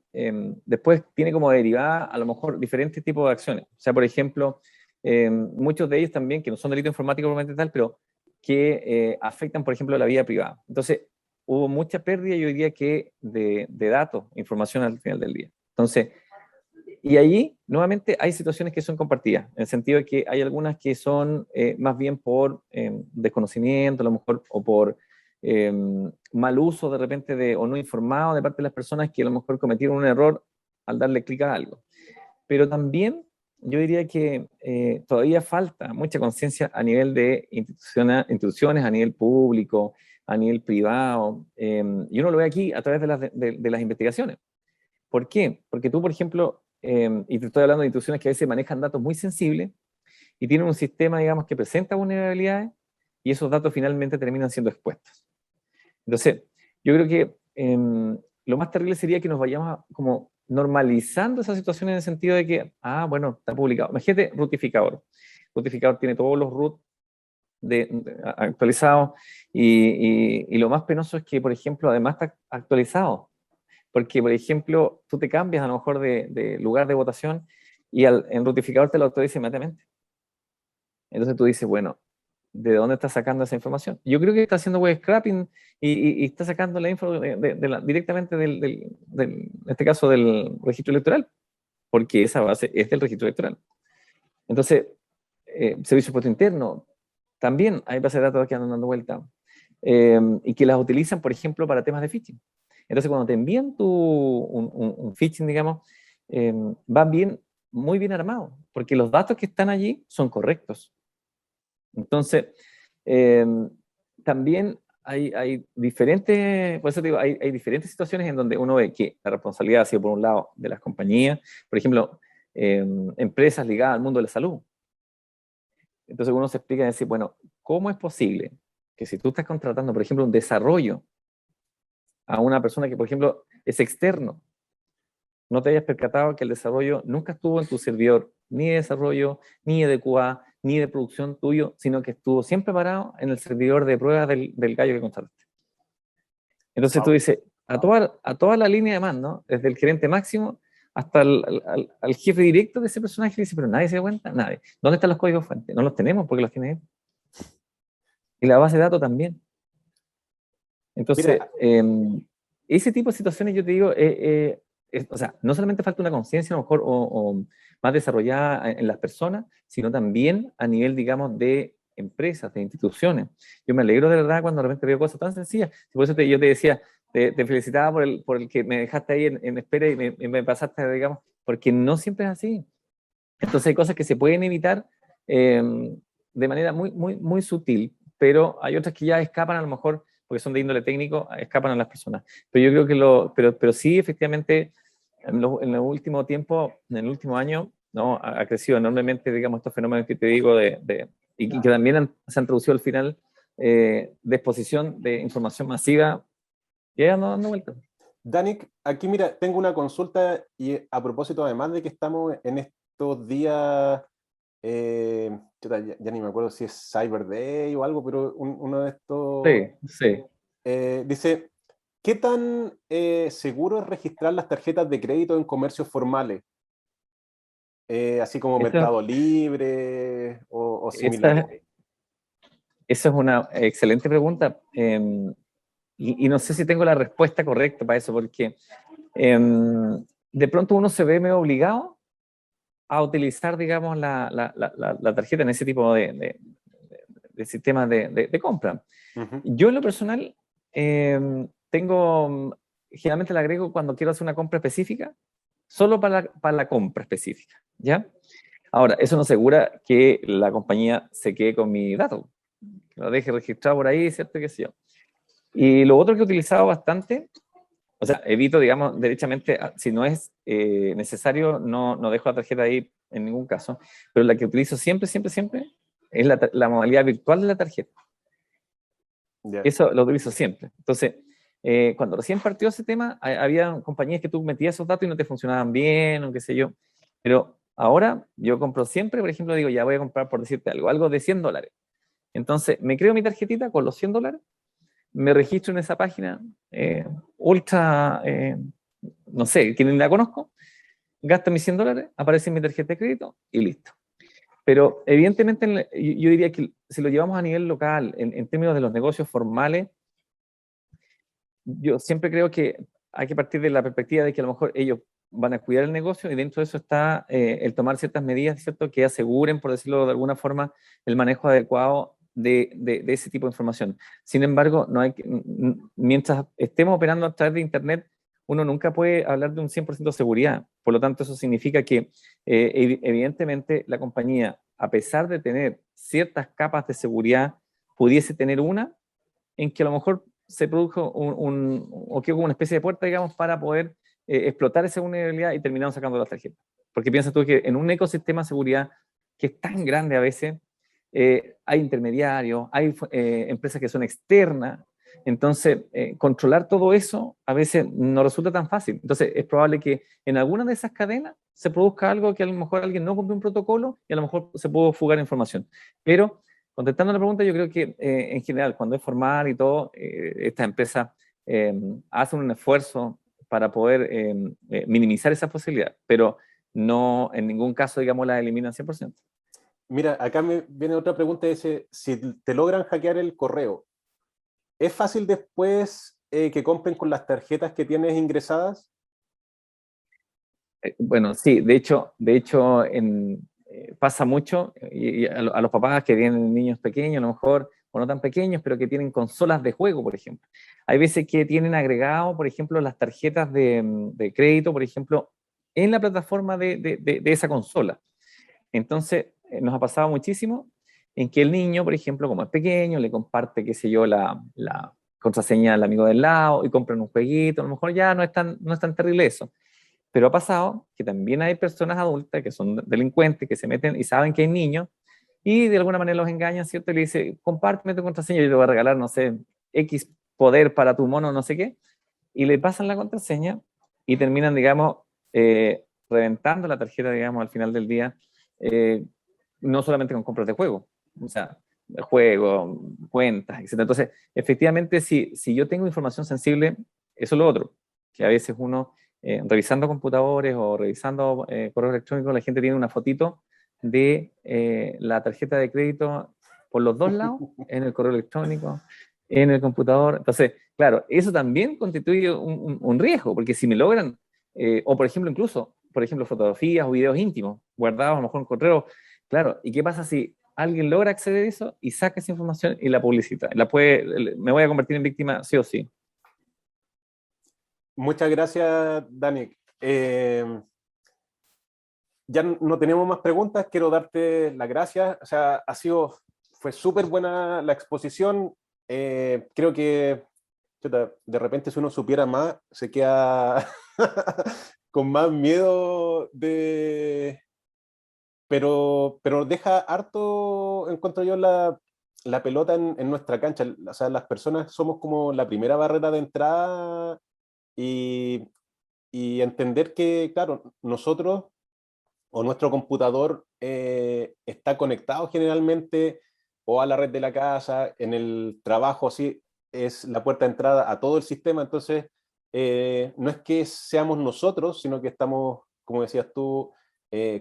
después tiene como derivada a lo mejor diferentes tipos de acciones. O sea, por ejemplo, muchos de ellos también, que no son delitos informáticos propiamente tal, pero que afectan, por ejemplo, la vida privada. Entonces, hubo mucha pérdida, yo diría que de datos, información al final del día. Entonces, y allí, nuevamente, hay situaciones que son compartidas, en el sentido de que hay algunas que son más bien por desconocimiento, a lo mejor, o por eh, mal uso de repente o no informado de parte de las personas que a lo mejor cometieron un error al darle clic a algo. Pero también yo diría que todavía falta mucha conciencia a nivel de instituciones, a nivel público, a nivel privado, y uno lo ve aquí a través de las investigaciones. ¿Por qué? Porque tú, por ejemplo, y te estoy hablando de instituciones que a veces manejan datos muy sensibles y tienen un sistema, digamos, que presenta vulnerabilidades y esos datos finalmente terminan siendo expuestos. Entonces, yo creo que lo más terrible sería que nos vayamos como normalizando esa situación en el sentido de que, bueno, está publicado. Imagínate Rutificador. Rutificador tiene todos los root actualizados y lo más penoso es que, por ejemplo, además está actualizado. Porque, por ejemplo, tú te cambias a lo mejor de lugar de votación y en Rutificador te lo actualiza inmediatamente. Entonces tú dices, bueno, ¿de dónde está sacando esa información? Yo creo que está haciendo web scrapping y está sacando la info directamente en este caso, del registro electoral, porque esa base es del registro electoral. Entonces, servicio de puesto interno, también hay bases de datos que andan dando vuelta y que las utilizan, por ejemplo, para temas de phishing. Entonces, cuando te envían un phishing, digamos, va muy bien armado, porque los datos que están allí son correctos. Entonces, eh, también hay diferentes, por eso te digo, hay diferentes situaciones en donde uno ve que la responsabilidad ha sido, por un lado, de las compañías. Por ejemplo, empresas ligadas al mundo de la salud. Entonces uno se explica y dice, bueno, ¿cómo es posible que si tú estás contratando, por ejemplo, un desarrollo a una persona que, por ejemplo, es externo, no te hayas percatado que el desarrollo nunca estuvo en tu servidor, ni de desarrollo, ni de QA, ni de producción tuyo, sino que estuvo siempre parado en el servidor de pruebas del gallo que contrataste? Entonces tú dices, a toda la línea de mando, desde el gerente máximo hasta al jefe directo de ese personaje, dice, pero nadie se da cuenta, nadie. ¿Dónde están los códigos fuentes? No los tenemos porque los tiene él. Y la base de datos también. Entonces, ese tipo de situaciones, yo te digo, o sea, no solamente falta una conciencia a lo mejor o más desarrollada en las personas, sino también a nivel, digamos, de empresas, de instituciones. Yo me alegro de verdad cuando de repente veo cosas tan sencillas. Por eso yo te decía, te felicitaba por el que me dejaste ahí en espera y me pasaste, digamos, porque no siempre es así. Entonces hay cosas que se pueden evitar de manera muy, muy, muy sutil, pero hay otras que ya escapan a lo mejor, porque son de índole técnico, escapan a las personas. Pero yo creo que pero sí, efectivamente, en el último tiempo, en el último año, ¿no? Ha crecido enormemente, digamos, estos fenómenos que te digo, y que también se han traducido al final de exposición de información masiva, y ya no dando vueltas. Danik, aquí mira, tengo una consulta y a propósito además de que estamos en estos días, ya ni me acuerdo si es Cyber Day o algo, pero uno de estos Sí, sí. dice, ¿qué tan seguro es registrar las tarjetas de crédito en comercios formales? Así como Esa, Mercado Libre o esa, similares. esa es una excelente pregunta. Y no sé si tengo la respuesta correcta para eso, porque de pronto uno se ve medio obligado a utilizar, digamos, la tarjeta en ese tipo de sistemas de compra. Uh-huh. Yo en lo personal generalmente la agrego cuando quiero hacer una compra específica, solo para la compra específica, ¿ya? Ahora, eso no asegura que la compañía se quede con mi dato, que lo deje registrado por ahí, ¿cierto? ¿Qué sé yo? Y lo otro que he utilizado bastante, o sea, evito, digamos, derechamente, si no es necesario, no dejo la tarjeta ahí en ningún caso, pero la que utilizo siempre, siempre, siempre es la modalidad virtual de la tarjeta. Yeah. Eso lo utilizo siempre. Entonces, cuando recién partió ese tema, había compañías que tú metías esos datos y no te funcionaban bien, o qué sé yo, pero ahora yo compro siempre, por ejemplo, digo, ya voy a comprar, por decirte algo de $100. Entonces, me creo mi tarjetita con los $100, me registro en esa página ultra, no sé, que ni la conozco, gasto mis $100, aparece en mi tarjeta de crédito y listo. Pero evidentemente yo diría que si lo llevamos a nivel local, en términos de los negocios formales, yo siempre creo que hay que partir de la perspectiva de que a lo mejor ellos van a cuidar el negocio y dentro de eso está el tomar ciertas medidas, ¿cierto?, que aseguren, por decirlo de alguna forma, el manejo adecuado de ese tipo de información. Sin embargo, no hay mientras estemos operando a través de Internet, uno nunca puede hablar de un 100% de seguridad. Por lo tanto, eso significa que evidentemente la compañía, a pesar de tener ciertas capas de seguridad, pudiese tener una en que a lo mejor se produjo o quedó como una especie de puerta, digamos, para poder explotar esa vulnerabilidad y terminamos sacando las tarjetas. Porque piensas tú que en un ecosistema de seguridad que es tan grande a veces, hay intermediarios, hay empresas que son externas, entonces controlar todo eso a veces no resulta tan fácil. Entonces es probable que en alguna de esas cadenas se produzca algo que a lo mejor alguien no cumple un protocolo y a lo mejor se pudo fugar información. Pero contestando la pregunta, yo creo que en general, cuando es formal y todo, estas empresas hacen un esfuerzo para poder minimizar esa posibilidad, pero no en ningún caso, digamos, la eliminan 100%. Mira, acá me viene otra pregunta, dice, si te logran hackear el correo, ¿es fácil después que compren con las tarjetas que tienes ingresadas? Bueno, sí, de hecho pasa mucho y a los papás que tienen niños pequeños, a lo mejor, o no tan pequeños, pero que tienen consolas de juego, por ejemplo. Hay veces que tienen agregado, por ejemplo, las tarjetas de crédito, por ejemplo, en la plataforma de esa consola. Entonces, nos ha pasado muchísimo en que el niño, por ejemplo, como es pequeño, le comparte, qué sé yo, la contraseña al amigo del lado y compran un jueguito, a lo mejor ya no es tan terrible eso. Pero ha pasado que también hay personas adultas que son delincuentes, que se meten y saben que hay niños, y de alguna manera los engañan, ¿cierto? Y le dice, compárteme tu contraseña, yo te voy a regalar, no sé, X poder para tu mono, no sé qué, y le pasan la contraseña y terminan, digamos, reventando la tarjeta, digamos, al final del día, no solamente con compras de juego, o sea, de juego, cuentas, etc. Entonces, efectivamente, si yo tengo información sensible, eso es lo otro, que a veces uno, revisando computadores o revisando correo electrónico, la gente tiene una fotito de la tarjeta de crédito por los dos lados, en el correo electrónico, en el computador. Entonces, claro, eso también constituye un riesgo, porque si me logran, o por ejemplo, incluso, por ejemplo, fotografías o videos íntimos guardados a lo mejor en correo, claro, ¿y qué pasa si alguien logra acceder a eso y saca esa información y la publicita? Me voy a convertir en víctima sí o sí. Muchas gracias, Dani. Ya no tenemos más preguntas, quiero darte las gracias. O sea, fue súper buena la exposición. Creo que chuta, de repente si uno supiera más, se queda con más miedo pero deja harto, encuentro yo, la pelota en nuestra cancha. O sea, las personas somos como la primera barrera de entrada y entender que, claro, nosotros o nuestro computador está conectado generalmente o a la red de la casa, en el trabajo, así es la puerta de entrada a todo el sistema. Entonces, no es que seamos nosotros, sino que estamos, como decías tú,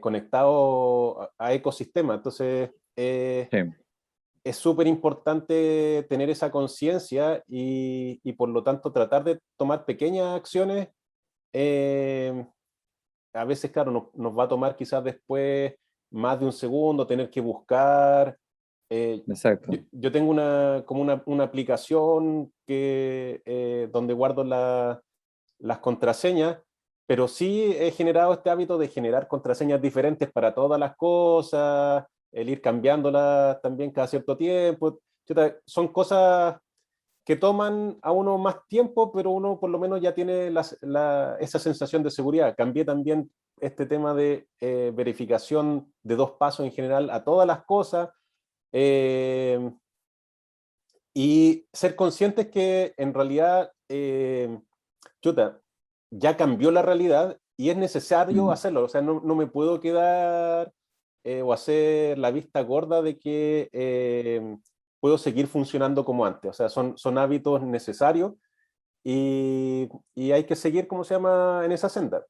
conectados a ecosistemas. Entonces, Sí, es súper importante tener esa conciencia y por lo tanto tratar de tomar pequeñas acciones. eh, a veces, claro, nos va a tomar quizás después más de un segundo tener que buscar. exacto. Yo tengo como una aplicación donde guardo las contraseñas, pero sí he generado este hábito de generar contraseñas diferentes para todas las cosas, el ir cambiándolas también cada cierto tiempo. Chuta, son cosas que toman a uno más tiempo, pero uno por lo menos ya tiene esa sensación de seguridad. Cambié también este tema de verificación de 2 pasos en general a todas las cosas, eh, y ser conscientes que en realidad, chuta, ya cambió la realidad y es necesario Mm, hacerlo. O sea, no me puedo quedar o hacer la vista gorda de que puedo seguir funcionando como antes. O sea, son hábitos necesarios y hay que seguir, ¿cómo se llama?, en esa senda.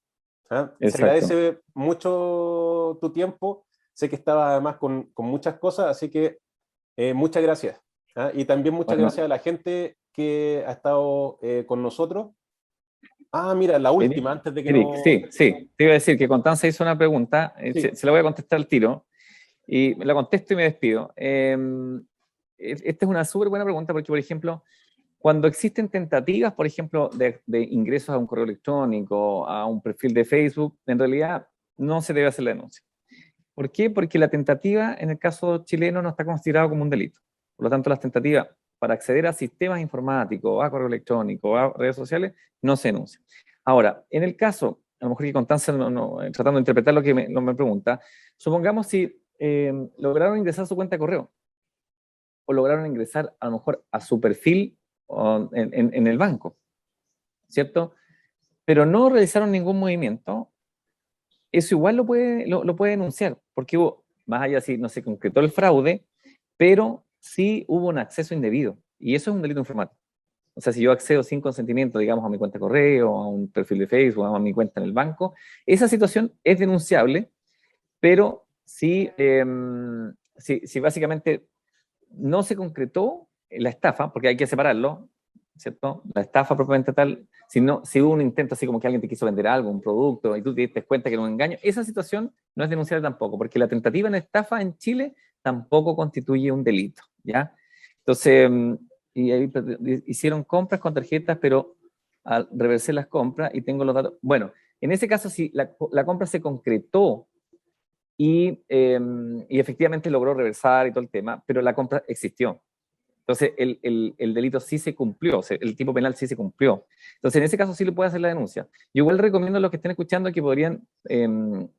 ¿Ah? Se exacto. agradece mucho tu tiempo. Sé que estabas además con muchas cosas, así que muchas gracias. ¿Ah? Y también muchas Bueno, gracias a la gente que ha estado con nosotros. Ah, mira, la Eric, última, antes de que Eric, no... sí, sí, te iba a decir que Constanza hizo una pregunta, Sí, se la voy a contestar al tiro, y la contesto y me despido. Esta es una súper buena pregunta porque, por ejemplo, cuando existen tentativas, por ejemplo, de ingresos a un correo electrónico, a un perfil de Facebook, en realidad no se debe hacer la denuncia. ¿Por qué? Porque la tentativa, en el caso chileno, no está considerado como un delito. Por lo tanto, las tentativas para acceder a sistemas informáticos, a correo electrónico, a redes sociales, no se denuncian. Ahora, en el caso, a lo mejor que Constanza, tratando de interpretar lo que me pregunta, supongamos si lograron ingresar su cuenta de correo o lograron ingresar a lo mejor a su perfil en el banco, ¿cierto? Pero no realizaron ningún movimiento, eso igual lo puede denunciar, porque hubo, más allá si no se concretó el fraude, pero sí hubo un acceso indebido, y eso es un delito informático. O sea, si yo accedo sin consentimiento, digamos, a mi cuenta de correo, a un perfil de Facebook, a mi cuenta en el banco, esa situación es denunciable, pero si básicamente no se concretó la estafa, porque hay que separarlo, ¿cierto? La estafa propiamente tal, si hubo un intento así como que alguien te quiso vender algo, un producto, y tú te diste cuenta que era un engaño, esa situación no es denunciable tampoco, porque la tentativa en estafa en Chile tampoco constituye un delito, ¿ya? Entonces, y ahí hicieron compras con tarjetas, pero al reversé las compras y tengo los datos. Bueno, en ese caso, si la compra se concretó y efectivamente logró reversar y todo el tema, pero la compra existió. Entonces, el delito sí se cumplió, o sea, el tipo penal sí se cumplió. Entonces, en ese caso sí le puede hacer la denuncia. Yo igual recomiendo a los que estén escuchando que podrían,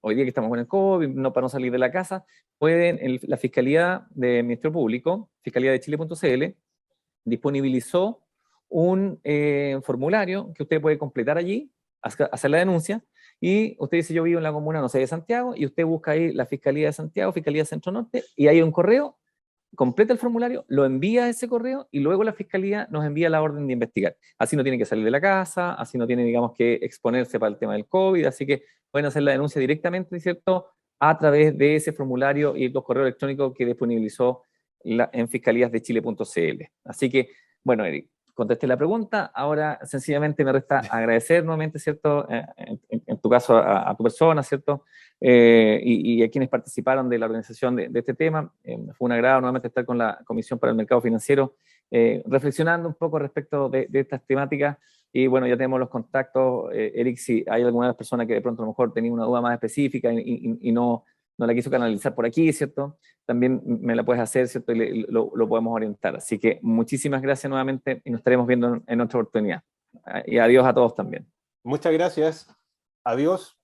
hoy día que estamos con el COVID, no, para no salir de la casa, pueden, la Fiscalía de Ministerio Público, fiscalía de Chile.cl, disponibilizó un formulario que usted puede completar allí, hacer la denuncia, y usted dice, yo vivo en la comuna, no sé, de Santiago, y usted busca ahí la Fiscalía de Santiago, Fiscalía Centro Norte, y hay un correo, completa el formulario, lo envía a ese correo, y luego la Fiscalía nos envía la orden de investigar. Así no tiene que salir de la casa, así no tiene, digamos, que exponerse para el tema del COVID, así que pueden hacer la denuncia directamente, ¿cierto?, a través de ese formulario y los correos electrónicos que disponibilizó en fiscalíasdechile.cl. Así que, bueno, Eric, contesté la pregunta, ahora sencillamente me resta agradecer nuevamente, ¿cierto?, en tu caso a tu persona, ¿cierto?, y a quienes participaron de la organización de este tema. Fue un agrado nuevamente estar con la Comisión para el Mercado Financiero, reflexionando un poco respecto de estas temáticas, y bueno, ya tenemos los contactos. Eric, si hay alguna persona que de pronto a lo mejor tenía una duda más específica y no la quiso canalizar por aquí, ¿cierto?, también me la puedes hacer, ¿cierto?, y lo podemos orientar. Así que muchísimas gracias nuevamente y nos estaremos viendo en otra oportunidad. Y adiós a todos también. Muchas gracias. Adiós.